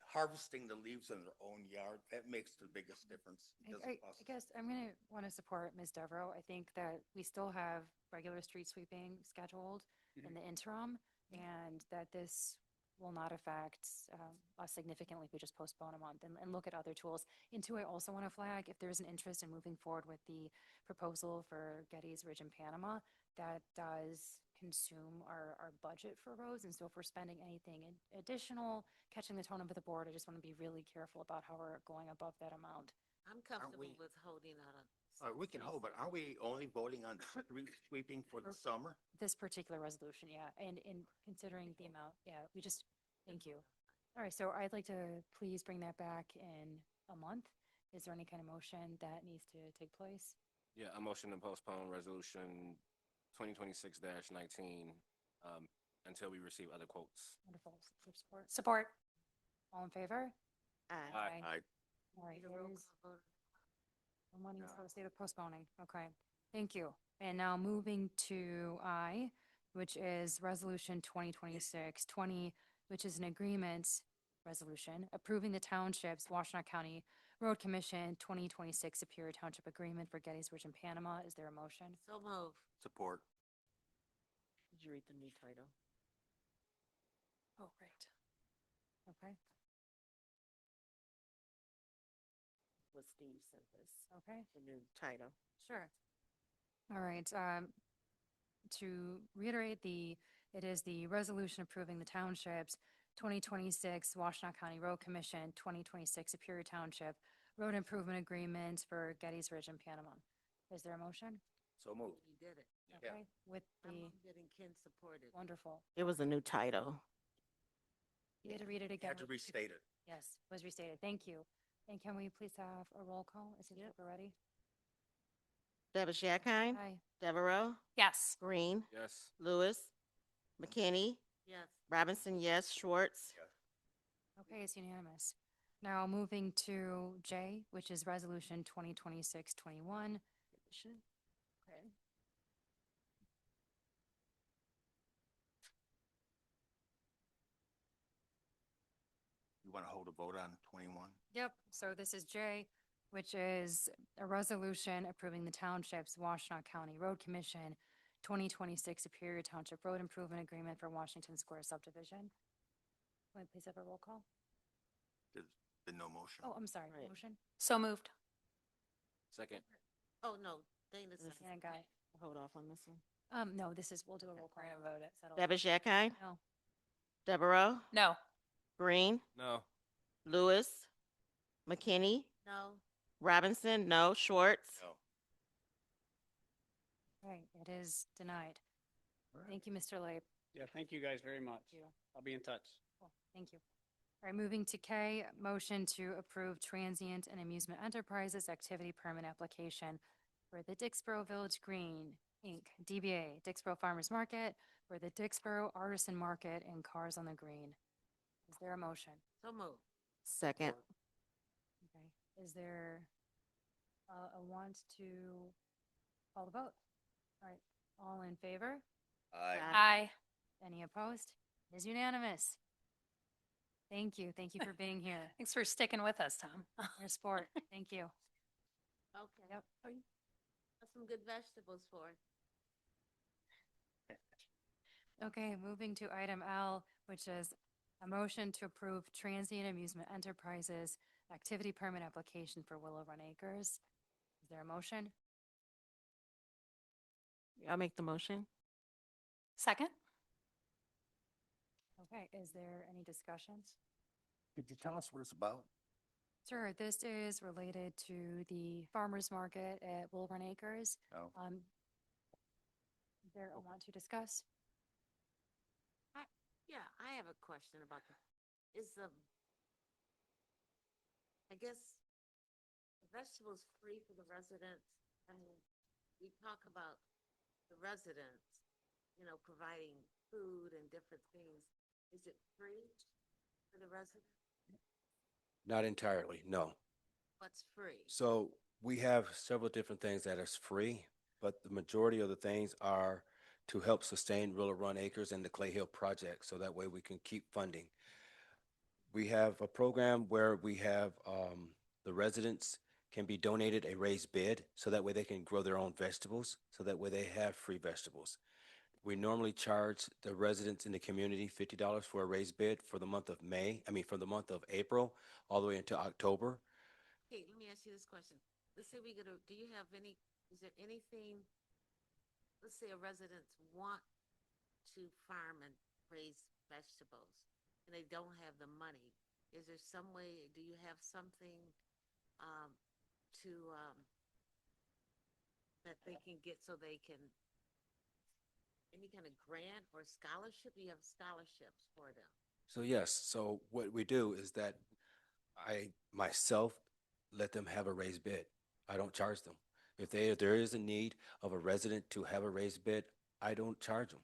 harvesting the leaves in their own yard. That makes the biggest difference. It doesn't I cost- guess I'm gonna want to support Ms. Devereaux. I think that we still have regular street sweeping scheduled in the interim, and that this will not affect us significantly if we just postpone a month and look at other tools. And two, I also want to flag, if there's an interest in moving forward with the proposal for Getty's Ridge in Panama, that does consume our budget for roads. And so if we're spending anything additional, catching the tone of the board, I just want to be really careful about how we're going above that amount. I'm comfortable we- with holding out on. We can hold, but aren't we only voting on street sweeping for the summer? This particular resolution, yeah, and considering the amount, yeah, thank you. All right, so I'd like to please bring that back in a month. Is there any kind of motion that needs to take place? Yeah, a motion to postpone resolution 2026-19 until we receive other quotes. Wonderful. Support. All in favor? Aye. Aye. All right, Need a roll it is call vote. one is for the state of postponing. Okay, thank you. And now moving to I, which is Resolution 2026-20, which is an agreement resolution approving the township's Washtenaw County Road Commission 2026 Superior Township Agreement for Getty's Ridge in Panama. Is there a motion? So move. Support. Did you read the new title? Oh, right. Okay, What Steve sent us, okay. the new title. Sure. All right, to reiterate, it is the resolution approving the township's 2026 Washtenaw County Road Commission 2026 Superior Township Road Improvement Agreement for Getty's Ridge in Panama. Is there a motion? So moved. You did it. Yeah. Okay, with I'm the, moved it and Ken supported. wonderful. It was a new title. You had to read it again. Had to restate it. Yes, was restated. Thank you. And can we please have a roll call? Is it ready? Davis Yakine, Aye. Devereaux, Yes. Green, Yes. Lewis, McKinney, Yes. Robinson, yes, Schwartz. Okay, it's unanimous. Now moving to J, which is Resolution 2026-21. Okay. You want to hold a vote on 21? Yep, so this is J, which is a resolution approving the township's Washtenaw County Road Commission 2026 Superior Township Road Improvement Agreement for Washington Square subdivision. Can we please have a roll call? Been no motion. Oh, I'm sorry, Right. motion? So moved. Second. Oh, no, Dana said. And Guy. Hold off on this one. No, this is, we'll do a roll call and vote it. settle. Dabish Akine, No. Devereaux, No. Green, No. Lewis, McKinney, No, Robinson, no, Schwartz. No. Right, it is denied. Thank you, Mr. Labe. Yeah, thank you guys very much. you. I'll be in touch. Cool, thank you. All right, moving to K, motion to approve transient and amusement enterprises activity permit application for the Dixboro Village Green, Inc., DBA, Dixboro Farmers Market, for the Dixboro Artisan Market and Cars on the Green. Is there a motion? so move. Second. Okay, is there a want to call the vote? All right, all in favor? Aye. Aye. Any opposed? It is unanimous. Thank you for being here. Thanks for sticking with us, Tom. Your support, thank you. Okay. Yep. Got some good vegetables for. Okay, moving to item L, which is a motion to approve transient amusement enterprises activity permit application for Willow Run Acres. Is there a motion? I'll make the motion. Second? Okay, is there any discussions? Could you tell us what it's about? Sure, this is related to the farmer's market at Willow Run Acres. Oh. Is there a want to discuss? Yeah, I have a question about I guess, the vegetables free for the residents? I mean, we talk about the residents, providing food and different things. Is it free for the residents? Not entirely, no. What's free? So we have several different things that are free, but the majority of the things are to help sustain Willow Run Acres and the Clay Hill project, so that way we can keep funding. We have a program where we have the residents can be donated a raised bed, so that way they can grow their own vegetables, so that way they have free vegetables. We normally charge the residents in the community $50 for a raised bed for the month of for the month of April, all the way into October. Okay, let me ask you this question. Let's say is there anything, let's say a resident want to farm and raise vegetables and they don't have the money. Is there some way, do you have something that they can get so they can, any kind of grant or scholarship? You have scholarships for them. So yes, so what we do is that I myself let them have a raised bed. I don't charge them. If there is a need of a resident to have a raised bed, I don't charge them.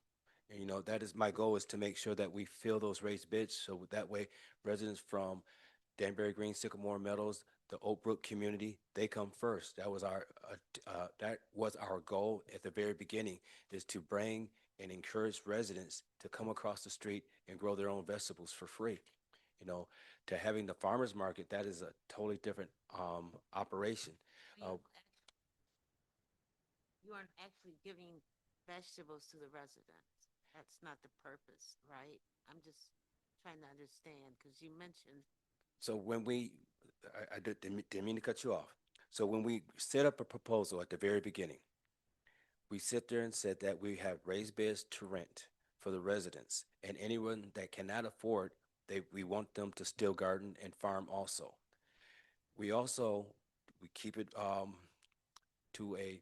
And, that is my goal, is to make sure that we fill those raised beds, so that way residents from Danbury Green, Sycamore Meadows, the Oak Brook community, they come first. That was our goal at the very beginning, is to bring and encourage residents to come across the street and grow their own vegetables for free. To having the farmers market, that is a totally different operation. You aren't actually giving vegetables to the residents. That's not the purpose, right? I'm just trying to understand, because you mentioned. So when I didn't mean to cut you off. So when we set up a proposal at the very beginning, we sit there and said that we have raised beds to rent for the residents, and anyone that cannot afford, we want them to still garden and farm also. We keep it to a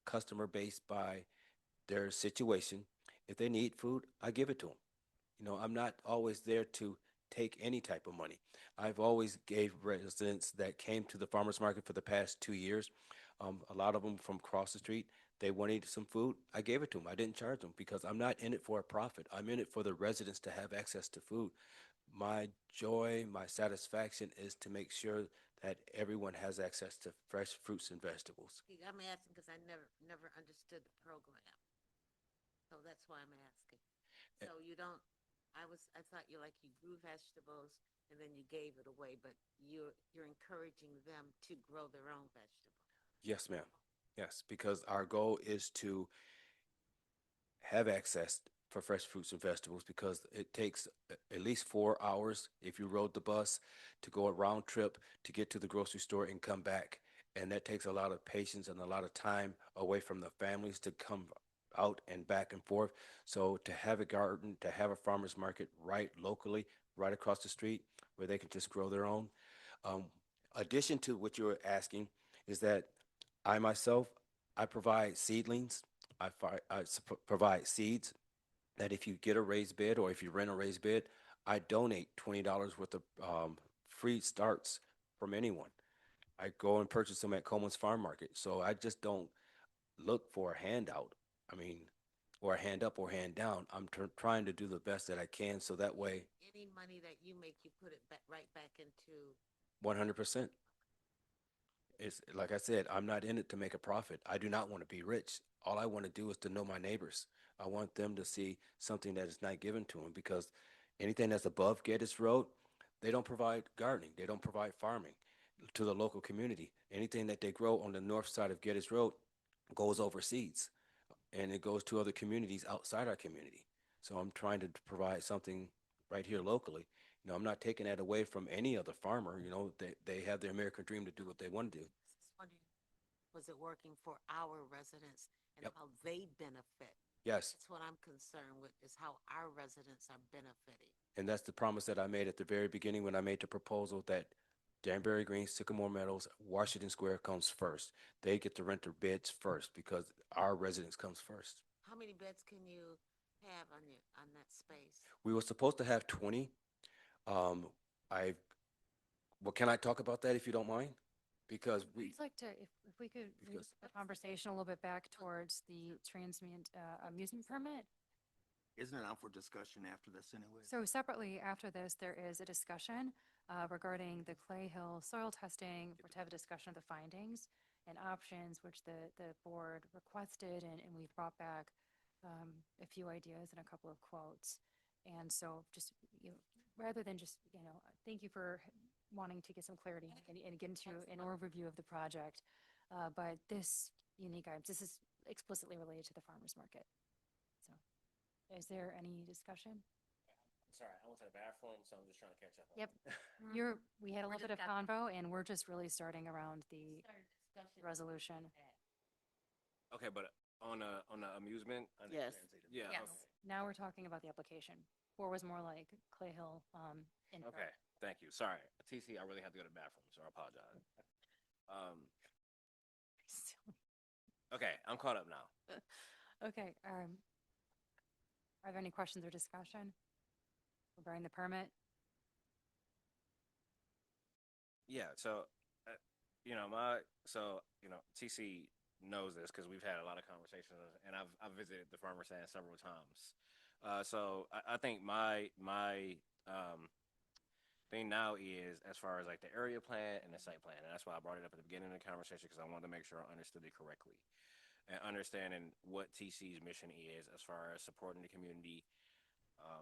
customer base by their situation. If they need food, I give it to them. I'm not always there to take any type of money. I've always gave residents that came to the farmers market for the past 2 years, a lot of them from across the street, they wanted some food. I gave it to them. I didn't charge them, because I'm not in it for a profit. I'm in it for the residents to have access to food. My joy, my satisfaction is to make sure that everyone has access to fresh fruits and vegetables. I'm asking because I never understood the program. So that's why I'm asking. So you don't, I thought you grew vegetables and then you gave it away, but you're encouraging them to grow their own vegetables. Yes, ma'am. Yes, because our goal is to have access for fresh fruits and vegetables because it takes at least 4 hours if you rode the bus to go a round trip to get to the grocery store and come back. And that takes a lot of patience and a lot of time away from the families to come out and back and forth. So to have a garden, to have a farmer's market right locally, right across the street where they can just grow their own. Addition to what you're asking is that I myself, I provide seedlings. Provide seeds that if you get a raised bed or if you rent a raised bed, I donate $20 worth of free starts from anyone. I go and purchase them at Coleman's Farm Market. So I just don't look for a handout. I mean, or a hand up or hand down. I'm trying to do the best that I can so that way Any money that you make, you put it back, right back into. 100%. It's like I said, I'm not in it to make a profit. I do not want to be rich. All I want to do is to know my neighbors. I want them to see something that is not given to them because anything that's above Geddes Road, they don't provide gardening. They don't provide farming to the local community. Anything that they grow on the north side of Geddes Road goes overseas and it goes to other communities outside our community. So I'm trying to provide something right here locally. You know, I'm not taking that away from any other farmer. You know, they have their American dream to do what they want to do. Just wondering, was it working for our residents and Yep. how they benefit? Yes. That's what I'm concerned with, is how our residents are benefiting. And that's the promise that I made at the very beginning when I made the proposal that Danbury Green, Sycamore Meadows, Washington Square comes first. They get to rent their beds first because our residents comes first. How many beds can you have on that space? We were supposed to have 20. I, well, can I talk about that if you don't mind? Because I'd like to, if we could move Because- the conversation a little bit back towards the transient amusement permit. Isn't it out for discussion after this anyway? So separately, after this, there is a discussion regarding the Clay Hill soil testing, to have a discussion of the findings and options, which the board requested, and we've brought back a few ideas and a couple of quotes. And so just, you know, rather than just, you know, thank you for wanting to get some clarity and get into an overview of the project. But this unique items, this is explicitly related to the farmer's market. So is there any discussion? Sorry, I went to the bathroom, so I'm just trying to catch up. Yep. We had a We're little bit of just got- convo and we're just really starting around the resolution. Okay, but on the amusement. Yes. Yeah. Yes. Okay. Now we're talking about the application. 4 was more like Clay Hill info. Okay, thank you. Sorry, TC, I really have to go to the bathroom, so I apologize. Okay, I'm caught up now. Okay, are there any questions or discussion regarding the permit? Yeah, so, TC knows this because we've had a lot of conversations and I've visited the farmer stand several times. So I think my thing now is as far as like the area plan and the site plan, and that's why I brought it up at the beginning of the conversation because I wanted to make sure I understood it correctly and understanding what TC's mission is as far as supporting the community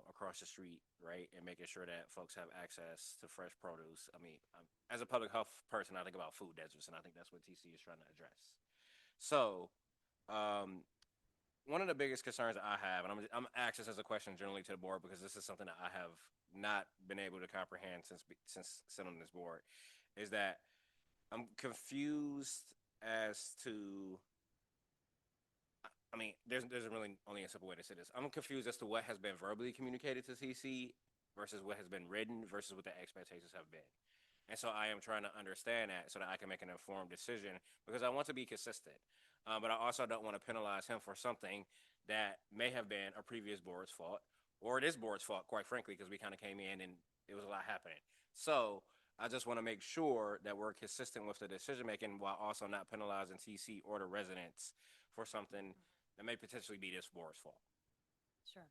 across the street, right, and making sure that folks have access to fresh produce. I mean, as a public health person, I think about food deserts, and I think that's what TC is trying to address. So, one of the biggest concerns that I have, and I'm asking this as a question generally to the board because this is something that I have not been able to comprehend since sitting on this board, is that I'm confused as to. I mean, there's really only a simple way to say this. I'm confused as to what has been verbally communicated to TC versus what has been written versus what the expectations have been. And so I am trying to understand that so that I can make an informed decision because I want to be consistent. But I also don't want to penalize him for something that may have been a previous board's fault or this board's fault, quite frankly, because we kind of came in and it was a lot happening. So I just want to make sure that we're consistent with the decision making while also not penalizing TC or the residents for something that may potentially be this board's fault. Sure.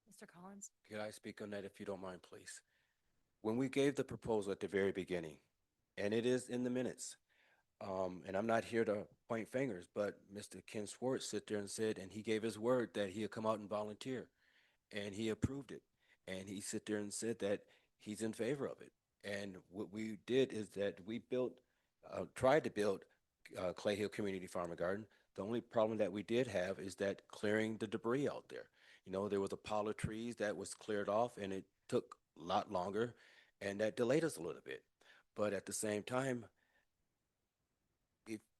Mr. Collins? Could I speak on that if you don't mind, please? When we gave the proposal at the very beginning, and it is in the minutes, and I'm not here to point fingers, but Mr. Ken Swartz sit there and said, and he gave his word that he'd come out and volunteer, and he approved it. And he sit there and said that he's in favor of it. And what we did is that we tried to build Clay Hill Community Farm and Garden. The only problem that we did have is that clearing the debris out there. You know, there was a pile of trees that was cleared off and it took a lot longer and that delayed us a little bit. But at the same time,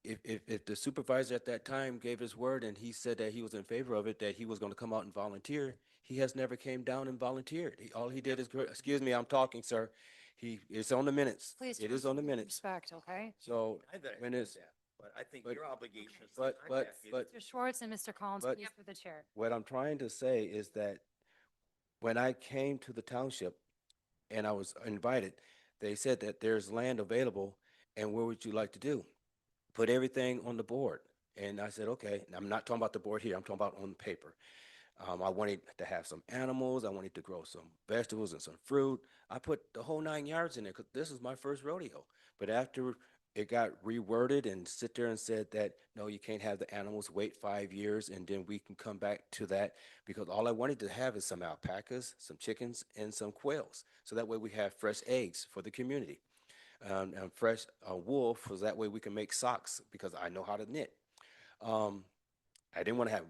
if the supervisor at that time gave his word and he said that he was in favor of it, that he was going to come out and volunteer, he has never came down and volunteered. All he did is, excuse me, I'm talking, sir. It's on the minutes. Please. It is on the minutes. Respect, okay? So I think when it's, that, but I think but- your obligation is. to but- contact but- it. Mr. Schwartz and Mr. Collins, but- please, for the chair. what I'm trying to say is that when I came to the township and I was invited, they said that there's land available and what would you like to do? Put everything on the board. And I said, okay, and I'm not talking about the board here, I'm talking about on paper. I wanted to have some animals, I wanted to grow some vegetables and some fruit. I put the whole 9 yards in there because this was my first rodeo. But after it got reworded and sit there and said that, no, you can't have the animals, wait 5 years and then we can come back to that because all I wanted to have is some alpacas, some chickens and some quails. So that way we have fresh eggs for the community. And fresh wool, so that way we can make socks because I know how to knit. I didn't want to have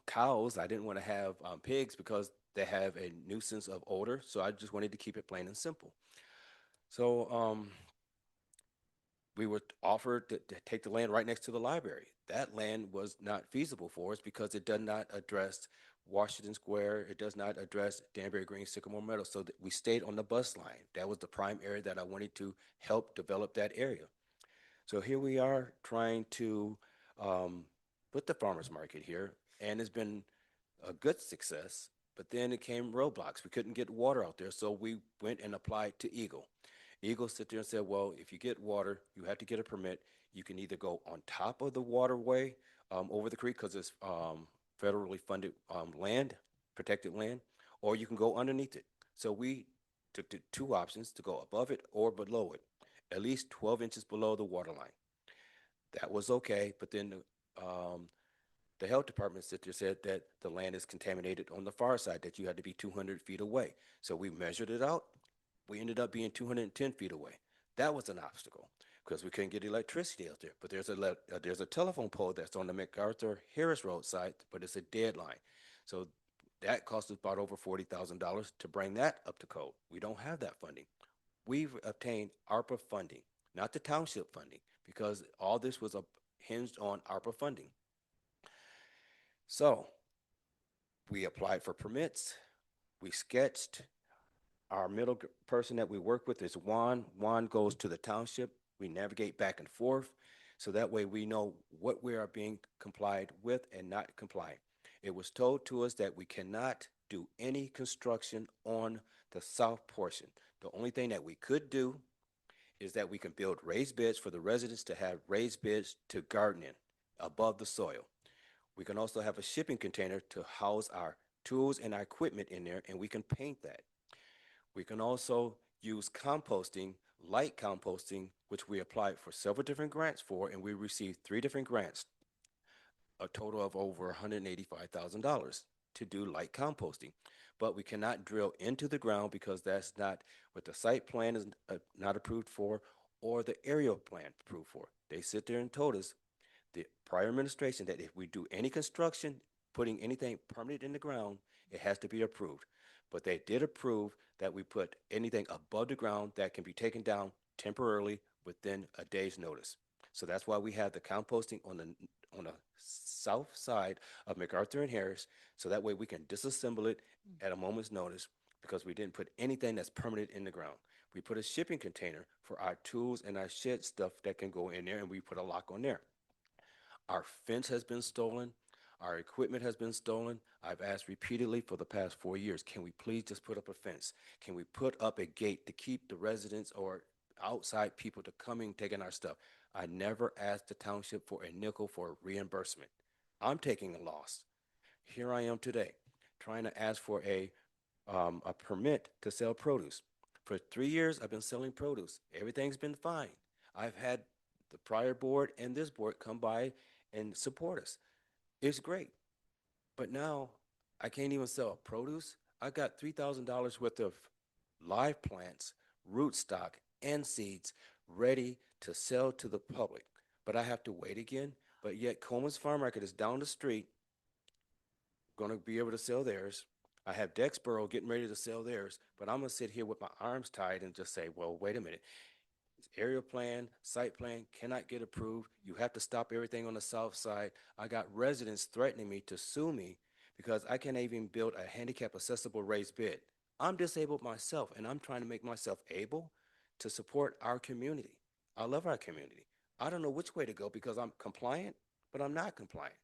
cows. I didn't want to have pigs because they have a nuisance of odor. So I just wanted to keep it plain and simple. So we were offered to take the land right next to the library. That land was not feasible for us because it does not address Washington Square. It does not address Danbury Green, Sycamore Meadow. So we stayed on the bus line. That was the prime area that I wanted to help develop that area. So here we are trying to put the farmer's market here, and it's been a good success. But then it came roadblocks. We couldn't get water out there, so we went and applied to Eagle. Eagle sit there and said, well, if you get water, you have to get a permit. You can either go on top of the waterway over the creek because it's federally funded land, protected land, or you can go underneath it. So we took the two options to go above it or below it, at least 12 inches below the water line. That was okay, but then the health department sit there said that the land is contaminated on the far side, that you had to be 200 feet away. So we measured it out. We ended up being 210 feet away. That was an obstacle because we couldn't get electricity out there. But there's a telephone pole that's on the MacArthur Harris Road side, but it's a dead line. So that cost us about over $40,000 to bring that up to code. We don't have that funding. We've obtained ARPA funding, not the township funding, because all this was hinged on ARPA funding. So we applied for permits. We sketched. Our middle person that we work with is Juan. Juan goes to the township. We navigate back and forth. So that way we know what we are being complied with and not compliant. It was told to us that we cannot do any construction on the south portion. The only thing that we could do is that we can build raised beds for the residents to have raised beds to garden in above the soil. We can also have a shipping container to house our tools and our equipment in there, and we can paint that. We can also use composting, light composting, which we applied for several different grants for, and we received 3 different grants, a total of over $185,000 to do light composting. But we cannot drill into the ground because that's not what the site plan is not approved for or the aerial plan approved for. They sit there and told us, the prior administration, that if we do any construction, putting anything permanent in the ground, it has to be approved. But they did approve that we put anything above the ground that can be taken down temporarily within a day's notice. So that's why we have the composting on the south side of MacArthur and Harris, so that way we can disassemble it at a moment's notice because we didn't put anything that's permanent in the ground. We put a shipping container for our tools and our shed stuff that can go in there, and we put a lock on there. Our fence has been stolen. Our equipment has been stolen. I've asked repeatedly for the past 4 years, can we please just put up a fence? Can we put up a gate to keep the residents or outside people to coming taking our stuff? I never asked the township for a nickel for reimbursement. I'm taking a loss. Here I am today, trying to ask for a permit to sell produce. For 3 years, I've been selling produce. Everything's been fine. I've had the prior board and this board come by and support us. It's great. But now I can't even sell produce. I got $3,000 worth of live plants, rootstock, and seeds ready to sell to the public. But I have to wait again. But yet Coleman's Farm Market is down the street. going to be able to sell theirs. I have Dexboro getting ready to sell theirs, but I'm going to sit here with my arms tied and just say, well, wait a minute. Area plan, site plan cannot get approved. You have to stop everything on the south side. I got residents threatening me to sue me because I can't even build a handicap accessible raised bed. I'm disabled myself, and I'm trying to make myself able to support our community. I love our community. I don't know which way to go because I'm compliant, but I'm not compliant.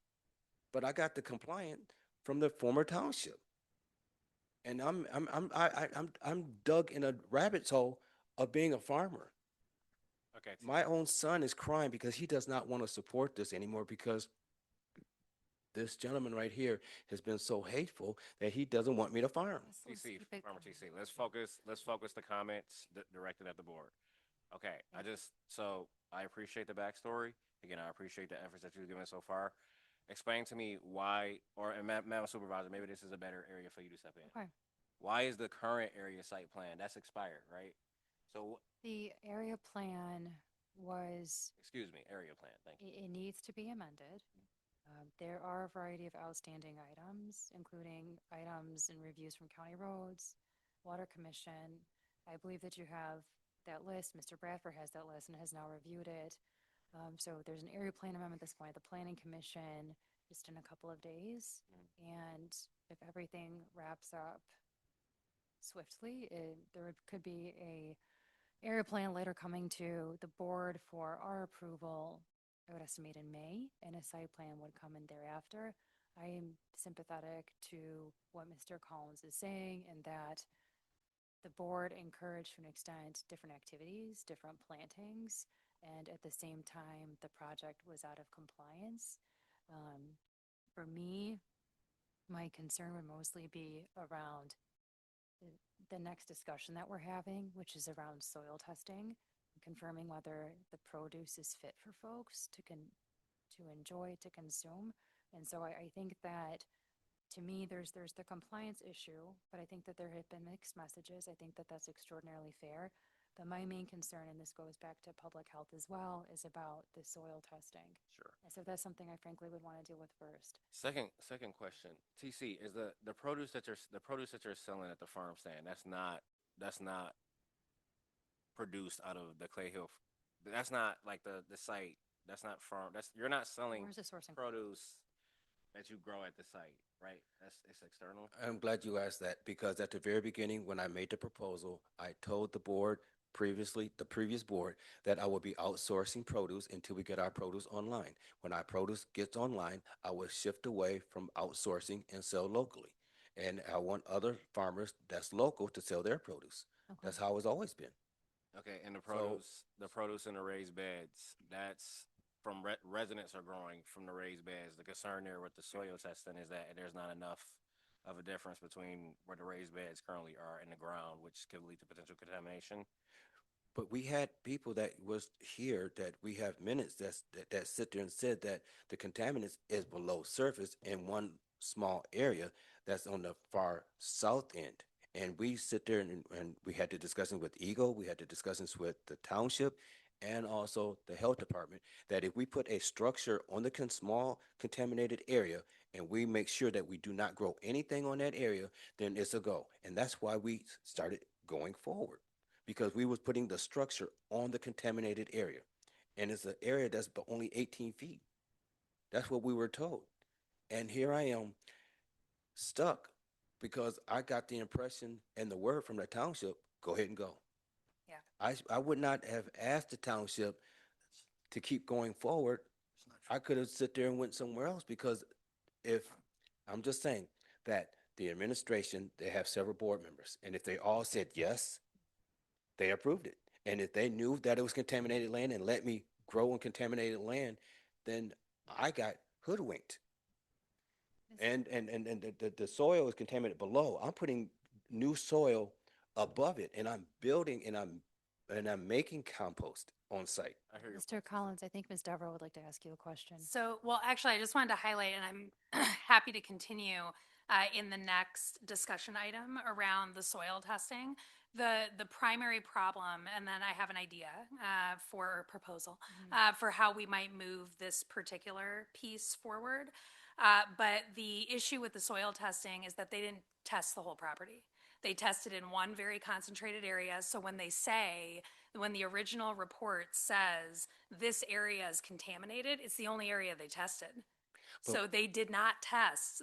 But I got the compliant from the former township. And I'm dug in a rabbit's hole of being a farmer. Okay. My own son is crying because he does not want to support this anymore because this gentleman right here has been so hateful that he doesn't want me to farm. TC, Farmer TC, let's focus the comments directed at the board. Okay, so I appreciate the backstory. Again, I appreciate the efforts that you've given so far. Explain to me why, and Madam Supervisor, maybe this is a better area for you to step in. Okay. Why is the current area site plan, that's expired, right? So, The area plan was, excuse me, area plan, thank you. it needs to be amended. There are a variety of outstanding items, including items and reviews from county roads, water commission. I believe that you have that list. Mr. Bradford has that list and has now reviewed it. So there's an area plan amendment at this point, the planning commission, just in a couple of days. And if everything wraps up swiftly, could be a area plan later coming to the board for our approval. I would estimate in May, and a site plan would come in thereafter. I am sympathetic to what Mr. Collins is saying, and that the board encouraged to an extent different activities, different plantings, and at the same time, the project was out of compliance. For me, my concern would mostly be around the next discussion that we're having, which is around soil testing, confirming whether the produce is fit for folks to enjoy, to consume. And so I think that, to me, there's the compliance issue, but I think that there have been mixed messages. I think that that's extraordinarily fair. But my main concern, and this goes back to public health as well, is about the soil testing. Sure. And so that's something I frankly would want to deal with first. Second question, TC, is the produce that you're selling at the farm stand, that's not produced out of the Clay Hill. That's not like the site. That's not farm. You're not selling Where's the sourcing? produce that you grow at the site, right? It's external. I'm glad you asked that because at the very beginning, when I made the proposal, I told the board the previous board, that I will be outsourcing produce until we get our produce online. When our produce gets online, I will shift away from outsourcing and sell locally. And I want other farmers that's local to sell their produce. Okay. That's how it's always been. Okay, and the produce in the raised beds, that's from residents are growing from the raised beds. The concern there with the soil testing is that there's not enough of a difference between where the raised beds currently are in the ground, which could lead to potential contamination. But we had people that was here that we have minutes that sit there and said that the contaminants is below surface in one small area that's on the far south end. And we sit there and we had the discussions with Eagle, we had the discussions with the township and also the health department, that if we put a structure on the small contaminated area and we make sure that we do not grow anything on that area, then it's a go. And that's why we started going forward, because we was putting the structure on the contaminated area. And it's an area that's only 18 feet. That's what we were told. And here I am stuck because I got the impression and the word from the township, go ahead and go. Yeah. I would not have asked the township to keep going forward. I could have sit there and went somewhere else, because I'm just saying that the administration, they have several board members, and if they all said yes, they approved it. And if they knew that it was contaminated land and let me grow on contaminated land, then I got hoodwinked. And the soil is contaminated below. I'm putting new soil above it, and I'm building and I'm making compost on site. I hear your Mr. Collins, I think Ms. Devereaux would like to ask you a question. So, well, actually, I just wanted to highlight, and I'm happy to continue in the next discussion item around the soil testing. The primary problem, and then I have an idea for a proposal for how we might move this particular piece forward. But the issue with the soil testing is that they didn't test the whole property. They tested in one very concentrated area. So when they say, when the original report says this area is contaminated, it's the only area they tested. So they did not test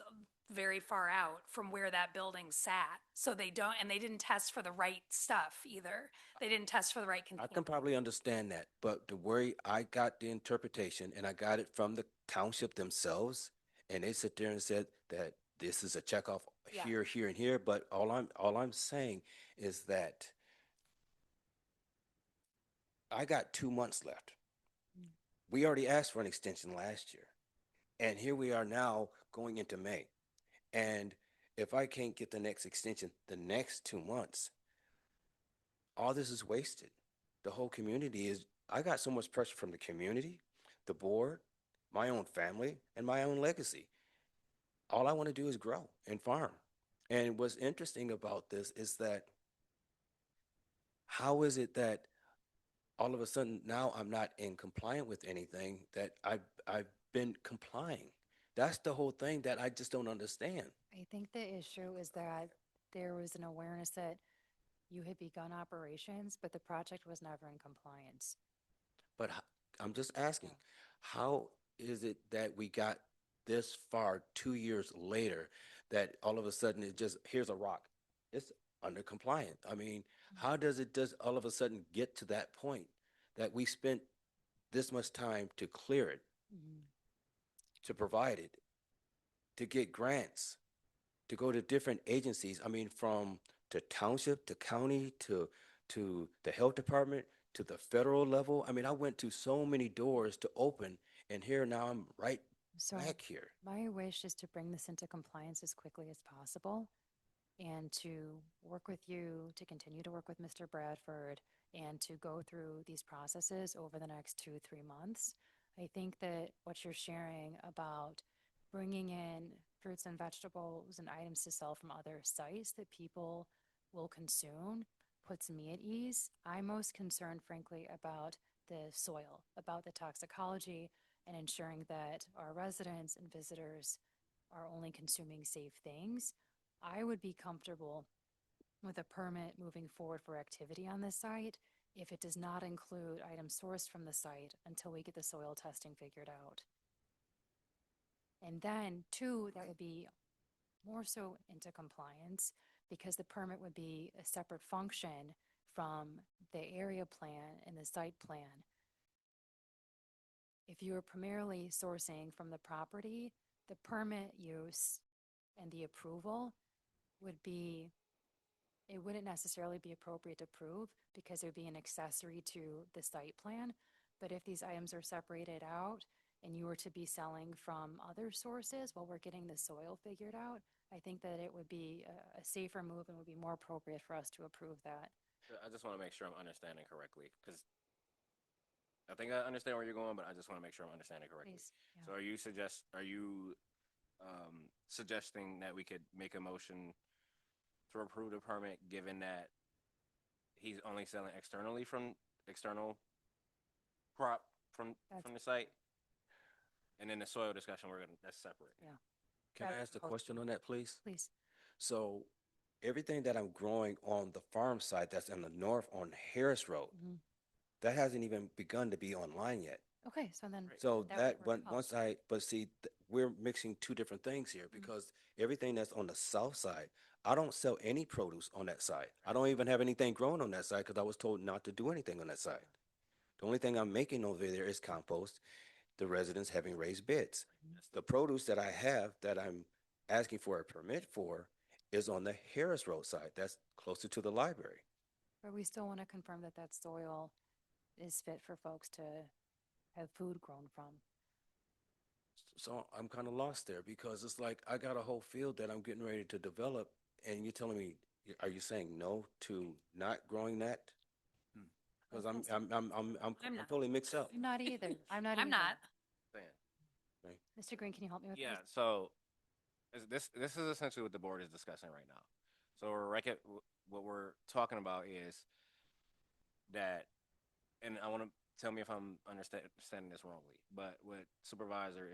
very far out from where that building sat. So they don't, and they didn't test for the right stuff either. They didn't test for the right I can probably understand that, but the way I got the interpretation, and I got it from the township themselves, and they sit there and said that this is a checkoff Yeah. here, here, and here, but all I'm saying is that I got 2 months left. We already asked for an extension last year, and here we are now going into May. And if I can't get the next extension the next 2 months, all this is wasted. The whole community is, I got so much pressure from the community, the board, my own family, and my own legacy. All I want to do is grow and farm. And what's interesting about this is that how is it that all of a sudden now I'm not in compliant with anything that I've been complying? That's the whole thing that I just don't understand. I think the issue is that there was an awareness that you had begun operations, but the project was never in compliance. But I'm just asking, how is it that we got this far 2 years later that all of a sudden it just, here's a rock, it's under compliant? I mean, how does it just all of a sudden get to that point that we spent this much time to clear it, to provide it, to get grants, to go to different agencies? I mean, from to township, to county, to the health department, to the federal level. I mean, I went to so many doors to open, and here now I'm right So back here. my wish is to bring this into compliance as quickly as possible and to work with you, to continue to work with Mr. Bradford, and to go through these processes over the next 2-3 months. I think that what you're sharing about bringing in fruits and vegetables and items to sell from other sites that people will consume puts me at ease. I'm most concerned, frankly, about the soil, about the toxicology, and ensuring that our residents and visitors are only consuming safe things. I would be comfortable with a permit moving forward for activity on this site if it does not include items sourced from the site until we get the soil testing figured out. And then, two, that would be more so into compliance because the permit would be a separate function from the area plan and the site plan. If you are primarily sourcing from the property, the permit use and the approval would be, it wouldn't necessarily be appropriate to approve because it would be an accessory to the site plan. But if these items are separated out and you were to be selling from other sources while we're getting the soil figured out, I think that it would be a safer move and would be more appropriate for us to approve that. I just want to make sure I'm understanding correctly, because I think I understand where you're going, but I just want to make sure I'm understanding correctly. Please, yeah. So are you suggesting that we could make a motion to approve the permit, given that he's only selling externally from external crop from the site? And then the soil discussion, that's separate. Yeah. Can I ask a question on that, please? Please. So everything that I'm growing on the farm side that's in the north on Harris Road, that hasn't even begun to be online yet. Okay, so then. So that, would work but out. but see, we're mixing two different things here because everything that's on the south side, I don't sell any produce on that side. I don't even have anything growing on that side because I was told not to do anything on that side. The only thing I'm making over there is compost, the residents having raised beds. The produce that I have that I'm asking for a permit for is on the Harris Road side. That's closer to the library. But we still want to confirm that that soil is fit for folks to have food grown from. So I'm kind of lost there because it's like I got a whole field that I'm getting ready to develop, and you're telling me, are you saying no to not growing that? Because I'm totally mixed up. I'm not either. I'm not I'm either. not. Mr. Green, can you help me with Yeah, this? so this is essentially what the board is discussing right now. So what we're talking about is that, and I want to tell me if I'm understanding this wrongly, but what supervisor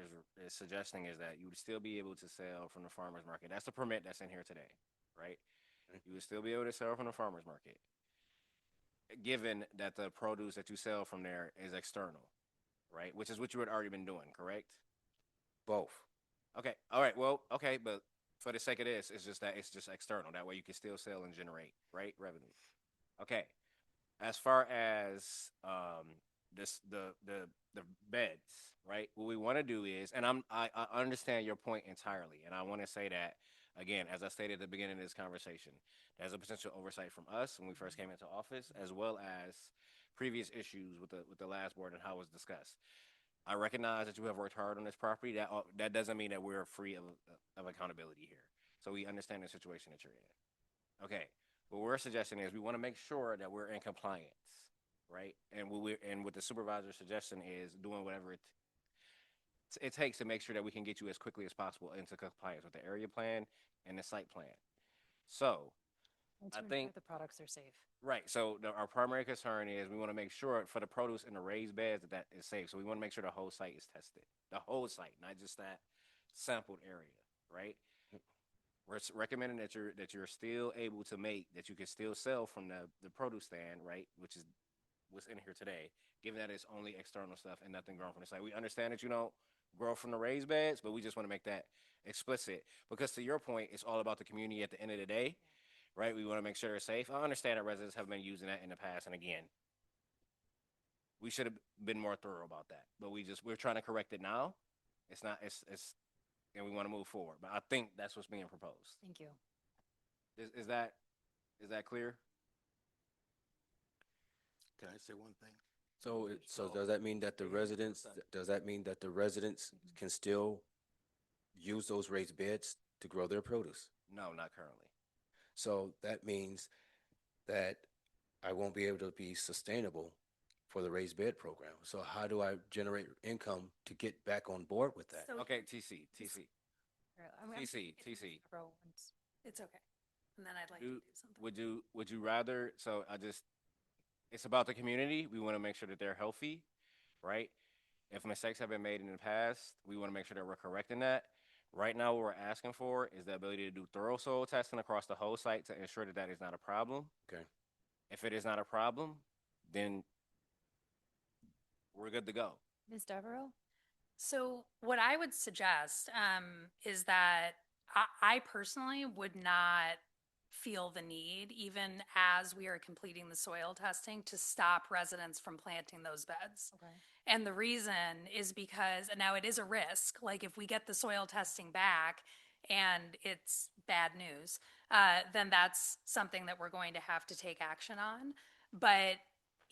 is suggesting is that you would still be able to sell from the farmer's market. That's the permit that's in here today, right? You would still be able to sell from the farmer's market, given that the produce that you sell from there is external, right? Which is what you had already been doing, correct? Both. Okay, all right, well, okay, but for the sake of this, it's just that it's just external. That way you can still sell and generate, right, revenue. Okay, as far as the beds, right? What we want to do is, and I understand your point entirely, and I want to say that again, as I stated at the beginning of this conversation, there's a potential oversight from us when we first came into office, as well as previous issues with the last board and how it was discussed. I recognize that you have worked hard on this property. That doesn't mean that we're free of accountability here. So we understand the situation that you're in. Okay, what we're suggesting is we want to make sure that we're in compliance, right? And what the supervisor's suggestion is doing whatever it takes to make sure that we can get you as quickly as possible into compliance with the area plan and the site plan. So And I to ensure think the products are safe. right. So our primary concern is we want to make sure for the produce in the raised beds that is safe. So we want to make sure the whole site is tested, the whole site, not just that sampled area, right? We're recommending that you're still able to that you can still sell from the produce stand, right? Which is what's in here today, given that it's only external stuff and nothing grown from the site. We understand that you don't grow from the raised beds, but we just want to make that explicit because to your point, it's all about the community at the end of the day, right? We want to make sure they're safe. I understand that residents have been using that in the past, and again, we should have been more thorough about that, but we're trying to correct it now. It's not, and we want to move forward, but I think that's what's being proposed. Thank you. Is that clear? Can I say one thing? So does that mean that the residents, can still use those raised beds to grow their produce? No, not currently. So that means that I won't be able to be sustainable for the raised bed program. So how do I generate income to get back on board with that? So- Okay, TC. TC. It's okay. And then I'd like to do something. Would you rather, it's about the community. We want to make sure that they're healthy, right? If mistakes have been made in the past, we want to make sure that we're correcting that. Right now, what we're asking for is the ability to do thorough soil testing across the whole site to ensure that that is not a problem. Okay. If it is not a problem, then we're good to go. Ms. Devereaux? So what I would suggest is that I personally would not feel the need, even as we are completing the soil testing, to stop residents from planting those beds. Okay. And the reason is because, and now it is a risk, like if we get the soil testing back and it's bad news, then that's something that we're going to have to take action on. But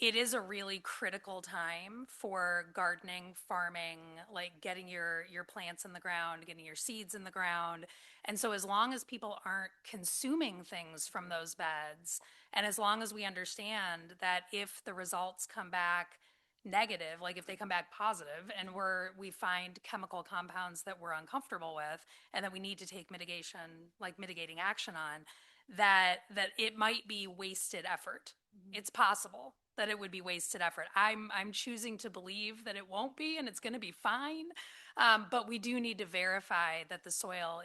it is a really critical time for gardening, farming, like getting your plants in the ground, getting your seeds in the ground. And so as long as people aren't consuming things from those beds, and as long as we understand that if the results come back negative, like if they come back positive and we find chemical compounds that we're uncomfortable with and that we need to take mitigating action on, that it might be wasted effort. It's possible that it would be wasted effort. I'm choosing to believe that it won't be and it's going to be fine. But we do need to verify that the soil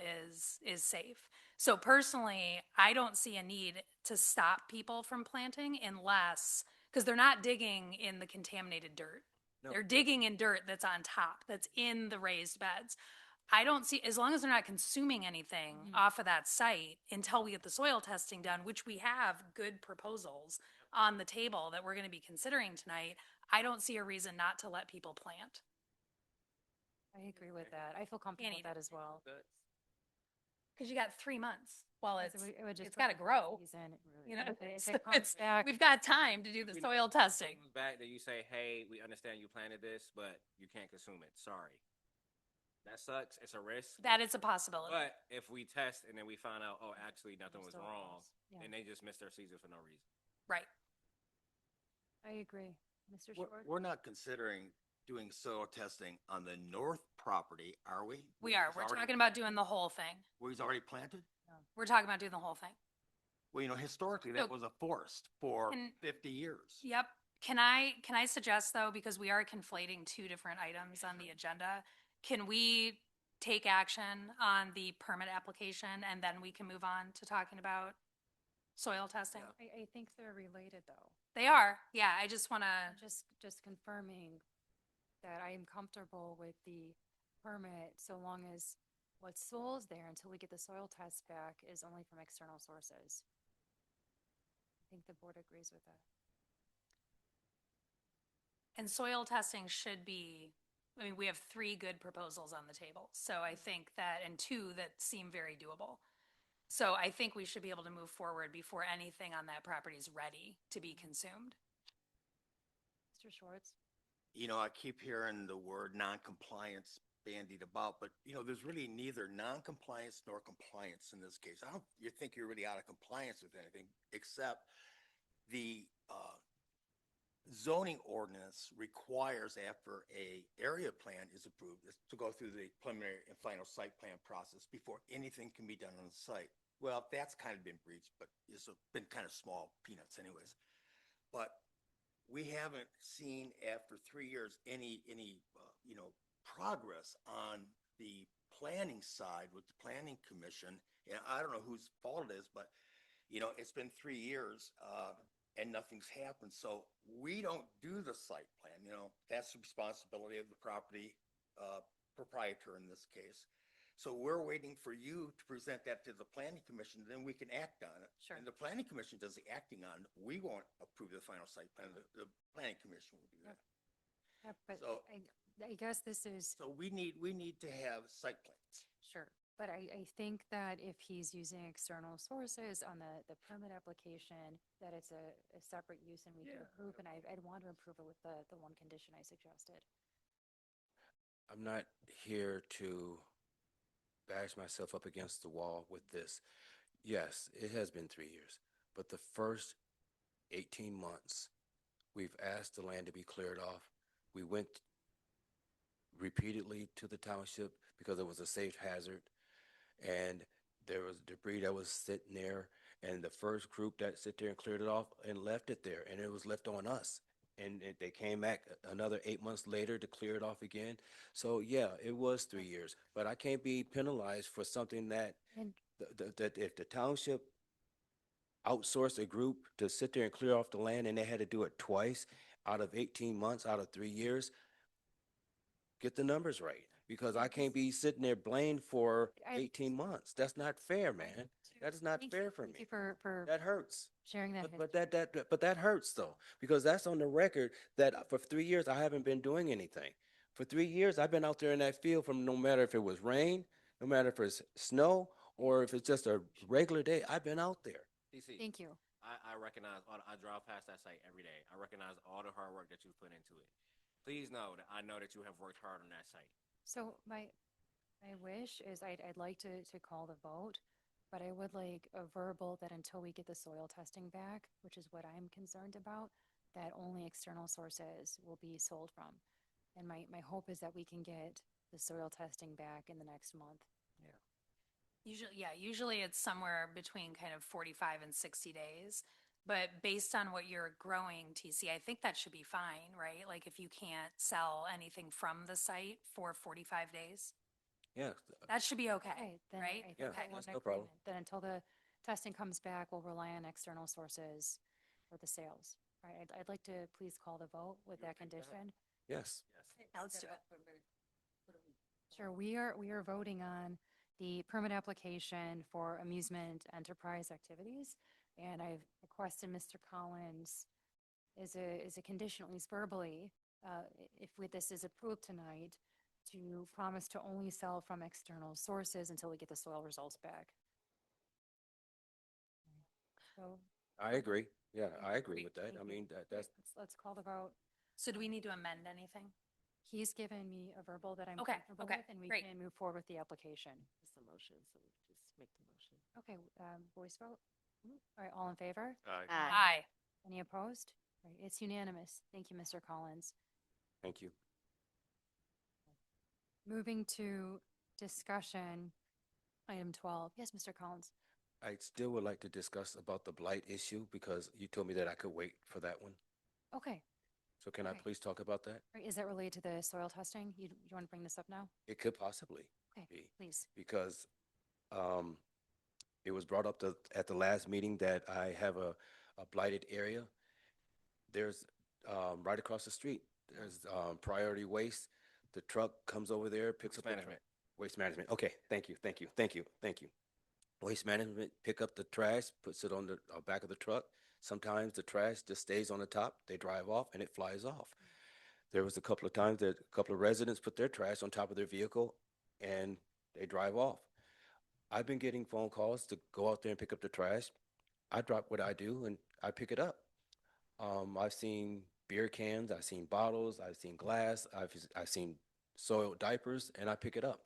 is safe. So personally, I don't see a need to stop people from planting unless, because they're not digging in the contaminated dirt. No. They're digging in dirt that's on top, that's in the raised beds. I don't see, as long as they're not consuming anything off of that site until we get the soil testing done, which we have good proposals on the table that we're going to be considering tonight, I don't see a reason not to let people plant. I agree with that. I feel comfortable with that as well. Because you got 3 months. Well, Yes, it would just it's got to put the grow. season, You know, if so it comes back. we've got time to do the soil testing. Comes back that you say, hey, we understand you planted this, but you can't consume it. Sorry. That sucks. It's a risk. That is a possibility. But if we test and then we find out, oh, actually nothing was Still wrong, Yeah. then they just missed their season for no reason. Right. I agree. Mr. We're, Short? we're not considering doing soil testing on the north property, are we? We are. We're talking about doing the whole thing. Where he's already planted? We're talking about doing the whole thing. Well, historically, that So- was a forest for And- 50 years. Yep. Can I suggest though, because we are conflating two different items on the agenda, can we take action on the permit application and then we can move on to talking about soil testing? I think they're related though. They are, yeah, I just want to, Just confirming that I am comfortable with the permit so long as what's soil's there until we get the soil test back is only from external sources. I think the board agrees with that. and soil testing should be, I mean, we have three good proposals on the table. So I think that, and two that seem very doable. So I think we should be able to move forward before anything on that property is ready to be consumed. Mr. Schwartz? You know, I keep hearing the word non-compliance bandied about, but you know, there's really neither non-compliance nor compliance in this case. I don't, you think you're really out of compliance with anything except the, zoning ordinance requires after a area plan is approved is to go through the preliminary and final site plan process before anything can be done on the site. Well, that's kind of been breached, but it's been kind of small peanuts anyways. But we haven't seen after 3 years any you know, progress on the planning side with the planning commission. And I don't know whose fault it is, but you know, it's been 3 years, and nothing's happened. So we don't do the site plan, you know, that's the responsibility of the property proprietor in this case. So we're waiting for you to present that to the planning commission, then we can act on it. Sure. And the planning commission does the acting on, it. We won't approve the final site plan, the planning commission will do that. Yeah, but So- I guess this is, So we need to have site plans. sure, but I think that if he's using external sources on the permit application, that it's a separate use and we can approve, and I'd want to approve it with the one condition I suggested. I'm not here to bash myself up against the wall with this. Yes, it has been 3 years, but the first 18 months, we've asked the land to be cleared off. We went repeatedly to the township because it was a safe hazard, and there was debris that was sitting there, and the first group that sit there and cleared it off and left it there, and it was left on us. And they came back another 8 months later to clear it off again. So yeah, it was 3 years, but I can't be penalized for something that, And that if the township outsourced a group to sit there and clear off the land and they had to do it twice out of 18 months, out of 3 years, get the numbers right. Because I can't be sitting there blamed for I- 18 months. That's not fair, man. That is not Thank fair you. for Thank me. you for That hurts. sharing that. But that hurts though, because that's on the record that for 3 years I haven't been doing anything. For 3 years, I've been out there in that field from no matter if it was rain, no matter if it's snow, or if it's just a regular day, I've been out there. DC, Thank you. I recognize, I drive past that site every day. I recognize all the hard work that you've put into it. Please know that I know that you have worked hard on that site. So my wish is I'd like to call the vote, but I would like a verbal that until we get the soil testing back, which is what I'm concerned about, that only external sources will be sold from. And my hope is that we can get the soil testing back in the next month. Usually it's somewhere between kind of 45 and 60 days. But based on what you're growing, TC, I think that should be fine, right? Like if you can't sell anything from the site for 45 days, Yeah, that should be okay, Then right? I think Yeah, that that's one no problem. agreement, that until the testing comes back, we'll rely on external sources for the sales. Right, I'd like to please call the vote with that condition. yes. Now let's do it. Sure, we are voting on the permit application for amusement enterprise activities. And I've requested Mr. Collins as a condition, at least verbally, if this is approved tonight, to promise to only sell from external sources until we get the soil results back. So I agree. Yeah, I agree with that. I Thank you. mean, that's, let's call the vote. So do we need to amend anything? He's given me a verbal that I'm Okay, comfortable okay, with, and we great. can move forward with the application. It's a motion, so just make the motion. Okay, voice vote? All right, all in favor? Aye. Any opposed? Right, it's unanimous. Thank you, Mr. Collins. thank you. Moving to discussion, item 12. Yes, Mr. Collins. I still would like to discuss about the blight issue because you told me that I could wait for that one. Okay. So can I Okay. please talk about that? Is that related to the soil testing? You want to bring this up now? It could possibly Okay, be, please. because it was brought up at the last meeting that I have a blighted area. There's right across the street, there's Priority Waste. The truck comes over there, picks Waste up the management. Waste Management. Okay, thank you. Waste Management pick up the trash, puts it on the back of the truck. Sometimes the trash just stays on the top. They drive off and it flies off. There was a couple of times that a couple of residents put their trash on top of their vehicle and they drive off. I've been getting phone calls to go out there and pick up the trash. I drop what I do and I pick it up. I've seen beer cans, I've seen bottles, I've seen glass, I've seen soiled diapers, and I pick it up.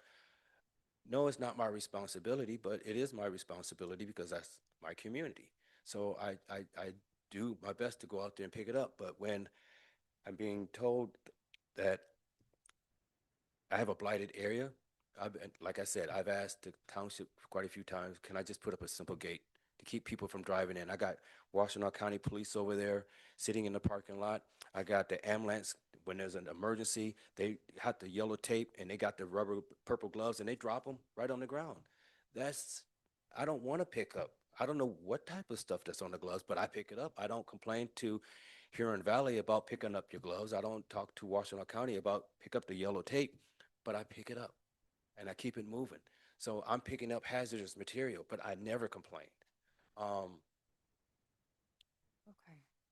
No, it's not my responsibility, but it is my responsibility because that's my community. So I do my best to go out there and pick it up. But when I'm being told that I have a blighted area, like I said, I've asked the township quite a few times, can I just put up a simple gate to keep people from driving in? I got Washtenaw County Police over there sitting in the parking lot. I got the ambulance. When there's an emergency, they have the yellow tape and they got the rubber purple gloves and they drop them right on the ground. I don't want to pick up. I don't know what type of stuff that's on the gloves, but I pick it up. I don't complain to Huron Valley about picking up your gloves. I don't talk to Washtenaw County about pick up the yellow tape, but I pick it up and I keep it moving. So I'm picking up hazardous material, but I never complained. Okay.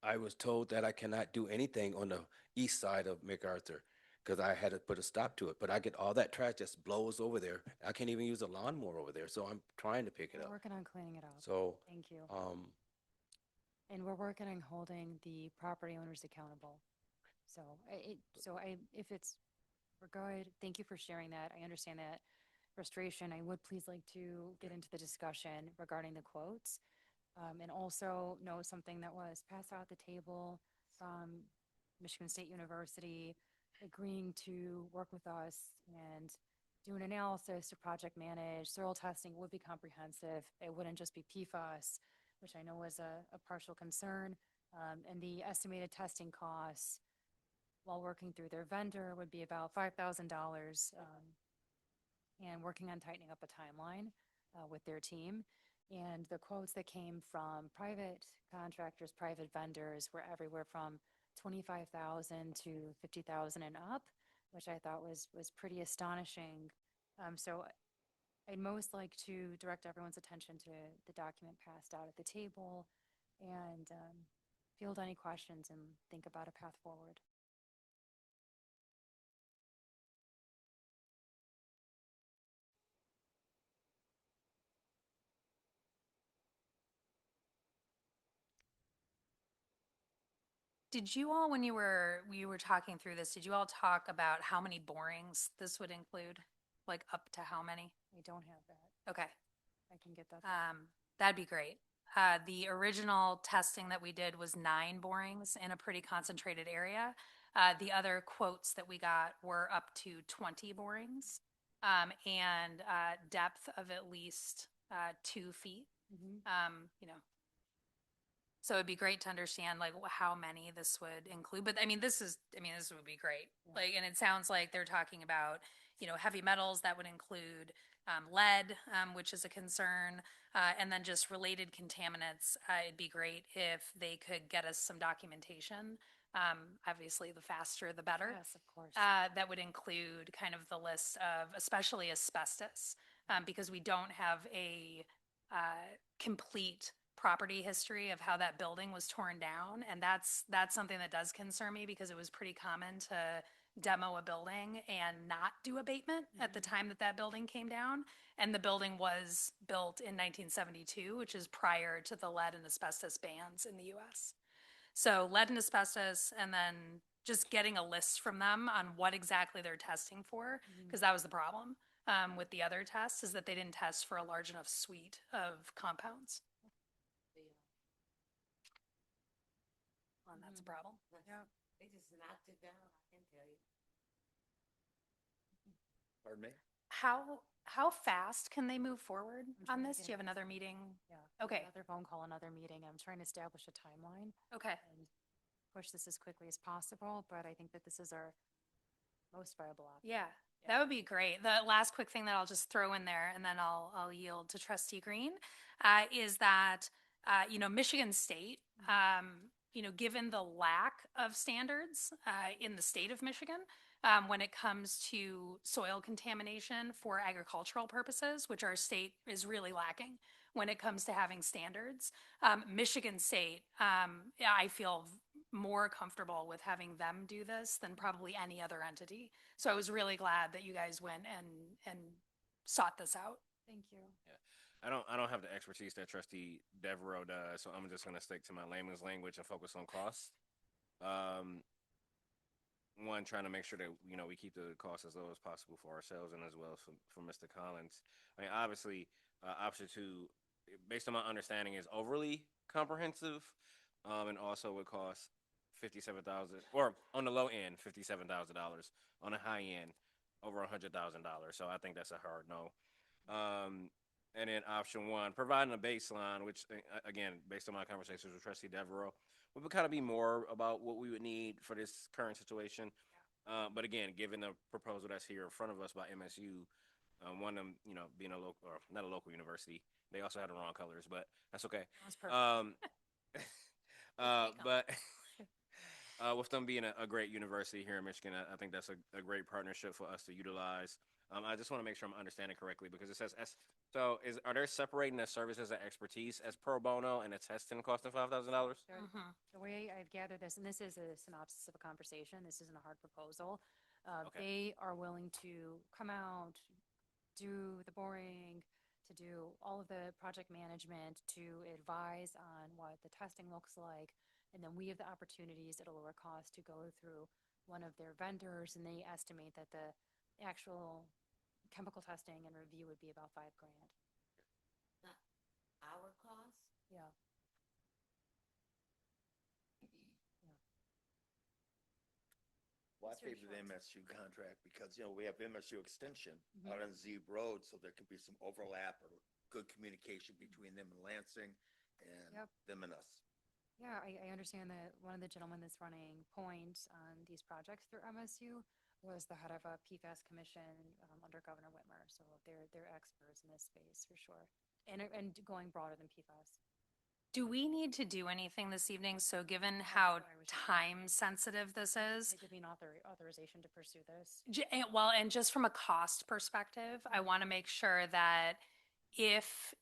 I was told that I cannot do anything on the east side of MacArthur because I had to put a stop to it. But I get all that trash just blows over there. I can't even use a lawnmower over there. So I'm trying to pick it We're up. working on cleaning it up. So, Thank you. And we're working on holding the property owners accountable. So we're good. Thank you for sharing that. I understand that frustration. I would please like to get into the discussion regarding the quotes. And also know something that was passed out at the table from Michigan State University, agreeing to work with us and do an analysis to project manage. Soil testing would be comprehensive. It wouldn't just be PFAS, which I know was a partial concern. And the estimated testing costs while working through their vendor would be about $5,000, and working on tightening up a timeline with their team. And the quotes that came from private contractors, private vendors were everywhere from 25,000 to 50,000 and up, which I thought was pretty astonishing. So I'd most like to direct everyone's attention to the document passed out at the table and field any questions and think about a path forward. Did you all, when you were talking through this, did you all talk about how many borings this would include? Like up to how many? I don't have that. Okay. I can get that. That'd be great. The original testing that we did was 9 borings in a pretty concentrated area. The other quotes that we got were up to 20 borings, and depth of at least 2 feet. So it'd be great to understand like how many this would include. But this would be great. Yeah. Like, and it sounds like they're talking about, heavy metals that would include lead, which is a concern, and then just related contaminants. It'd be great if they could get us some documentation. Obviously, the faster, the better. Yes, of course. That would include kind of the list of especially asbestos, because we don't have a complete property history of how that building was torn down. And that's something that does concern me because it was pretty common to demo a building and not do abatement at the time that building came down. And the building was built in 1972, which is prior to the lead and asbestos bans in the US. So lead and asbestos, and then just getting a list from them on what exactly they're testing for, because that was the problem with the other tests, is that they didn't test for a large enough suite of compounds. And that's a problem. Yeah. They just knocked it down, I can tell you. Pardon me? How fast can they move forward I'm trying on to this? get Do you have it. another meeting? Yeah. Okay. Another phone call, another meeting. I'm trying to establish a timeline. Okay. And push this as quickly as possible, but I think that this is our most viable option. Yeah, that would be great. The last quick thing that I'll just throw in there, and then I'll yield to Trustee Green, is that, Michigan State, given the lack of standards in the state of Michigan, when it comes to soil contamination for agricultural purposes, which our state is really lacking when it comes to having standards. Michigan State, I feel more comfortable with having them do this than probably any other entity. So I was really glad that you guys went and sought this out. Thank you. I don't have the expertise that Trustee Devereaux does, so I'm just gonna stick to my layman's language and focus on costs. One, trying to make sure that we keep the costs as low as possible for ourselves and as well for Mr. Collins. I mean, obviously, option two, based on my understanding, is overly comprehensive, and also would cost $57,000, or on the low end, $57,000. On the high end, over $100,000. So I think that's a hard no. And then option one, providing a baseline, which again, based on my conversations with Trustee Devereaux, would kind of be more about what we would need for this current situation. But again, given the proposal that's here in front of us by MSU, one of them, being a local, or not a local university, they also had the wrong colors, but that's okay. That's perfect. But with them being a great university here in Michigan, I think that's a great partnership for us to utilize. I just want to make sure I'm understanding correctly, because it says are they separating the services and expertise as pro bono and a testing costing $5,000? The way I've gathered this, and this is a synopsis of a conversation, this isn't a hard proposal. Okay. They are willing to come out, do the boring, to do all of the project management, to advise on what the testing looks like. And then we have the opportunities at a lower cost to go through one of their vendors, and they estimate that the actual chemical testing and review would be about $5,000. Our cost? Yeah. Well, I Mr. favor the Schwartz. MSU contract because, we have MSU Extension Mhm. out on Zeeb Road, so there can be some overlap or good communication between them and Lansing and Yep. them and us. Yeah, I understand that one of the gentlemen that's running point on these projects through MSU was the head of a PFAS commission under Governor Whitmer. So they're experts in this space for sure. And going broader than PFAS. Do we need to do anything this evening? So given how what I was thinking. time sensitive this is, They give me an authorization to pursue this. and just from a cost perspective, I want to make sure that if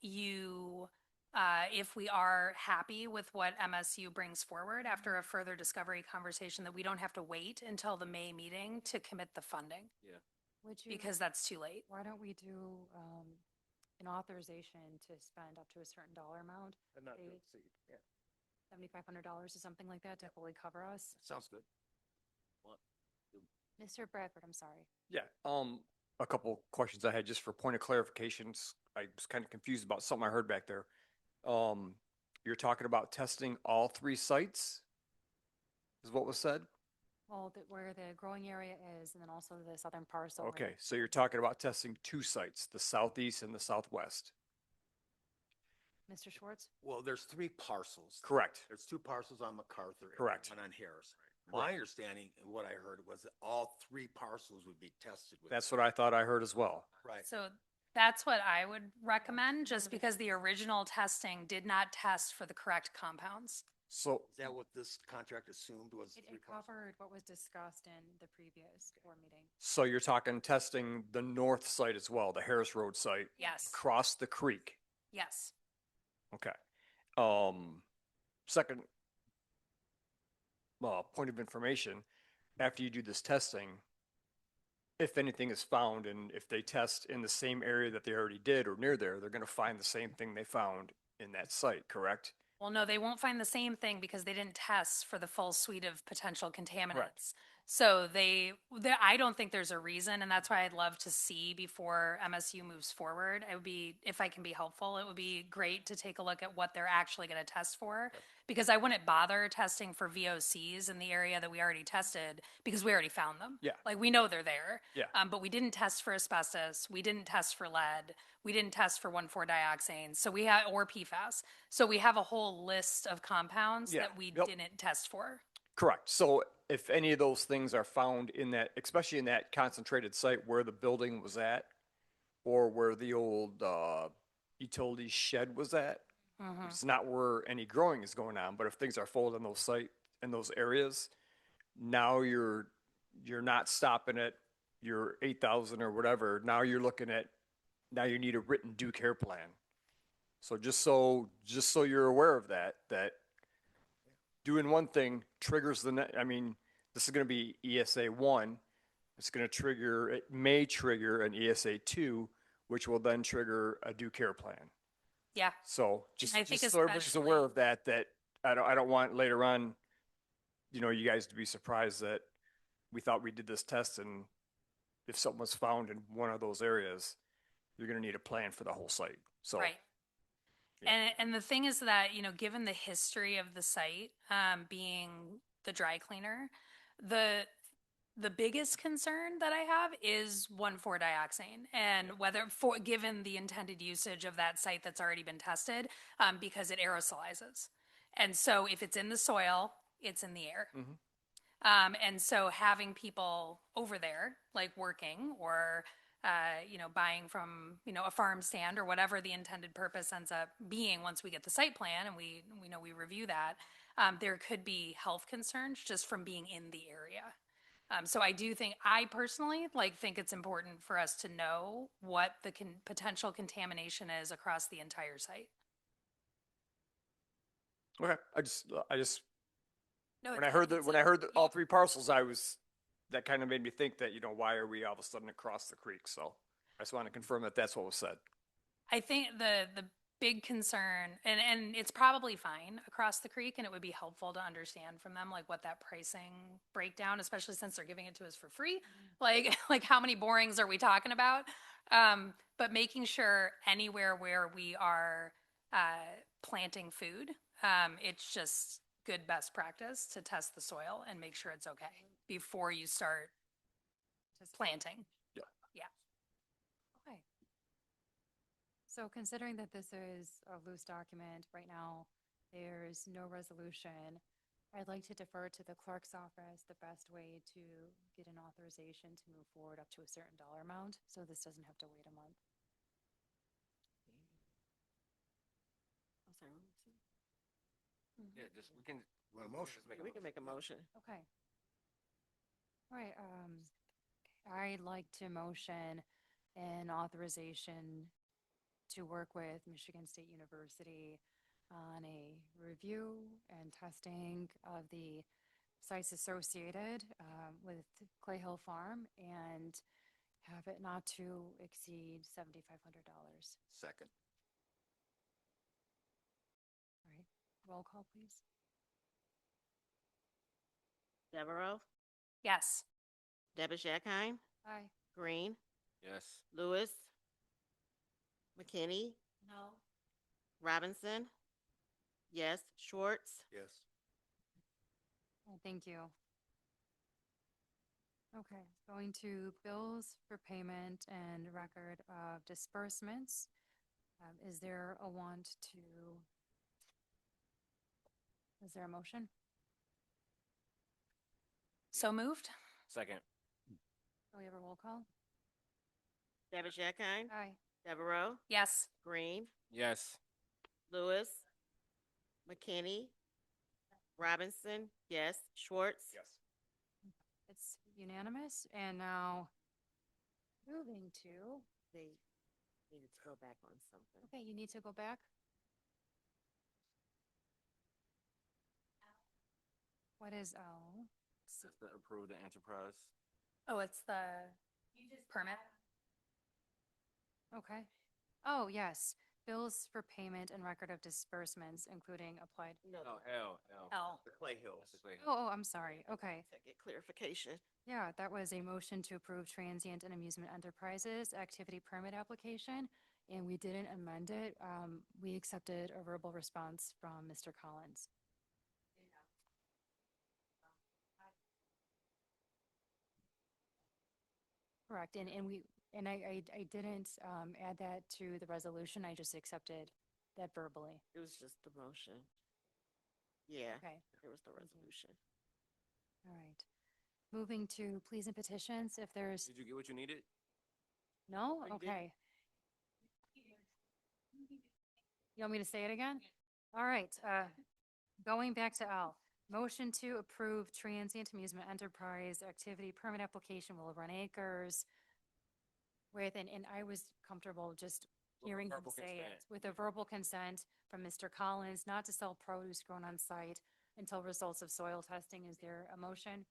we are happy with what MSU brings forward after a further discovery conversation, that we don't have to wait until the May meeting to commit the funding, Would you? because that's too late. Why don't we do an authorization to spend up to a certain dollar amount? And not to They- exceed. Yeah, $7,500 or something like that to fully cover us? sounds good. Mr. Bradford, I'm sorry. Yeah, a couple questions I had just for point of clarifications. I was kind of confused about something I heard back there. You're talking about testing all 3 sites? Is what was said? Well, where the growing area is, and then also the southern parcel. and- Okay, so you're talking about testing 2 sites, the southeast and the southwest. Mr. Schwartz? Well, there's 3 parcels. Correct. There's 2 parcels on MacArthur. and Correct. One on Harris. My understanding and what I heard was that all 3 parcels would be tested with. That's what I thought I heard as well. Right. So that's what I would recommend, just because the original testing did not test for the correct compounds. So Is that what this contract assumed was? It 3 parcels? covered what was discussed in the previous board meeting. So you're talking testing the north site as well, the Harris Road site, Yes, across the creek. yes. Okay. Second, point of information, after you do this testing, if anything is found and if they test in the same area that they already did or near there, they're going to find the same thing they found in that site, correct? Well, no, they won't find the same thing because they didn't test for the full suite of potential contaminants. So I don't think there's a reason, and that's why I'd love to see before MSU moves forward. It would be, if I can be helpful, it would be great to take a look at what they're actually going to test for. Because I wouldn't bother testing for VOCs in the area that we already tested, because we already found them. Yeah. Like, we know they're there. Yeah. But we didn't test for asbestos. We didn't test for lead. We didn't test for 1,4-dioxane. So we have, or PFAS. So we have a whole list of compounts Yeah. that we Yep. didn't test for. Correct. So if any of those things are found in that, especially in that concentrated site where the building was at, or where the old utility shed was at, it's not where any growing is going on, but if things are folded in those in those areas, now you're not stopping at your 8,000 or whatever. Now you're looking at, now you need a written due care plan. So just so you're aware of that doing one thing triggers I mean, this is going to be ESA 1. It's going to trigger, it may trigger an ESA 2, which will then trigger a due care plan. Yeah. So I think so everybody's aware of that I don't want later on, you know, you guys to be surprised that we thought we did this test, and if something was found in one of those areas, you're going to need a plan for the whole site. So Right. And the thing is that, you know, given the history of the site, being the dry cleaner, the biggest concern that I have is 1,4-dioxane, and whether given the intended usage of that site that's already been tested, because it aerosolizes. And so if it's in the soil, it's in the air. And so having people over there, like working or, you know, buying from, you know, a farm stand or whatever the intended purpose ends up being once we get the site plan and we know we review that, there could be health concerns just from being in the area. So I do think, I personally think it's important for us to know what the potential contamination is across the entire site. okay, I just No, when I heard all three parcels, that kind of made me think that, you know, why are we all of a sudden across the creek? So I just want to confirm that that's what was said. I think the big concern, and it's probably fine across the creek, and it would be helpful to understand from them like what that pricing breakdown, especially since they're giving it to us for free, like how many borings are we talking about? But making sure anywhere where we are planting food, it's just good best practice to test the soil and make sure it's okay before you start planting. Yeah. Yeah. Okay. So considering that this is a loose document right now, there's no resolution, I'd like to defer to the clerk's office the best way to get an authorization to move forward up to a certain dollar amount, so this doesn't have to wait a month. I'm sorry, what was it? Yeah, just, we can. Want a motion? We can make a motion. Okay. All right, I'd like to motion an authorization to work with Michigan State University on a review and testing of the sites associated with Clay Hill Farm, and have it not to exceed $7,500. Second. All right, roll call, please. Devereaux, Yes. Deborah Jackheim, Aye. Green, Yes. Lewis, McKinney, No. Robinson, yes, Schwartz, Yes. Thank you. Okay, going to bills for payment and record of disbursements. Is there a motion? So moved? Second. Do we have a roll call? Deborah Jackheim, Aye. Devereaux, Yes. Green, Yes. Lewis, McKinney, Robinson, yes, Schwartz, Yes. It's unanimous, and now moving to, they needed to go back on something. okay, you need to go back. What is L? Just to approve the enterprise. Oh, it's the permit? Okay. Oh, yes, bills for payment and record of disbursements, including applied. No, Oh, L. L. The Clay Hills. That's the Clay Hill. Oh, I'm sorry. Okay. to get clarification. Yeah, that was a motion to approve transient and amusement enterprises activity permit application, and we didn't amend it. We accepted a verbal response from Mr. Collins. Correct, and I didn't add that to the resolution. I just accepted that verbally. It was just the motion. Yeah, Okay. it was the resolution. All right. Moving to pleas and petitions, if there's, Did you get what you needed? no? you did. Okay. You want me to say it again? All right, going back to L. Motion to approve transient amusement enterprise activity permit application will run acres with, and I was comfortable just With a hearing him verbal say it, consent. with a verbal consent from Mr. Collins not to sell produce grown on site until results of soil testing. Is there a motion?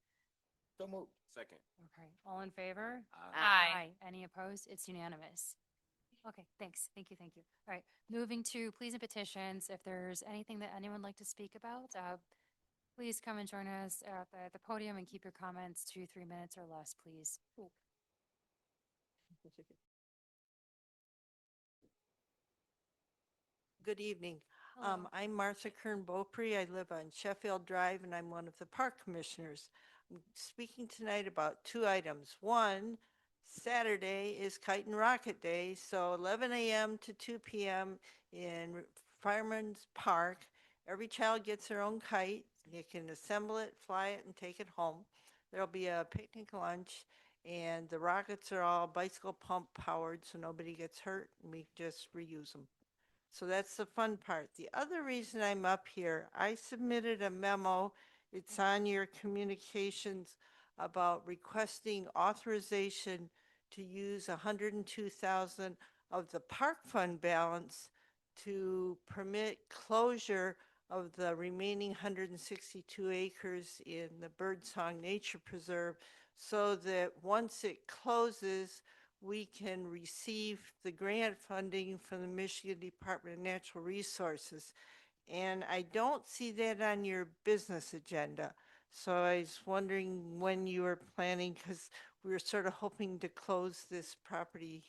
So moved. Second. Okay, all in favor? Aye. Any opposed? It's unanimous. Okay, thanks. Thank you, thank you. All right, moving to pleas and petitions. If there's anything that anyone would like to speak about, please come and join us at the podium and keep your comments to 3 minutes or less, please. Good evening. Hello. I'm Martha Kern Beaupre. I live on Sheffield Drive and I'm one of the park commissioners. I'm speaking tonight about two items. One, Saturday is Kite and Rocket Day, so 11 a.m. to 2 p.m. in Fireman's Park. Every child gets their own kite. You can assemble it, fly it, and take it home. There'll be a picnic lunch, and the rockets are all bicycle pump powered, so nobody gets hurt, and we just reuse them. So that's the fun part. The other reason I'm up here, I submitted a memo. It's on your communications about requesting authorization to use 102,000 of the park fund balance to permit closure of the remaining 162 acres in the Birdsong Nature Preserve so that once it closes, we can receive the grant funding from the Michigan Department of Natural Resources. And I don't see that on your business agenda. So I was wondering when you were planning, because we were sort of hoping to close this property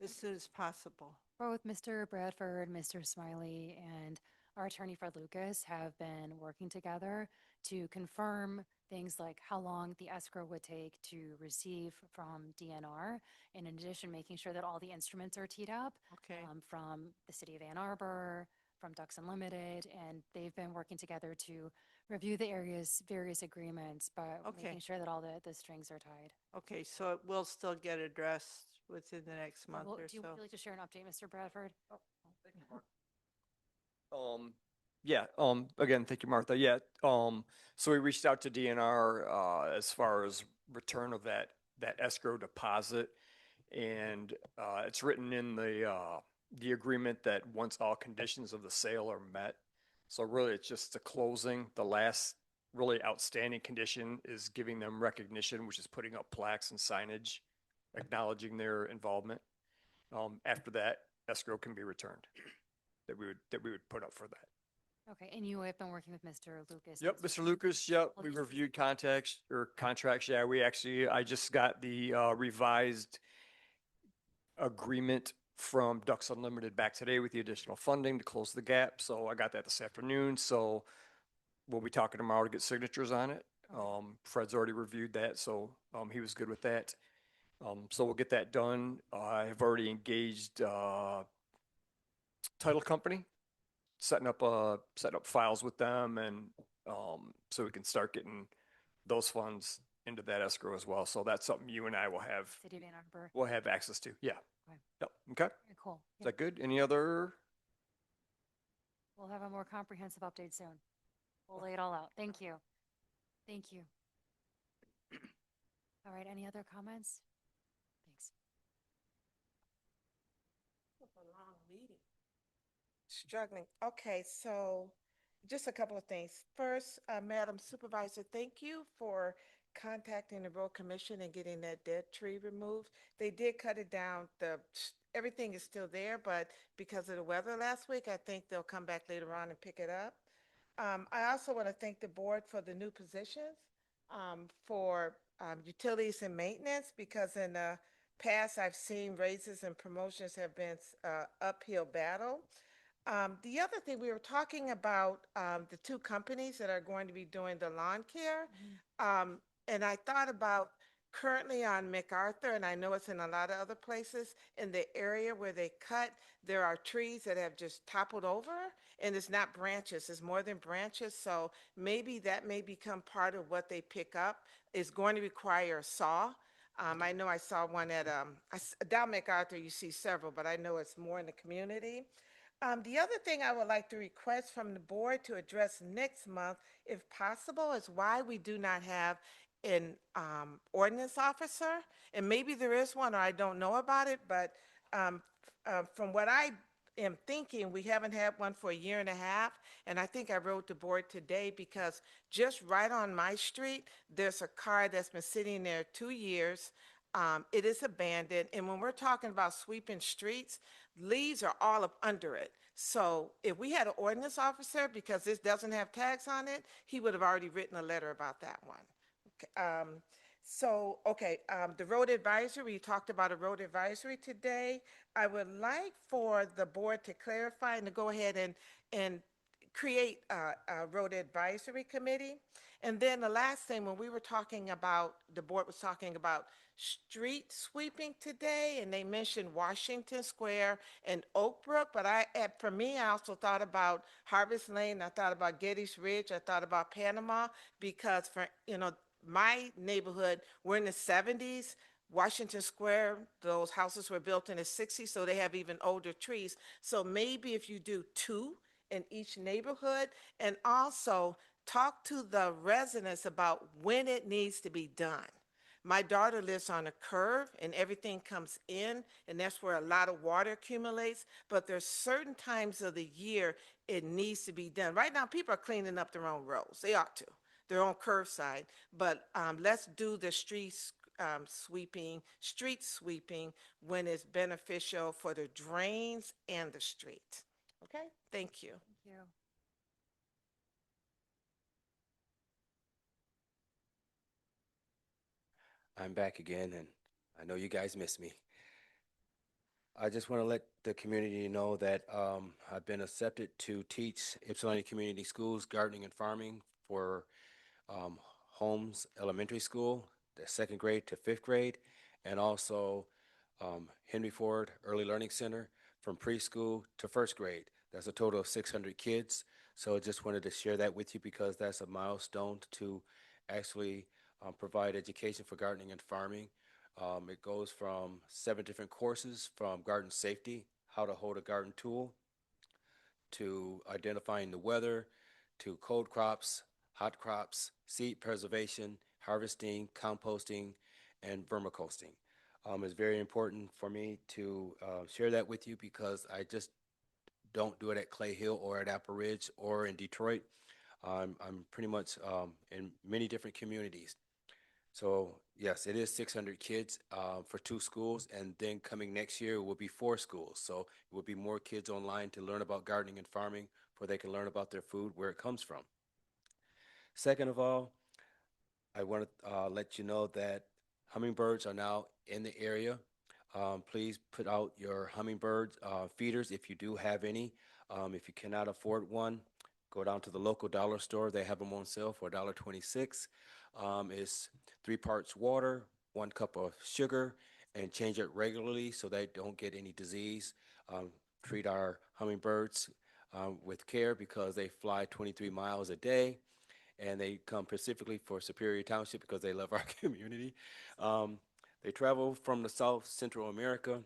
as soon as possible. Both Mr. Bradford, Mr. Smiley, and our attorney Fred Lucas have been working together to confirm things like how long the escrow would take to receive from DNR. In addition, making sure that all the instruments are teed up from the city of Ann Arbor, from Ducks Unlimited, and they've been working together to review the area's various agreements, but making sure that all the strings are tied. Okay, so it will still get addressed within the next month or Do you so. would you like to share an update, Mr. Bradford? Yeah, again, thank you, Martha. Yeah, so we reached out to DNR, as far as return of that escrow deposit. And, it's written in the agreement that once all conditions of the sale are met. So really, it's just the closing. The last really outstanding condition is giving them recognition, which is putting up plaques and signage, acknowledging their involvement. After that, escrow can be returned, that we would put up for that. Okay, and you have been working with Mr. Lucas? Yep, Mr. Lucas, yep, we reviewed contracts, yeah, I just got the revised agreement from Ducks Unlimited back today with the additional funding to close the gap, so I got that this afternoon, so we'll be talking tomorrow to get signatures on it. Fred's already reviewed that, so he was good with that. So we'll get that done. I have already engaged title company, setting up files with them, and so we can start getting those funds into that escrow as well. So that's something you and I will have. City of Ann Arbor. We'll have access to. Yeah. Okay. Yep. Okay. Very cool. Is that good? Any other? We'll have a more comprehensive update soon. We'll lay it all out. Thank you. Thank you. All right, any other comments? Thanks. Struggling. Okay, so just a couple of things. First, Madam Supervisor, thank you for contacting the Road Commission and getting that dead tree removed. They did cut it down. Everything is still there, but because of the weather last week, I think they'll come back later on and pick it up. I also want to thank the board for the new positions for utilities and maintenance, because in the past, I've seen raises and promotions have been uphill battle. The other thing, we were talking about the two companies that are going to be doing the lawn care. And I thought about currently on MacArthur, and I know it's in a lot of other places, in the area where they cut, there are trees that have just toppled over, and it's not branches, it's more than branches. So maybe that may become part of what they pick up. It's going to require a saw. I know I saw one at down MacArthur, you see several, but I know it's more in the community. The other thing I would like to request from the board to address next month, if possible, is why we do not have an ordinance officer. And maybe there is one or I don't know about it, but um, from what I am thinking, we haven't had one for a year and a half. And I think I wrote the board today because just right on my street, there's a car that's been sitting there 2 years. It is abandoned. And when we're talking about sweeping streets, leaves are all up under it. So if we had an ordinance officer, because this doesn't have tags on it, he would have already written a letter about that one. The road advisory, we talked about a road advisory today. I would like for the board to clarify and to go ahead and create a road advisory committee. And then the last thing, when we were talking about, the board was talking about street sweeping today, and they mentioned Washington Square and Oak Brook, but for me, I also thought about Harvest Lane, I thought about Geddes Ridge, I thought about Panama, because for, my neighborhood, we're in the 70s. Washington Square, those houses were built in the 60s, so they have even older trees. So maybe if you do 2 in each neighborhood, and also talk to the residents about when it needs to be done. My daughter lives on a curve and everything comes in, and that's where a lot of water accumulates, but there's certain times of the year it needs to be done. Right now, people are cleaning up their own roads. They ought to, their own curbside, but let's do the street sweeping when it's beneficial for the drains and the street. Okay, thank you. Thank you. I'm back again, and I know you guys miss me. I just want to let the community know that I've been accepted to teach Ypsilanti Community Schools gardening and farming for Holmes Elementary School, the 2nd grade to 5th grade, and also Henry Ford Early Learning Center from preschool to 1st grade. That's a total of 600 kids. So I just wanted to share that with you because that's a milestone to actually provide education for gardening and farming. It goes from 7 different courses, from garden safety, how to hold a garden tool, to identifying the weather, to cold crops, hot crops, seed preservation, harvesting, composting, and vermicomposting. It's very important for me to share that with you because I just don't do it at Clay Hill or at Apple Ridge or in Detroit. I'm pretty much in many different communities. So yes, it is 600 kids for 2 schools, and then coming next year it will be 4 schools. So it will be more kids online to learn about gardening and farming, where they can learn about their food, where it comes from. Second of all, I want to let you know that hummingbirds are now in the area. Please put out your hummingbird feeders if you do have any. If you cannot afford one, go down to the local dollar store. They have them on sale for $1.26. It's 3 parts water, 1 cup of sugar, and change it regularly so they don't get any disease. Treat our hummingbirds with care because they fly 23 miles a day, and they come specifically for Superior Township because they love our community. They travel from the South Central America,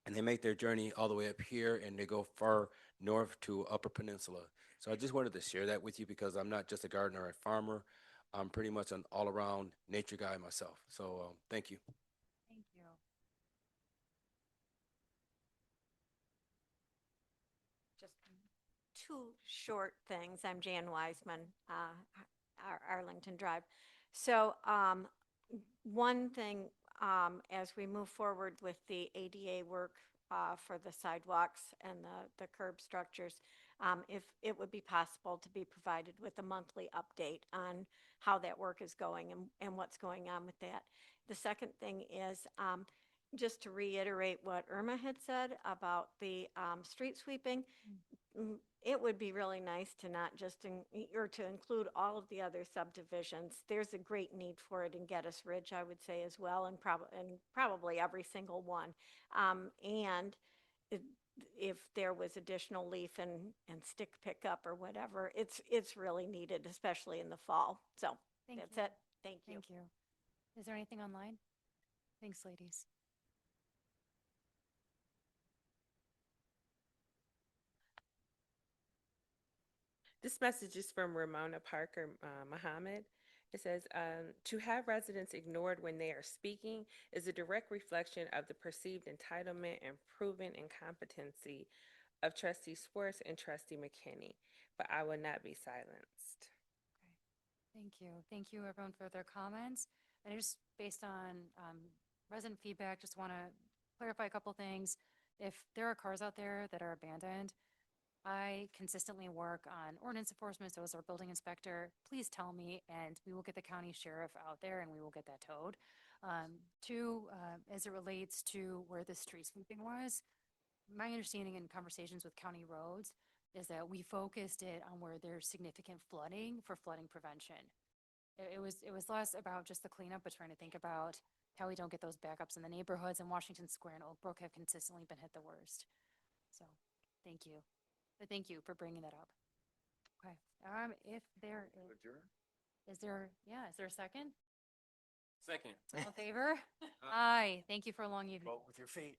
and they make their journey all the way up here, and they go far north to Upper Peninsula. So I just wanted to share that with you because I'm not just a gardener or a farmer. I'm pretty much an all-around nature guy myself. So thank you. Thank you. Just 2 short things. I'm Jan Wiseman, Arlington Drive. So one thing, as we move forward with the ADA work for the sidewalks and the curb structures, if it would be possible to be provided with a monthly update on how that work is going and what's going on with that. The second thing is just to reiterate what Irma had said about the street sweeping, it would be really nice to not just, or to include all of the other subdivisions. There's a great need for it in Geddes Ridge, I would say as well, and probably every single one. And if there was additional leaf and stick pickup or whatever, it's really needed, especially in the fall. So Thank that's you. it. Thank you. Thank you. Is there anything online? Thanks, ladies. This message is from Ramona Parker Muhammad. It says, to have residents ignored when they are speaking is a direct reflection of the perceived entitlement and proven incompetency of Trustee Swartz and Trustee McKinney, but I will not be silenced. Thank you. Thank you, everyone, for their comments. And just based on resident feedback, just want to clarify a couple things. If there are cars out there that are abandoned, I consistently work on ordinance enforcement, so as our building inspector, please tell me, and we will get the county sheriff out there and we will get that towed. Two, as it relates to where the street sweeping was, my understanding in conversations with county roads is that we focused it on where there's significant flooding for flooding prevention. It was less about just the cleanup, but trying to think about how we don't get those backups in the neighborhoods, and Washington Square and Oak Brook have consistently been hit the worst. So, thank you. But thank you for bringing that up. Okay. If there is there a second? Second. All in favor? Aye. Thank you for a long evening. Vote with your feet.